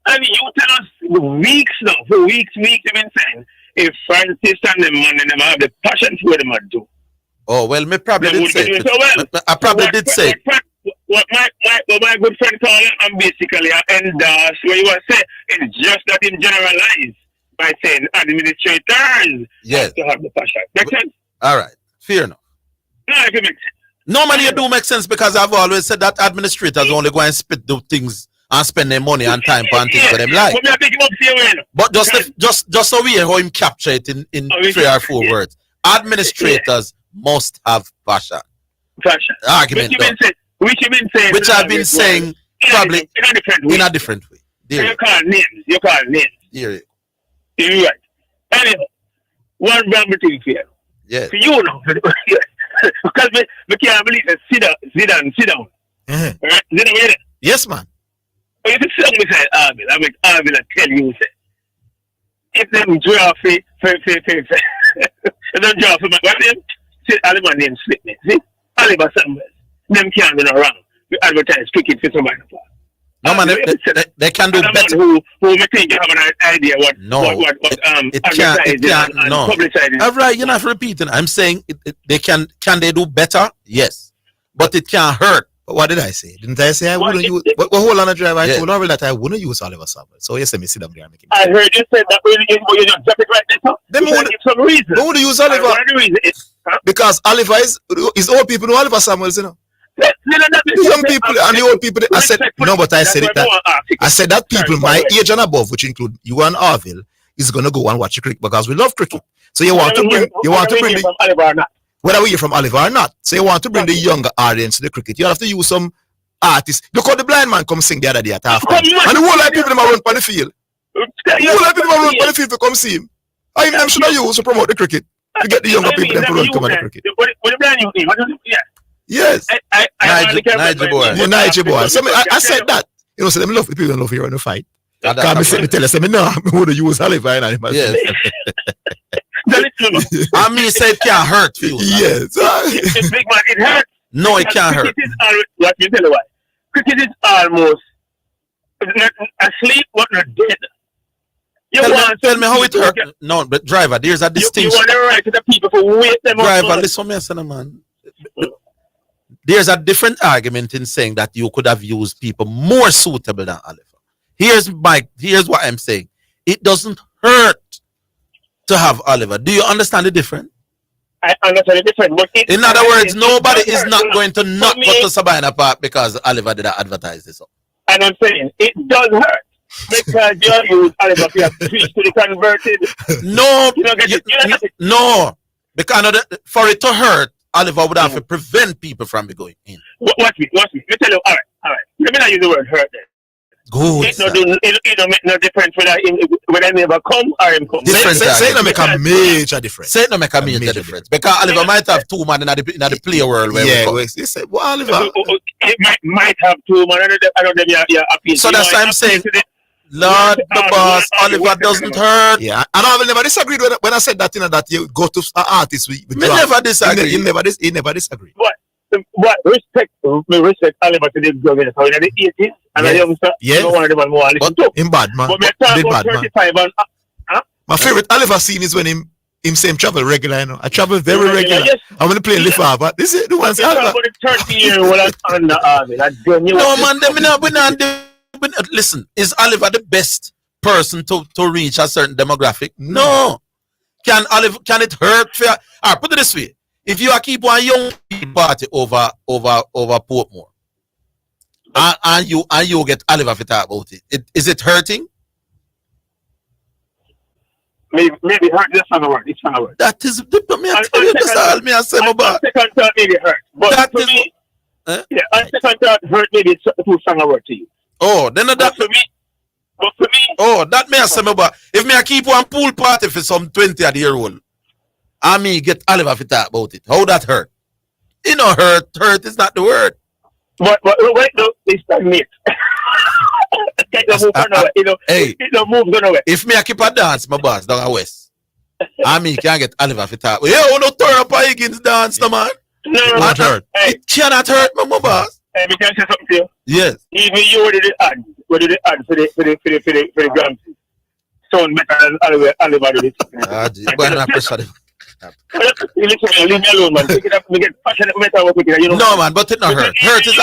And you tell us weeks now, for weeks you've been saying, if Francis and the man and them have the passion for what they might do. Oh, well, me probably did say it. So well, I probably did say it. What my good friend called it, and basically I endorse what you want to say. It's just that in generalize by saying administrators yes. to have the passion. Make sense? All right. Fair enough. No, it makes sense. No, man, you do make sense because I've always said that administrators only go and spit the things and spend their money and time for things for them like. But just so we hear how him capture it in 3 or 4 words. Administrators must have passion. Argument Which I've been saying probably in a different way. You call names. Here. You're right. Anyway, one random thing here. Yeah. For you know, because we can't believe that sit down. Mm-hmm. Right? Zidane, yes, man. But if it's something beside Orville, I make Orville tell you, say, if them draw for if them draw for my name, see, all my name slip me. See? Oliver Samuels. Them can't be around. We advertise cricket for somebody. No, man, they can do better. Who may think you have an idea what it can't, no. All right, you're not repeating. I'm saying they can they do better? Yes. But it can't hurt. What did I say? Didn't I say I wouldn't use? Well, hold on, a driver. I told Orville that I wouldn't use Oliver Samuel. So yes, let me sit down there and make it. I heard you said that when you just drop it right there. Then we would some reason. Who would use Oliver? Because Oliver is old people know Oliver Samuels, you know. The young people and the old people. I said no, but I said it that I said that people my age and above, which include you and Orville, is gonna go and watch the cricket because we love cricket. So you want to bring the whether we hear from Oliver or not. So you want to bring the younger audience to the cricket. You have to use some artists. Look how the blind man come sing the other day at halftime. And the whole lot of people them run on the field. The whole lot of people run on the field to come see him. I even them should have used to promote the cricket. To get the younger people them to run come on the cricket. Yes. Nigel boy. Yeah, Nigel boy. So I said that. You know, so them love the people don't love you in the fight. Can't me tell us, no, I would have used Oliver and animals. Yes. I mean, say it can't hurt you. Yes. It's big man, it hurts. No, it can't hurt. Let me tell you why. Cricket is almost not asleep but not dead. Tell me how it hurt. No, but driver, there's a distinction. You want the right to the people to wait them driver, listen to me, man. There's a different argument in saying that you could have used people more suitable than Oliver. Here's what I'm saying. It doesn't hurt to have Oliver. Do you understand the difference? I understand the difference. But in other words, nobody is not going to not go to Sabina Park because Oliver did not advertise this. And I'm saying it does hurt. Because you use Oliver to preach to the converted. No, no. Because for it to hurt, Oliver would have to prevent people from going in. Watch me. Let me tell you. All right. Let me not use the word hurt then. Good. It don't make no difference whether never come or him come. Say no make a major difference. Say no make a major difference. Because Oliver might have two man in the play world. You say, well, Oliver. It might have two man. I don't know. So that's why I'm saying. Lord, the boss, Oliver doesn't hurt. Yeah, and I will never disagreed when I said that, that you go to an artist with never disagree. He never disagreed. But respect Oliver to the government. So in the 80s, and a youngster, one of them more listen to. Him bad, man. But me talk about 35 and... My favorite Oliver scene is when him same travel regular, I travel very regular. Yes. I'm going to play Lifa, but this is the one. Talk about the 30-year-old under army. No, man, listen, is Oliver the best person to reach a certain demographic? No. Can it hurt? All right, put it this way. If you keep one young party over Portmore, and you get Oliver to talk about it, is it hurting? Maybe hurt. That's not a word. It's not a word. That is I say about. Second thought maybe hurt, but that for me, second thought hurt maybe it's too strong a word to you. Oh, then that for me. But for me, oh, that may say about. If me I keep one pool party for some 20-year-old, I me get Oliver to talk about it. How that hurt? You know, hurt is not the word. But wait, no, they stagnate. It don't move nowhere. If me I keep a dance, my boss down west, I me can't get Oliver to talk. Yeah, you don't turn up a Higgins dance, no man. No, hurt. It cannot hurt, my boss. Hey, can I say something to you? Yes. Even you did the ad for the Grammy. Sound better than Oliver did it. Leave me alone, man. Take it up, me get passionate matter with it, you know. No, man, but it not hurt. Hurt is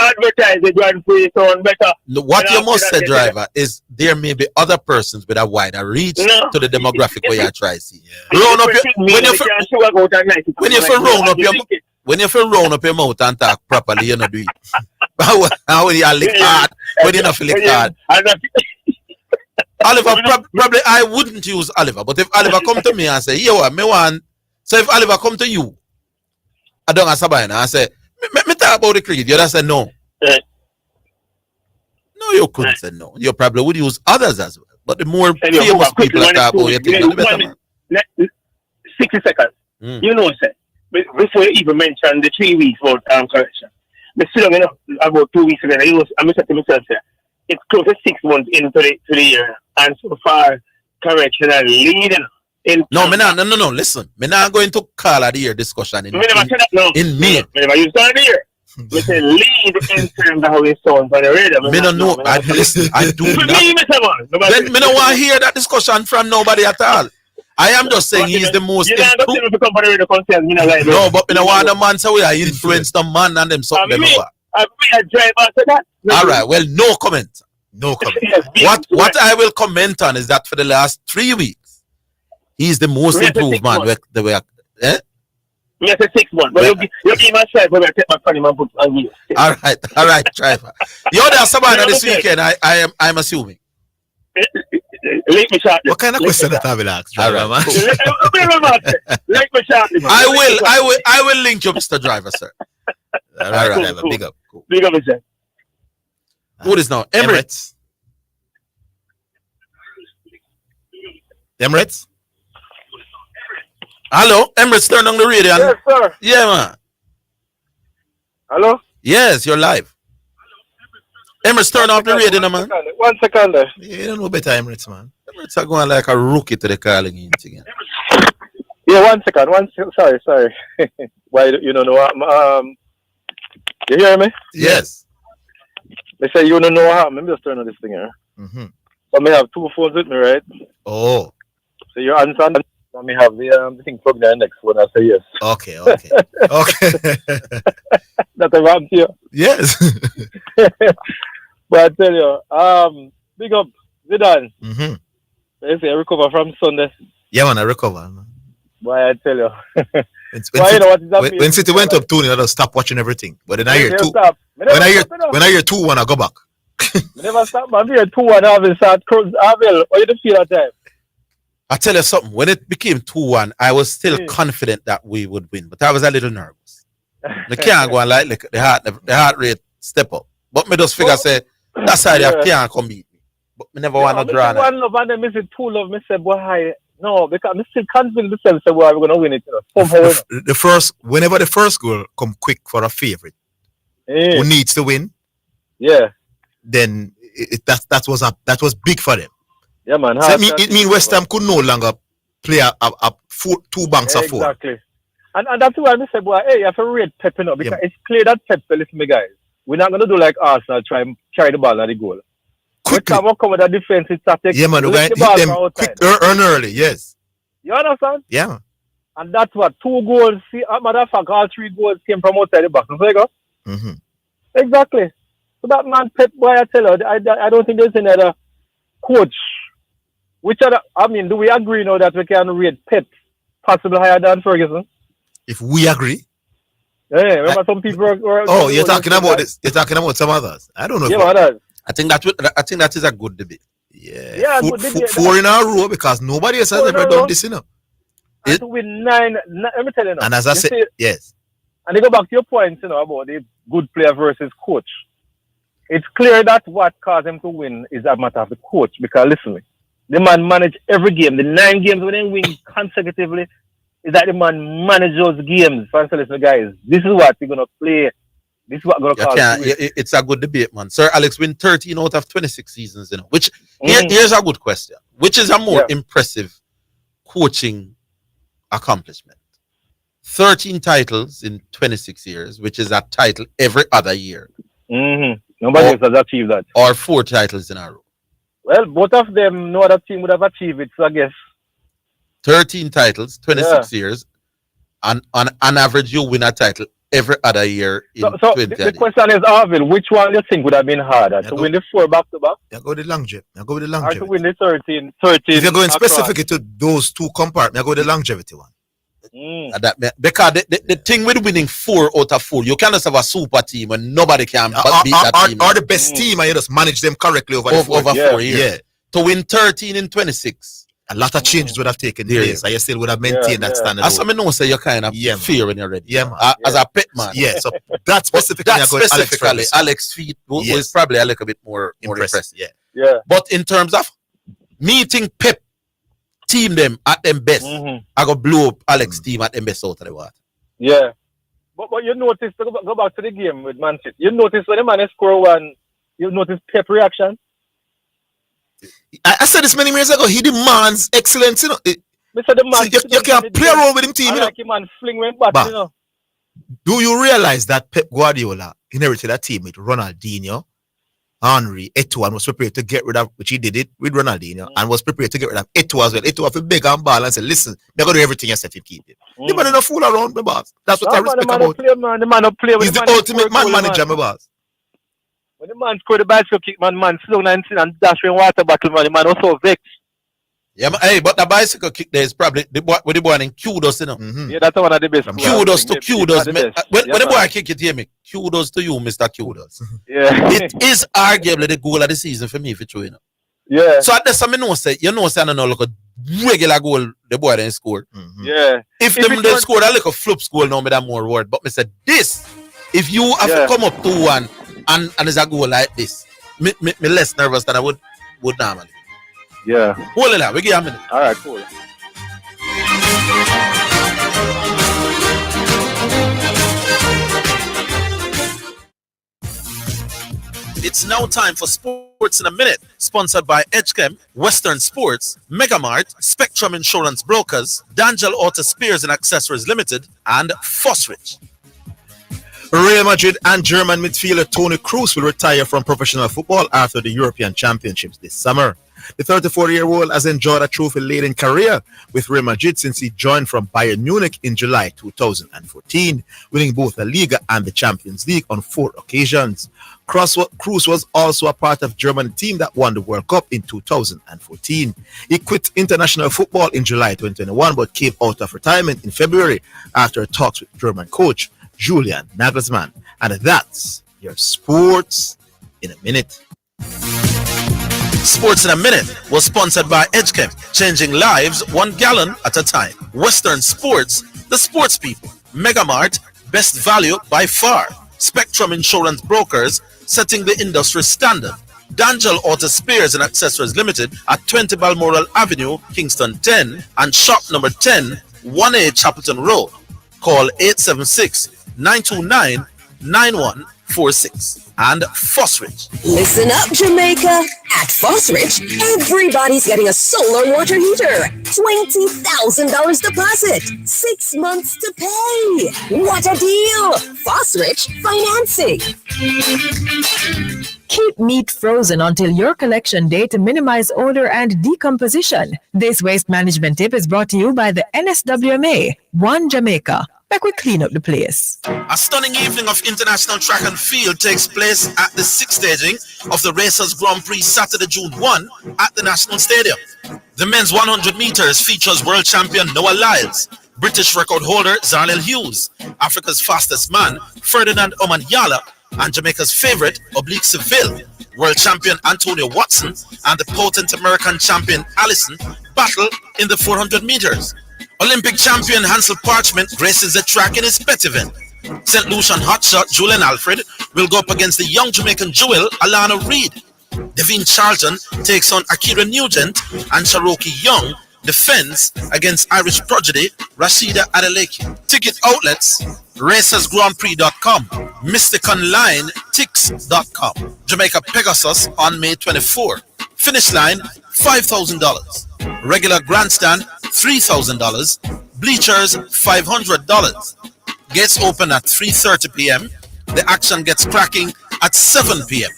advertise the Grand Prix sound better. What you must say, driver, is there may be other persons with a wider reach to the demographic where you try to see. Round up when you feel round up your mouth and talk properly, you know do it. How you lick hard when you not feel lick hard. Oliver, probably I wouldn't use Oliver, but if Oliver come to me and say, yo, me want, so if Oliver come to you, I don't ask Sabina and say, me talk about the cricket, you just say no. No, you couldn't say no. You probably would use others as well. But the more famous people that talk about you, the better, man. 60 seconds. You know, sir, before you even mention the 3 weeks about correction, but still, you know, about 2 weeks ago, I said to myself, sir, it's close to 6 months into the year, and so far, correctional leading. No, listen. I'm not going to call a year discussion in May. I never used the year. We say lead in terms of how it sounds on the radio. I don't know. Listen, I do not. Then I don't want to hear that discussion from nobody at all. I am just saying he's the most improved. No, but I don't want the man so I influence the man and them something. All right, well, no comment. No comment. What I will comment on is that for the last 3 weeks, he's the most improved man. Yes, 6 months. But you give myself when I take my funny man put on you. All right, driver. You're there Sabina this weekend, I'm assuming. What kind of question that I will ask, driver, man? I will link you, Mr. Driver, sir. All right, driver. Big up. Cool. Big up, sir. Who is now? Emirates. Hello, Emirates, turn on the radio. Yes, sir. Yeah, man. Hello? Yes, you're live. Emirates, turn off the radio, man. 1 second there. Yeah, you don't know better, Emirates, man. Emirates are going like a rookie to the calling in again. Yeah, 1 second. Sorry. Why you don't know? You hear me? Yes. They say you don't know how. Let me just turn on this thing here. So me have 2 phones with me, right? Oh. So you understand? So me have the thing plugged in next one. I say yes. Okay. Okay. That's a ramp here. Yes. But I tell you, big up Zidane. They say I recover from Sunday. Yeah, man, I recover. Man. Boy, I tell you. When City went up 2-0, I just stopped watching everything. But then I hear 2. When I hear 2-1, I go back. I never stop. I hear 2-1. I haven't started. Orville, what did you feel that time? I tell you something. When it became 2-1, I was still confident that we would win, but I was a little nervous. I can't go and like the heart rate step up. But me just figure say that's how they can't come beat me. But me never want to draw. One love and then me say 2 love. Me say boy, no, because me still confident myself say boy we're gonna win it. Whenever the first goal come quick for a favorite who needs to win, then that was big for them. Yeah, man. So it mean West Ham could no longer play a 2 banks of 4. Exactly. And that's why I say, boy, hey, you have to rate Pep up because it's clear that Pep, listen me guys, we're not gonna do like Arsenal, try and carry the ball at the goal. Quickly. West Ham come with a defensive tactic. Yeah, man, we're going to hit them quick, earn early, yes. You understand? Yeah. And that's what 2 goals. See, as a matter of fact, all 3 goals came from outside the box. So you go. Exactly. So that man Pep, boy, I tell you, I don't think there's any other coach. Which other? I mean, do we agree now that we can rate Pep possibly higher than Ferguson? If we agree. Yeah, remember some people were you're talking about this. You're talking about some others. I don't know. I think that is a good debate. Yeah, good debate. 4 in a row because nobody else has ever done this, you know. And to win 9, let me tell you now. And as I said, yes. And they go back to your point, you know, about the good player versus coach. It's clear that what caused them to win is a matter of the coach. Because listen, the man managed every game. The 9 games when they win consecutively, is that the man manage those games. For instance, guys, this is what we're gonna play. This is what we're gonna call it. It's a good debate, man. Sir Alex win 13 out of 26 seasons, you know. Which here's a good question. Which is a more impressive coaching accomplishment? 13 titles in 26 years, which is a title every other year. Nobody else has achieved that. Or 4 titles in a row. Well, both of them, no other team would have achieved it, so I guess. 13 titles, 26 years, and on average, you win a title every other year. So the question is, Orville, which one do you think would have been harder? To win the 4 back-to-back? I go with the longevity. Or to win the 13. If you're going specifically to those 2 compartments, I go with the longevity one. Because the thing with winning 4 out of 4, you can't just have a super team and nobody can beat that team. Or the best team and you just manage them correctly over 4 years. Yeah. To win 13 in 26. A lot of changes would have taken place. I still would have maintained that standard. As I know, say you're kind of fear when you're ready. Yeah, man. As a pet man. Yeah, so that specifically, Alex Feet was probably a little bit more impressive. Yeah. But in terms of meeting Pep team them at them best, I go blow up Alex team at them best out of the water. Yeah. But you notice, go back to the game with Man City. You notice when the man score 1, you notice Pep reaction. I said this many years ago. He demands excellence. You know, you can't play around with him team. You know, like him and fling him back. You know. Do you realize that Pep Guardiola inherited a team with Ronaldinho, Henry, Eto'o, and was prepared to get rid of, which he did it with Ronaldinho, and was prepared to get rid of Eto'o as well. Eto'o for big and ball and said, "Listen, they're gonna do everything you said to keep it." The man don't fool around, my boss. That's what I respect about. The man don't play. He's the ultimate man manager, my boss. When the man scored the bicycle kick, man slow and dash in water bottle, man. The man was so vexed. Yeah, hey, but the bicycle kick there is probably the boy with the boy named Kudos, you know. Yeah, that's one of the best. Kudos to Kudos. When the boy kick it, hear me. Kudos to you, Mr. Kudos. Yeah. It is arguably the goal of the season for me, for true, you know. Yeah. So at this time, I say, I don't know, like a regular goal the boy then scored. Yeah. If they scored a little flip goal, now me that more word. But I said, this, if you have to come up 2-1 and it's a goal like this, me less nervous than I would normally. Yeah. Hold it up. We give you a minute. All right, cool. It's now time for Sports in a Minute, sponsored by Edgechem, Western Sports, Megamart, Spectrum Insurance Brokers, D'Angelo Auto Spares and Accessories Limited, and Fosrich. Real Madrid and German midfielder Toni Kroos will retire from professional football after the European Championships this summer. The 34-year-old has enjoyed a trophy-laden career with Real Madrid since he joined from Bayern Munich in July 2014, winning both the Liga and the Champions League on 4 occasions. Kroos was also a part of the German team that won the World Cup in 2014. He quit international football in July 2021 but came out of retirement in February after talks with German coach Julian Nagelsmann. And that's your sports in a minute. Sports in a Minute was sponsored by EdgeChem, changing lives 1 gallon at a time. Western Sports, the sports people. Megamart, best value by far. Spectrum Insurance Brokers, setting the industry standard. D'Angel Auto Spares and Accessories Limited at 20 Balmoral Avenue, Kingston 10, and shop number 10, 1A Chapelton Road. Call 876-929-9146. And Fosrich. Listen up, Jamaica. At Fosrich, everybody's getting a solar water heater. $20,000 deposit. 6 months to pay. What a deal. Fosrich Financing. Keep meat frozen until your collection day to minimize odor and decomposition. This waste management tip is brought to you by the NSWMA. One Jamaica. Back we clean up the place. A stunning evening of international track and field takes place at the 6th staging of the Racers Grand Prix Saturday, June 1 at the National Stadium. The men's 100 meters features world champion Noah Lyles, British record holder Zarnell Hughes, Africa's fastest man Ferdinand Omanyala, and Jamaica's favorite Oblique Seville. World champion Antonio Watson and the potent American champion Allison battle in the 400 meters. Olympic champion Hansel Parchment graces the track in his pet event. St. Lucian hotshot Julian Alfred will go up against the young Jamaican jewel Alana Reid. Devine Charlton takes on Akira Nugent, and Cherokee Young defends against Irish prodigy Rashida Adeleke. Ticket outlets: racersgrandprix.com, Mystic Online, Tix.com. Jamaica Pegasus on May 24. Finish line $5,000. Regular grandstand $3,000. Bleachers $500. Gates open at 3:30 p.m. The action gets cracking at 7 p.m.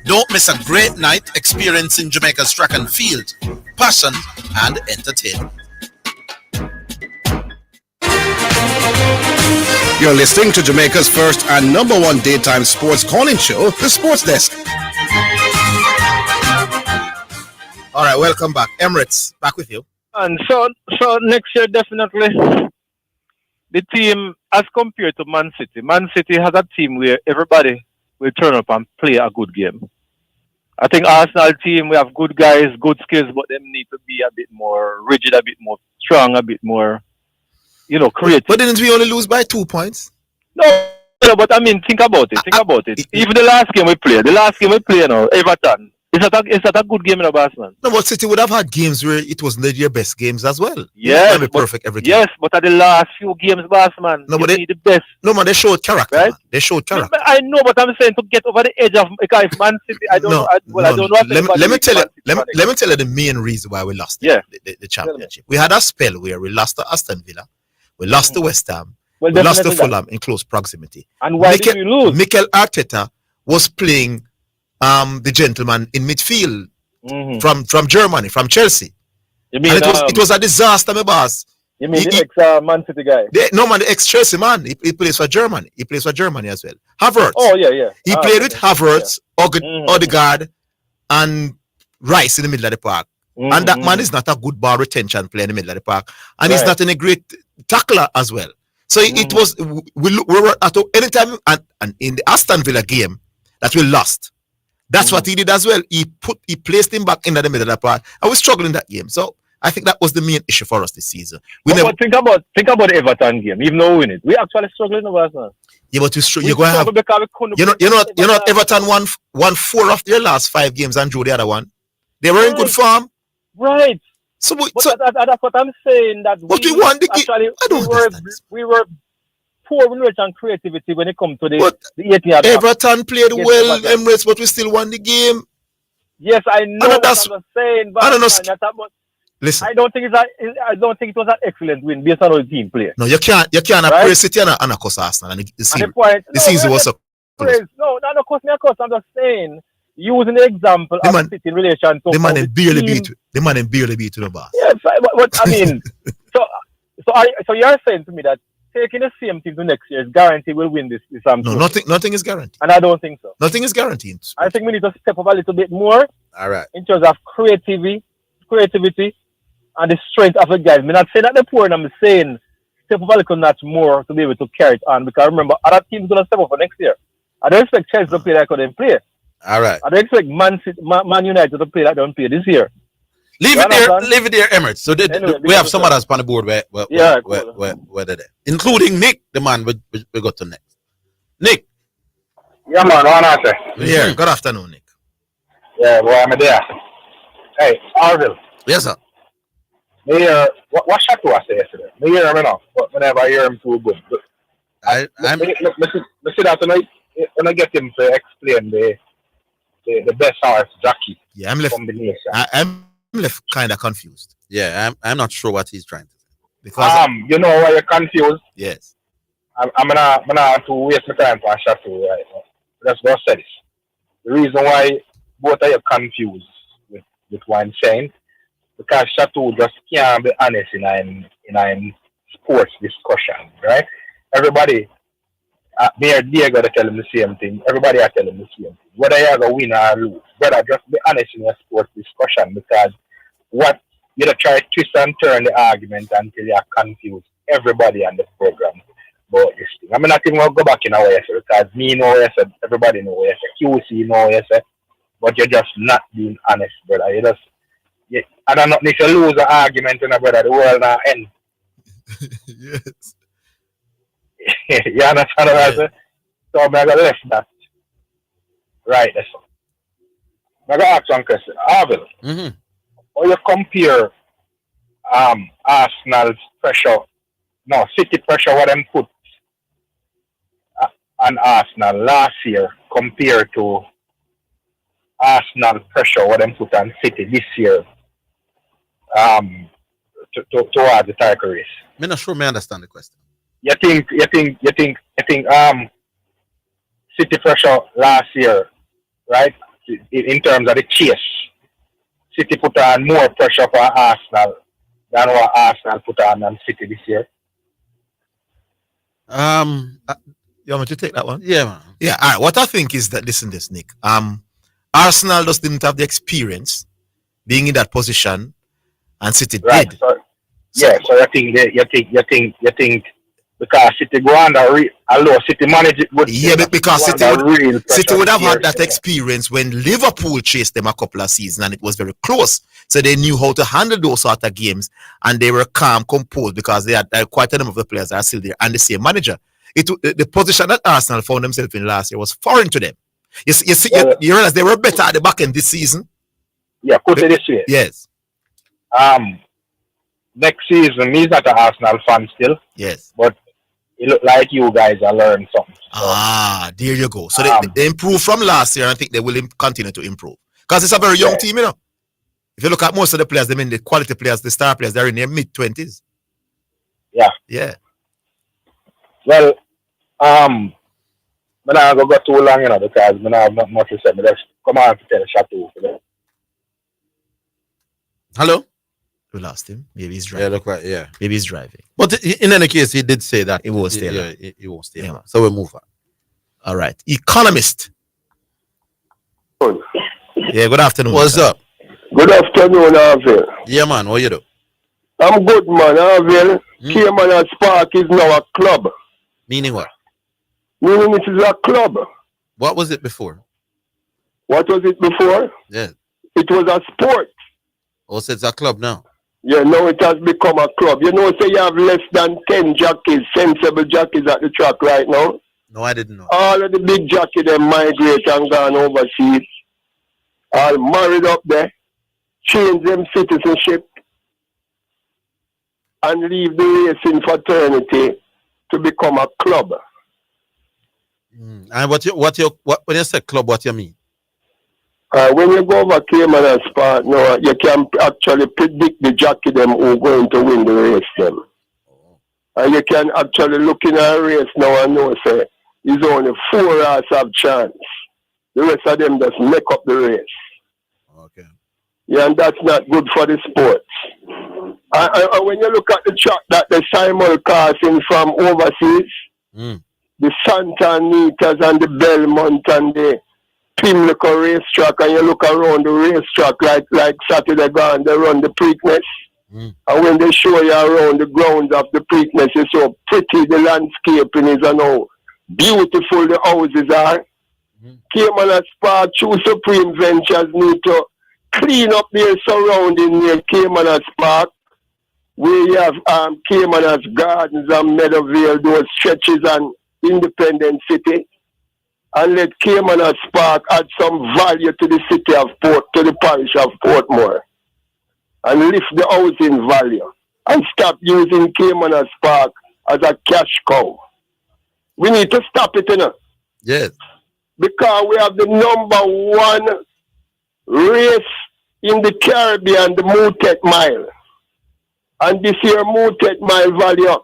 Don't miss a great night experiencing Jamaica's track and field, passion and entertainment. You're listening to Jamaica's first and number 1 daytime sports calling show, The Sports Desk. All right, welcome back. Emirates, back with you. And so next year, definitely, the team, as compared to Man City has a team where everybody will turn up and play a good game. I think Arsenal team, we have good guys, good skills, but them need to be a bit more rigid, a bit more strong, a bit more, creative. But didn't we only lose by 2 points? No, but I mean, think about it. Even the last game we played, Everton. Is that a good game in a Barcelona? No, but City would have had games where it was not their best games as well. Yes, be perfect every game. Yes, but at the last few games, Barcelona, no, but they the best. No, man, they showed character. Right? Man. They showed character. I know, but I'm saying to get over the edge of if Man City, I don't know. I don't know. Let me tell you the main reason why we lost the championship. We had a spell where we lost to Aston Villa, we lost to West Ham, we lost to Fulham in close proximity. And why did we lose? Mikel Arteta was playing the gentleman in midfield from Germany, from Chelsea. You mean, and it was a disaster, my boss. You mean the ex-Man City guy? The ex-Chelsea man. He plays for Germany. He plays for Germany as well. Havertz. Oh, yeah. He played with Havertz, Odegaard, and Rice in the middle of the park. And that man is not a good ball retention player in the middle of the park. And he's not a great tackler as well. So it was, we were at any time, and in the Aston Villa game that we lost, that's what he did as well. He placed him back in the middle of the park. I was struggling in that game. So I think that was the main issue for us this season. But think about the Everton game. Even though we win it, we actually struggling over us. Yeah, but you're going to have. You know, Everton won 4 of their last 5 games and drew the other one. They were in good form. Right. So that's what I'm saying. That we won the game. We were poor and creativity when it comes to the 18th. Everton played well, Emirates, but we still won the game. Yes, I know. That's what I'm saying. But Listen. I don't think it was an excellent win based on how the team played. No, you can't praise City and a cuss Arsenal. And the season was so close. No, not cuss me a cuss. I'm just saying, using the example of City in relation to the man barely beat to the boss. Yes, but I mean, so you're saying to me that taking the same team to next year is guaranteed we'll win this. No, nothing is guaranteed. And I don't think so. Nothing is guaranteed. I think we need to step up a little bit more. All right. In terms of creativity, and the strength of the guys. I'm not saying that they're poor, and I'm saying step up a little notch more to be able to carry it on. Because remember, other teams going to step up for next year. I don't expect Chelsea to play like they didn't play. All right. I don't expect Man United to play like they don't play this year. Leave it there, Emirates. So we have some others on the board where they're there. Including Nick, the man we got to next. Nick. Yeah, man, one answer. Yeah, good afternoon, Nick. Yeah, well, I'm there. Hey, Orville. Yes, sir. What shot do I say yesterday? I hear him enough, but whenever I hear him too good. I see that tonight, when I get him to explain the best horse jockey combination. I'm left kind of confused. Yeah, I'm not sure what he's trying to say. Because you know why you're confused? Yes. I'm not to waste my time for a shot to right now. Let's go say this. The reason why both of you confused with what I'm saying, because Chateau just can't be honest in a sports discussion, right? Everybody, me or Diego to tell him the same thing. Everybody are telling him the same thing. Whether you have a win or lose, brother, just be honest in your sports discussion, because what you try to twist and turn the argument until you are confused everybody on the program about this thing. I'm not even going to go back in our way, because me know what I said, everybody know what I said, QC know what I said, but you're just not being honest, brother. I don't know if you lose an argument, brother, the world now end. Yes. You understand what I say? So I'm going to left that. Right, that's all. I'm going to ask one question. Orville, how you compare Arsenal's pressure, City pressure, what them put on Arsenal last year compared to Arsenal pressure, what them put on City this year towards the title race? I'm not sure I understand the question. You think City pressure last year, right? In terms of the chase, City put on more pressure for Arsenal than what Arsenal put on City this year. You want me to take that one? Yeah, man. Yeah, all right. What I think is that, listen this, Nick. Arsenal just didn't have the experience being in that position, and City did. So you think because City go under although City manage it good. Yeah, but because City would have had that experience when Liverpool chased them a couple of seasons and it was very close. So they knew how to handle those sort of games, and they were calm, composed, because they had quite a number of the players that are still there and the same manager. The position that Arsenal found themselves in last year was foreign to them. You realize they were better at the back end this season? Yeah, put it this way. Yes. Next season, he's not an Arsenal fan still. Yes. But it look like you guys are learning something. So, there you go. So they improved from last year, and I think they will continue to improve. Because it's a very young team, you know. If you look at most of the players, I mean the quality players, the star players, they're in their mid-20s. Yeah. Yeah. Well, I'm not going to go too long, you know, because I don't have much to say. But just come on to tell the Chateau. Hello? We lost him. Maybe he's driving. Yeah, look right. Yeah. Maybe he's driving. But in any case, he did say that he won't stay long. He won't stay long. So we'll move on. All right. Economist. Yeah, good afternoon. What's up? Good afternoon, Orville. Yeah, man. What you do? I'm good, man. Orville. Cayman and Spark is now a club. Meaning what? Meaning it is a club. What was it before? What was it before? Yeah. It was a sport. Oh, so it's a club now? Yeah, now it has become a club. You know, say you have less than 10 jockeys, sensible jockeys at the track right now. No, I didn't know. All of the big jockeys, they migrate and gone overseas. All married up there, change them citizenship, and leave the racing fraternity to become a club. And when you say club, what you mean? When you go over Cayman and Spa, no, you can actually predict the jockey them who going to win the race them. And you can actually look in a race now and know, say, it's only 4 horses have chance. The rest of them just make up the race. Okay. Yeah, and that's not good for the sports. And when you look at the track that the simulcasting from overseas, the Santa Anitas and the Belmont and the Pimlico racetrack, and you look around the racetrack like Saturday gone, they run the Preakness. And when they show you around the grounds of the Preakness, it's so pretty, the landscaping is, and how beautiful the houses are. Cayman and Spa, True Supreme Ventures need to clean up their surrounding near Cayman and Spa, where you have Cayman and Gardens and Meadowvale, those stretches, and Independence City, and let Cayman and Spark add some value to the city of Port, to the parish of Portmore, and lift the housing value, and stop using Cayman and Spark as a cash cow. We need to stop it, you know. Yes. Because we have the #1 race in the Caribbean, the Mootet Mile. And this year, Mootet Mile value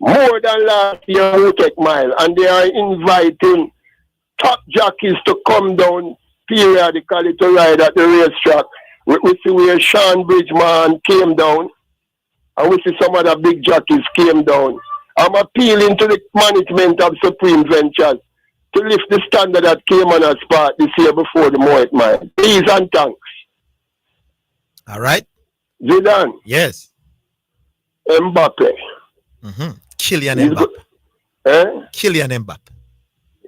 more than last year, Mootet Mile. And they are inviting top jockeys to come down periodically to ride at the racetrack. We see where Sean Bridgman came down, and we see some other big jockeys came down. I'm appealing to the management of Supreme Ventures to lift the standard at Cayman and Spa this year before the Moet Mile. Please and thanks. All right. Zidane. Yes. Mbappe. Kylian Mbappe. Kylian Mbappe.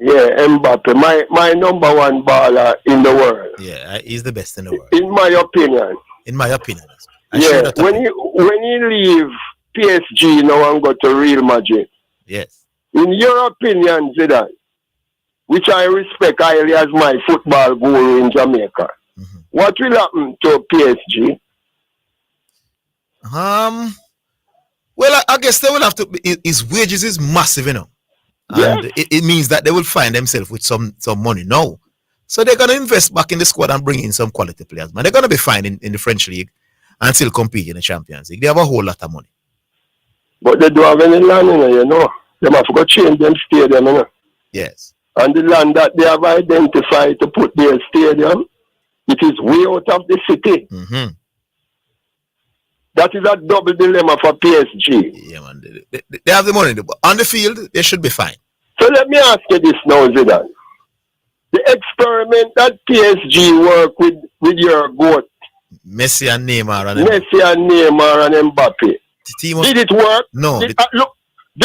Yeah, Mbappe. My #1 baller in the world. Yeah, he's the best in the world. In my opinion. In my opinion. Yeah, when he leave PSG now and go to Real Madrid. Yes. In your opinion, Zidane, which I respect highly as my football guru in Jamaica, what will happen to PSG? Well, I guess they will have to. His wages is massive, you know, and it means that they will find themselves with some money now. So they're gonna invest back in the squad and bring in some quality players. Man, they're gonna be fine in the French league and still compete in the Champions League. They have a whole lot of money. But they don't have any land, you know. They have to change them stadium, you know. Yes. And the land that they have identified to put their stadium, it is way out of the city. That is a double dilemma for PSG. Yeah, man. They have the money. On the field, they should be fine. So let me ask you this now, Zidane. The experiment that PSG work with your GOAT, Messi and Neymar and Mbappe. Did it work? No. Did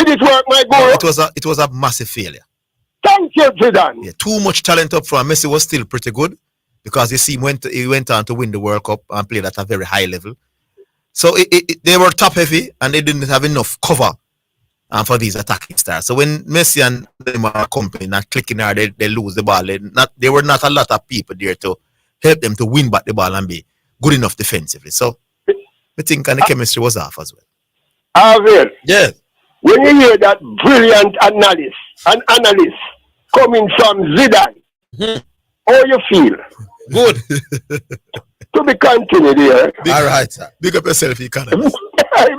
it work, my GOAT? No, it was a massive failure. Thank you, Zidane. Yeah, too much talent up front. Messi was still pretty good because he went on to win the World Cup and played at a very high level. So they were top heavy and they didn't have enough cover for these attacking stars. So when Messi and Neymar are coming and clicking hard, they lose the ball. There were not a lot of people there to help them to win back the ball and be good enough defensively. So I think the chemistry was off as well. Orville. Yes. When you hear that brilliant analyst coming from Zidane, how you feel? Good. To be continued here. All right, sir. Big up yourself, economist.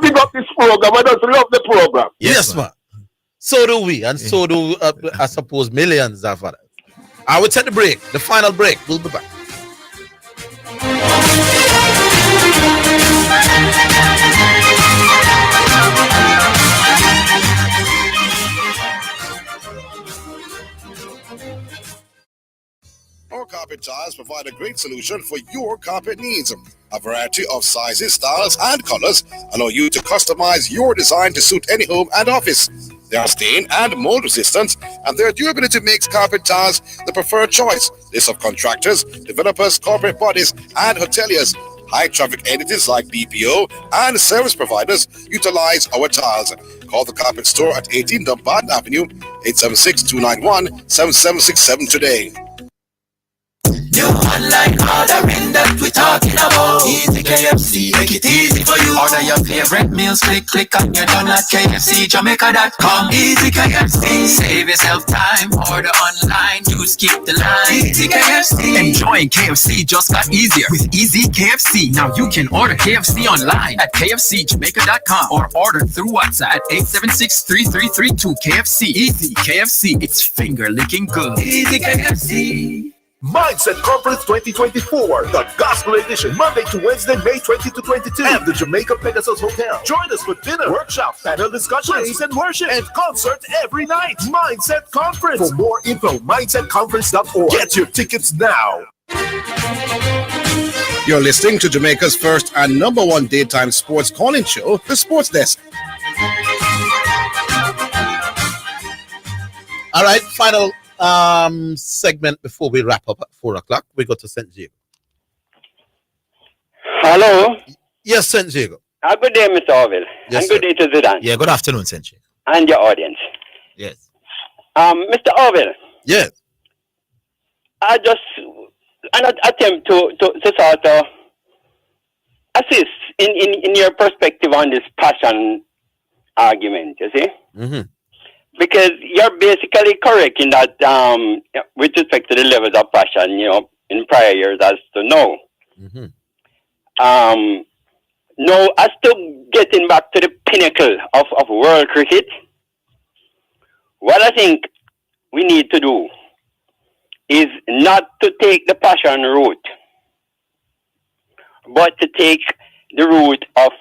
Big up this program. I just love the program. Yes, man. So do we, and so do I suppose millions of others. I will take the break, the final break. We'll be back. Our carpet tiles provide a great solution for your carpet needs. A variety of sizes, styles, and colors allow you to customize your design to suit any home and office. They are stain and mold resistant, and their durability makes carpet tiles the preferred choice. This of contractors, developers, corporate bodies, and hoteliers. High traffic entities like BPO and service providers utilize our tiles. Call the Carpet Store at 18 Dumbarton Avenue, 876-291-7767 today. You Unlike ordering that we talking about. Easy KFC, make it easy for you. Order your favorite meals, click and you're done at KFCJamaica.com. Easy KFC, save yourself time. Order online, you skip the line. Easy KFC. Enjoying KFC just got easier with Easy KFC. Now you can order KFC online at KFCJamaica.com or order through WhatsApp at 876-3332 KFC. Easy KFC, it's finger licking good. Easy KFC. Mindset Conference 2024, the Gospel Edition, Monday to Wednesday, May 20 to 22, at the Jamaica Pegasus Hotel. Join us for dinner, workshops, panel discussions, praise and worship, and concert every night. Mindset Conference. For more info, mindsetconference.org. Get your tickets now. You're listening to Jamaica's first and number one daytime sports calling show, The Sports Desk. All right, final segment before we wrap up at 4 o'clock. We go to St. Diego. Hello. Yes, St. Diego. Good day, Mr. Orville. Yes, and good day to Zidane. Yeah, good afternoon, St. Diego. And your audience. Yes. Mr. Orville. Yes. I just attempt to sort of assist in your perspective on this passion argument, you see? Mm-hmm. Because you're basically correct in that with respect to the levels of passion, in prior years as to now. Mm-hmm. Now, as to getting back to the pinnacle of world cricket, what I think we need to do is not to take the passion route, but to take the route of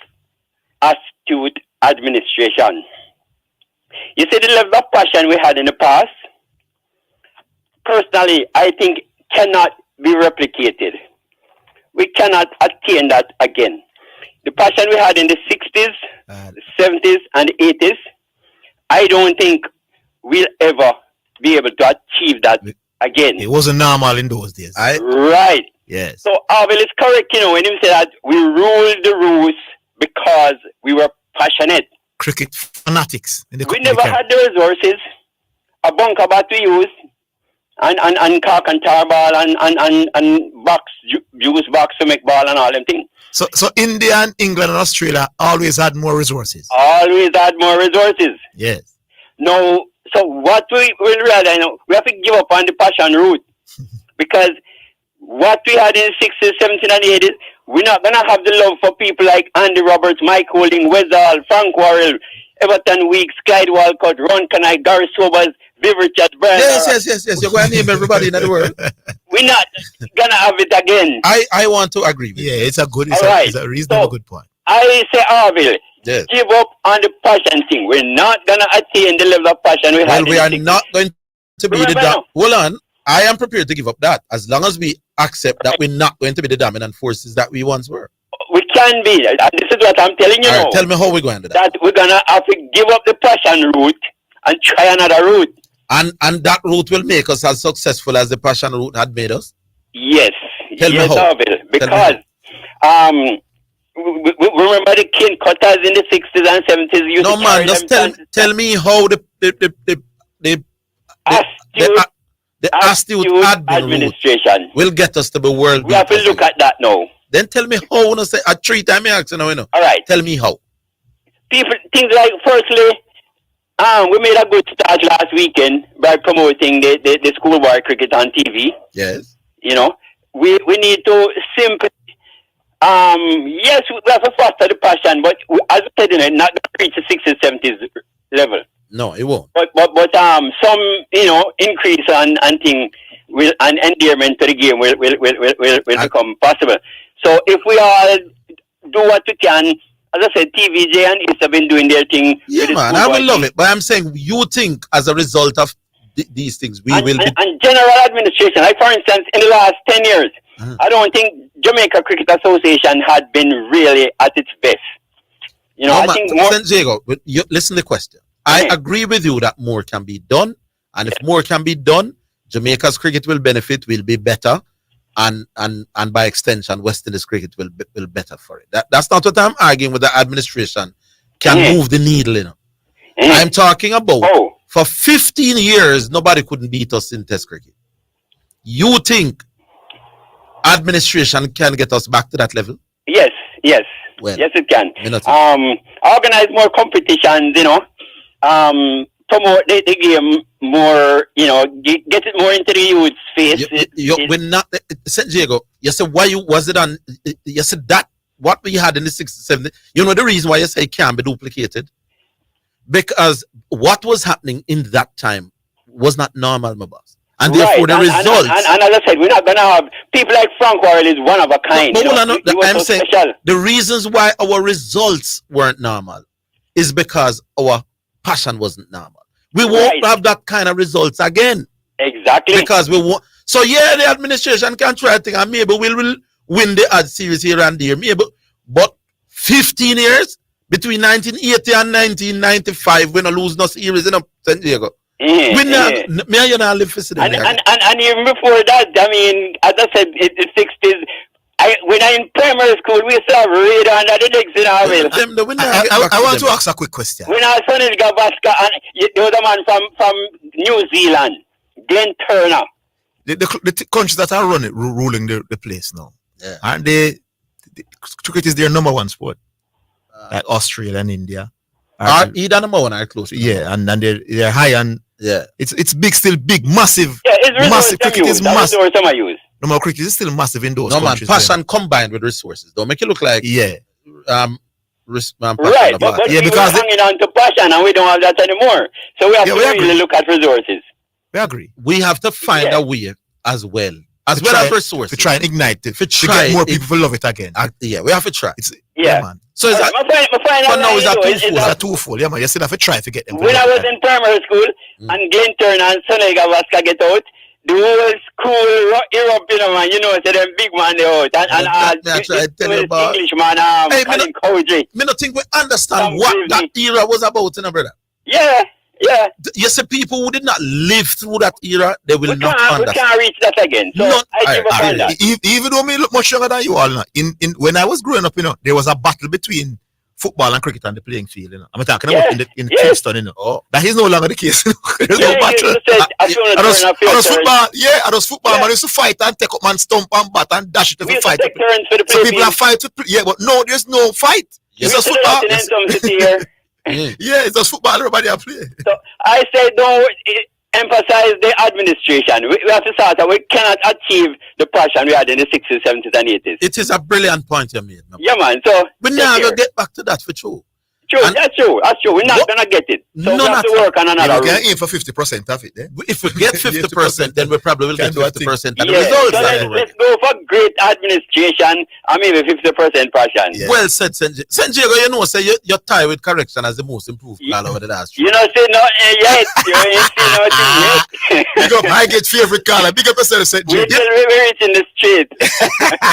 astute administration. You see, the level of passion we had in the past, personally, I think cannot be replicated. We cannot attain that again. The passion we had in the 60s, the 70s, and the 80s, I don't think we'll ever be able to achieve that again. It wasn't normal in those days. Right. Yes. So Orville is correct, when he said that we ruled the rules because we were passionate. Cricket fanatics. We never had the resources, a bunker bat we use, and cock and tar ball and box, juice box to make ball and all them things. So India and England and Australia always had more resources. Always had more resources. Yes. No, so what we will realize, we have to give up on the passion route because what we had in the 60s, 70s, and 80s, we're not going to have the love for people like Andy Roberts, Mike Holding, Wesall, Frank Worrell, Everton Weeks, Clyde Walcott, Ron Canai, Gary Sobers, Viv Richards, Brian. Yes. You're going to name everybody in the world. We're not going to have it again. I want to agree with you. Yeah, it's a reasonable good point. I say, Orville, give up on the passion thing. We're not going to attain the level of passion we had. Well, we are not going to be hold on. I am prepared to give up that as long as we accept that we're not going to be the dominant forces that we once were. We can be. And this is what I'm telling you now. Tell me how we're going to do that. That we're going to have to give up the passion route and try another route. And that route will make us as successful as the passion route had made us? Yes. Tell me how. Because we remember the king cutters in the 60s and 70s. No, man, just tell me how the astute administration will get us to the world. We have to look at that now. Then tell me how. Say at 3 times I ask you now. All right. Tell me how. Things like, firstly, we made a good start last weekend by promoting the schoolboy cricket on TV. Yes. We need to simply, yes, we have to foster the passion, but as I said, not to reach the 60s, 70s level. No, it won't. But some increase and thing will and endearment to the game will become possible. So if we all do what we can, as I said, TVJ and East have been doing their thing. Yeah, man, I will love it. But I'm saying, you think as a result of these things, we will be... And general administration, like for instance, in the last 10 years, I don't think Jamaica Cricket Association had been really at its best. I think more... St. Diego, listen to the question. I agree with you that more can be done. And if more can be done, Jamaica's cricket will benefit, will be better. And by extension, West Indies cricket will better for it. That's not what I'm arguing with. The administration can move the needle, I'm talking about for 15 years, nobody couldn't beat us in Test cricket. You think administration can get us back to that level? Yes. Well, yes, it can. Organize more competitions, promote the game more, get it more into the youth's face. We're not, St. Diego, you said why was it on, you said that what we had in the 60s, 70s, the reason why you say it can be duplicated? Because what was happening in that time was not normal, my boss. And therefore the results. And as I said, we're not going to have people like Frank Worrell is one of a kind. I'm saying the reasons why our results weren't normal is because our passion wasn't normal. We won't have that kind of results again. Exactly. Because we won't. So yeah, the administration can try to think, and maybe we will win the ad series here and there. Maybe, but 15 years between 1980 and 1995, we're not losing no series in San Diego. And even before that, I mean, as I said, in the 60s, when I in primary school, we used to have radio under the legs in our will. I want to ask a quick question. When our son is Gavaska, and there was a man from New Zealand, Glenn Turner. The countries that are ruling the place now, aren't they? Cricket is their number one sport, like Australia and India. Either number one or close. Yeah, and they're high and it's big, still big, massive. Yeah, it's massive. Cricket is massive. No more cricket is still massive in those countries. Passion combined with resources. Don't make it look like right, but because we're hanging on to passion and we don't have that anymore. So we have to really look at resources. We agree. We have to find a way as well as resources to try and ignite it, to get more people to love it again. We have to try. Man. So is that, now is that twofold? Yeah, man. You still have to try to get them. When I was in primary school and Glenn Turner and Sonny Gavaska get out, the whole school Europe, man, so them big man they out. English man, Colin Cowdrey. Me not think we understand what that era was about, brother. Yeah. You see, people who did not live through that era, they will not understand. We can't reach that again. So I give up on that. Even though me look much younger than you all now, when I was growing up, there was a battle between football and cricket on the playing field. I'm talking about in Kingston. That is no longer the case. There's no battle. I was football. Man used to fight and take up man stump and bat and dash it to fight. So people are fight to play. Yeah, but no, there's no fight. It's just football. It's just football. Everybody are play. So I say don't emphasize the administration. We have to start that we cannot achieve the passion we had in the 60s, 70s, and 80s. It is a brilliant point you made. Yeah, man. So we're not going to get back to that for true. That's true. We're not going to get it. So we have to work on another route. We can aim for 50% of it. If we get 50%, then we probably will get 50% of the results. So let's go for great administration and maybe 50% passion. Yeah. Well said, St. Diego. Say you're tied with correction as the most improved player over the last year. You know, say nothing yet. You ain't say nothing yet. Big up, I get favorite caller. Big up yourself, St. Diego. We're reach in the street.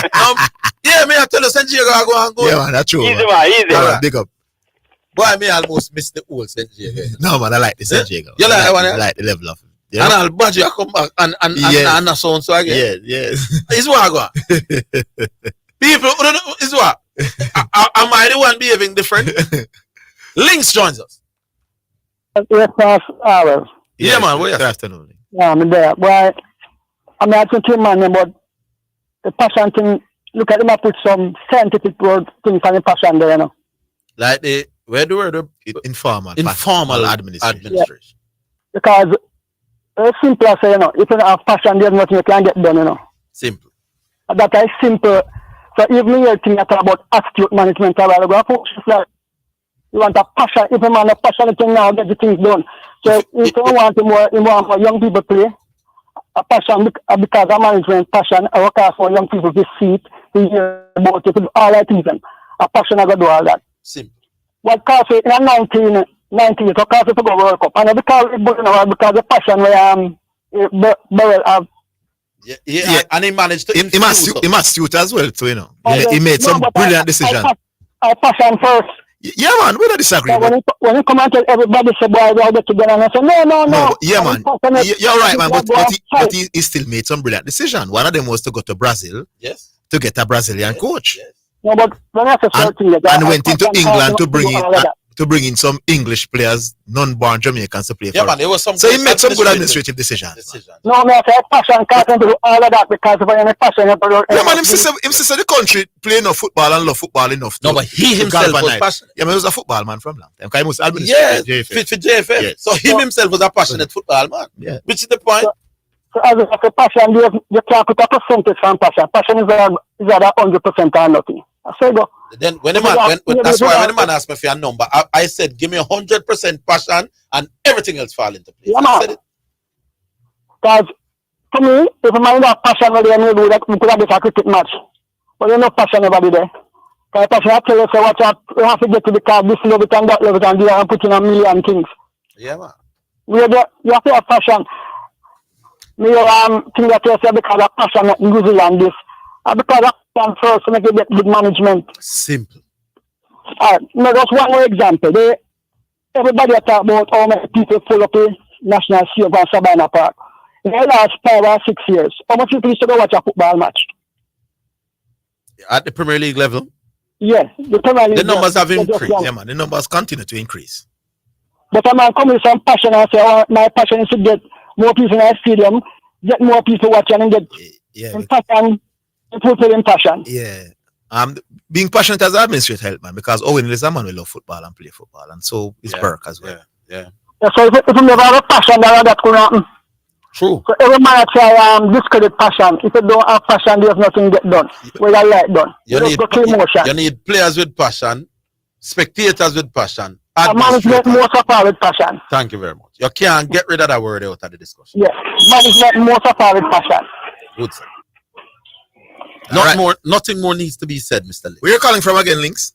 I tell you, St. Diego, I go and go. Yeah, man, that's true. Easy, man. Big up. Boy, I may almost miss the old St. Diego. No, man, I like the St. Diego. You like I like the level of it. And I'll budge you come back and so on so again. Yeah. It's what I go. People, it's what? Am I the one behaving different? Links joins us. Yes, hours. Yeah, man. Good afternoon. Yeah, I'm there. Well, I'm not thinking, man, about the passion thing. Look at them, I put some scientific word things on the passion there, Like the informal administration. Yeah. Because it's simple as say, if you don't have passion, there's nothing you can get done, Simple. That is simple. So even your thing talk about attitude management, you want a passion. If a man has passion, you can now get the things done. So if you want more young people play, a passion because of management passion, I work hard for young people to see it, to hear about it, to do all that things. A passion I go do all that. Simple. What cause it in 1990, so cause it to go World Cup. And because the passion where Burrell have. Yeah, and he managed to he must suit as well too, He made some brilliant decisions. I passion first. Yeah, man, we don't disagree. So when you come and tell everybody, say, boy, we all get together, and I say, no. Yeah, man. You're right, man. But he still made some brilliant decisions. One of them was to go to Brazil. Yes. To get a Brazilian coach. Yes. No, but when I say and went into England to bring in to bring in some English players, non-born Jamaicans to play for man, there was some so he made some good administrative decisions. No, man, I passion can't do all of that because of any passion. Yeah, man, him said the country play enough football and love football enough. No, but he himself was passionate. Yeah, man, he was a football man from long time. He was for JFM. Yes. So him himself was a passionate football man. Yeah. Which is the point. So as a passion, you can't put a percentage from passion. Passion is either 100% or nothing. I say go. Then when the man, that's why when the man asked me for your number, I said, give me 100% passion and everything else fall into place. Yeah, man. Because to me, if a man has passion, we could have a cricket match. But there's no passion everybody there. Because passion, I tell you, so watch out, you have to get to the car, this love it and that love it and do and put in a million things. Yeah, man. You have to have passion. Me think that you say because of passion in New Zealand this. And because of passion first to make it get good management. Simple. Alright, now just one more example. Everybody talk about how many people pull up the National Stadium from Sabina Park. In the last 5 or 6 years, how much people used to go watch a football match? At the Premier League level? Yeah, the Premier League. The numbers have increased. Yeah, man, the numbers continue to increase. But a man come with some passion and say, oh, my passion is to get more people in the stadium, get more people watching and get passion, people in passion. Yeah. Being passionate as an administrator help, man, because Owen is a man who love football and play football, and so is Burke as well. Yeah. So if you never have a passion, that could happen. True. So every man try discredit passion. If you don't have passion, there's nothing get done. Whether you like done. You need players with passion, spectators with passion. Management more suffer with passion. Thank you very much. You can't get rid of that word out of the discussion. Yeah, management more suffer with passion. Good, sir. Nothing more needs to be said, Mr. Lynch. Where are you calling from again, Links?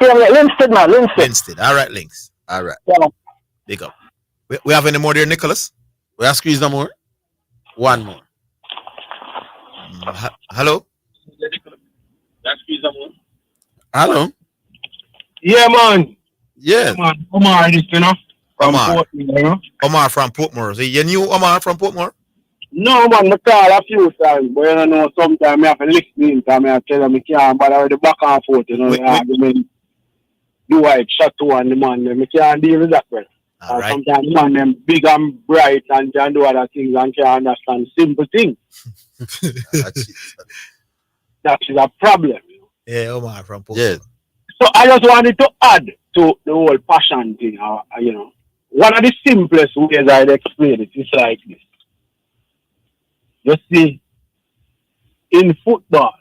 Yeah, Linstead, man. Linstead. All right, Links. All right. Yeah. Big up. We have any more there, Nicholas? We have squeezed no more. One more. Hello? Hello? Yeah, man. Yeah. Man. Omar, this, you know? Omar. Omar from Portmore. So you knew Omar from Portmore? No, man. I call a few times, but you know, sometimes I have to listen because I tell them I can't bother with the back and forth, you know, the argument. Do I shut to one the man, I can't deal with that, bro. Right. Sometimes the man them big and bright and can do other things and can understand simple things. That is a problem. Yeah, Omar from Portmore. Yeah. So I just wanted to add to the whole passion thing, you know. One of the simplest ways I'd explain it is like this. You see, in football,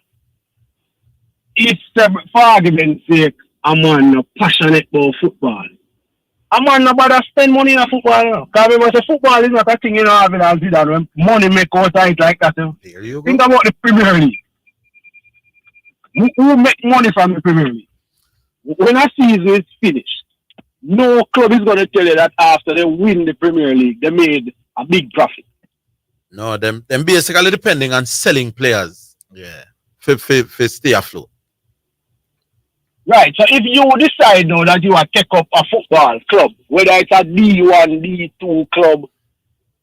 if for argument's sake, a man not passionate about football, a man not bother spend money in football. Because remember, football is not a thing in Orville And Zidane when money make out of it like that. There you go. Think about the Premier League. Who make money from the Premier League? When a season is finished, no club is going to tell you that after they win the Premier League, they made a big profit. No, them basically depending on selling players. Yeah. For stay afloat. Right. So if you decide now that you are take up a football club, whether it's a D1, D2 club,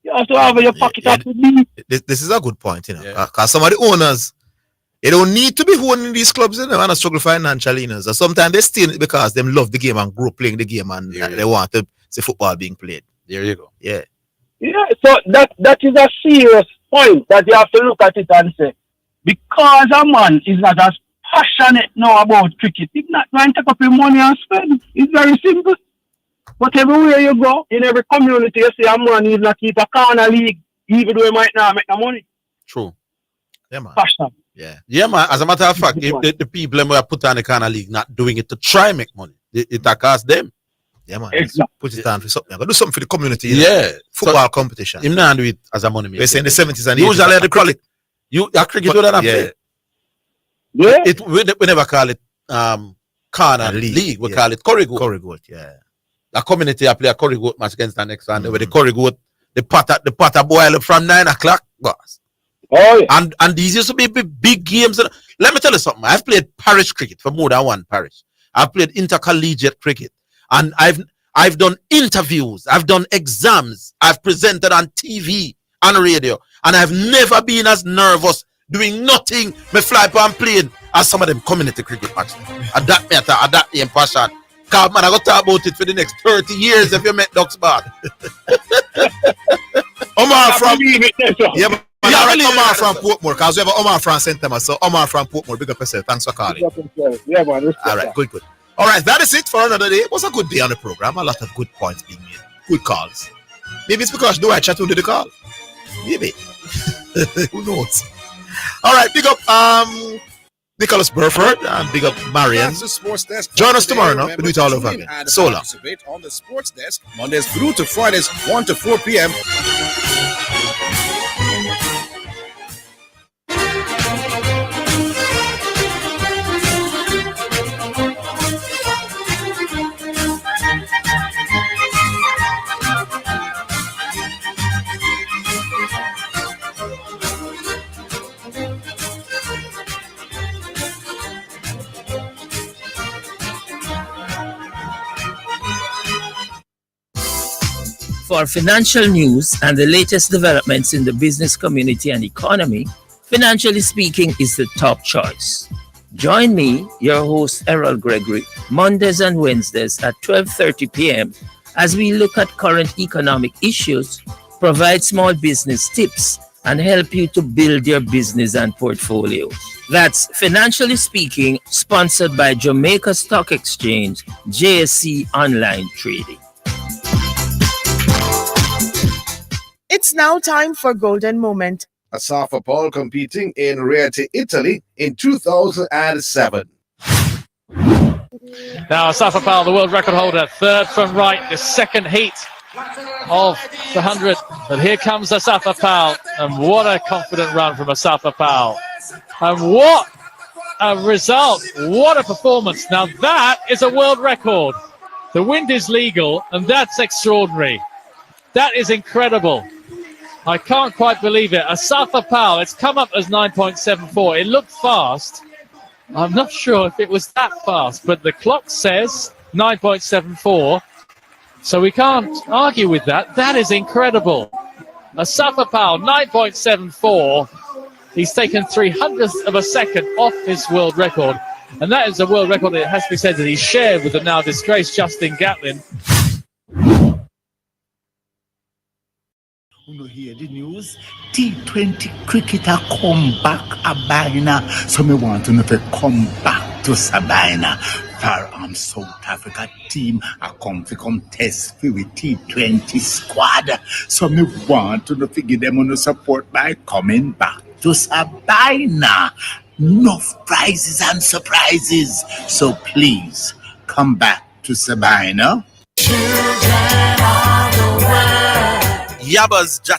you have to have your pocket up to D. This is a good point, you know. Because some of the owners, they don't need to be owning these clubs, you know, and struggle financially, you know. So sometimes they steal it because they love the game and grow playing the game and they want to see football being played. There you go. Yeah. Yeah, so that is a serious point that you have to look at it and say, because a man is not as passionate now about cricket, he's not going to take up your money and spend. It's very simple. But everywhere you go, in every community, you see a man is not keep a corner league, even though he might not make the money. True. Yeah, man. Passion. Yeah. Yeah, man. As a matter of fact, if the people who are put on the corner league not doing it to try and make money, it costs them. Yeah, man. Exactly. Put it down for something. I'm going to do something for the community. Yeah. Football competition. Him not do it as a money maker. They say in the 70s and 80s. Usually the quality. A cricket do that and play. Yeah. We never call it corner league. We call it curry goat. Curry goat, yeah. The community I play a curry goat match against the next one. Where the curry goat, the potter boil up from 9 o'clock, boss. Oh, yeah. And these used to be big games. Let me tell you something. I've played parish cricket for more than one parish. I've played intercollegiate cricket. And I've done interviews, I've done exams, I've presented on TV and radio, and I've never been as nervous doing nothing, me fly on plane as some of them community cricket matches. At that matter, at that passion, Cause man, I got to talk about it for the next 30 years if you met Ducks bad. Omar from Omar from Portmore, because we have Omar from St. Thomas. So Omar from Portmore, big up yourself. Thanks for calling. Yeah, man. All right, good. All right, that is it for another day. It was a good day on the program. A lot of good points being made. Good calls. Maybe it's because do I chat to the call? Maybe. Who knows? All right, big up Nicholas Burford and big up Marian. Join us tomorrow, no? We'll do it all over again. So long. Participate on the Sports Desk Mondays through to Fridays, 1 to 4 p.m. For financial news and the latest developments in the business community and economy, Financially Speaking is the top choice. Join me, your host Errol Gregory, Mondays and Wednesdays at 12:30 p.m. as we look at current economic issues, provide small business tips, and help you to build your business and portfolio. That's Financially Speaking, sponsored by Jamaica Stock Exchange, JSC Online Trading. It's now time for Golden Moment. Asafa Paul competing in Rieti, Italy in 2007. Now Asafa Powell, the world record holder, third from right, the second heat of the 100. But here comes Asafa Powell, and what a confident run from Asafa Powell. And what a result, what a performance. Now that is a world record. The wind is legal, and that's extraordinary. That is incredible. I can't quite believe it. Asafa Powell, it's come up as 9.74. It looked fast. I'm not sure if it was that fast, but the clock says 9.74. So we can't argue with that. That is incredible. Asafa Powell, 9.74. He's taken 300ths of a second off his world record. And that is a world record that has to be said that he shared with the now disgraced Justin Gatlin. You hear the news? T20 cricketer come back a Sabina. So me want to know if come back to Sabina. For South Africa team I come to contest with T20 squad. So me want to know if give them on support by coming back to Sabina. Enough prizes and surprises. So please come back to Sabina. Yabba's Jack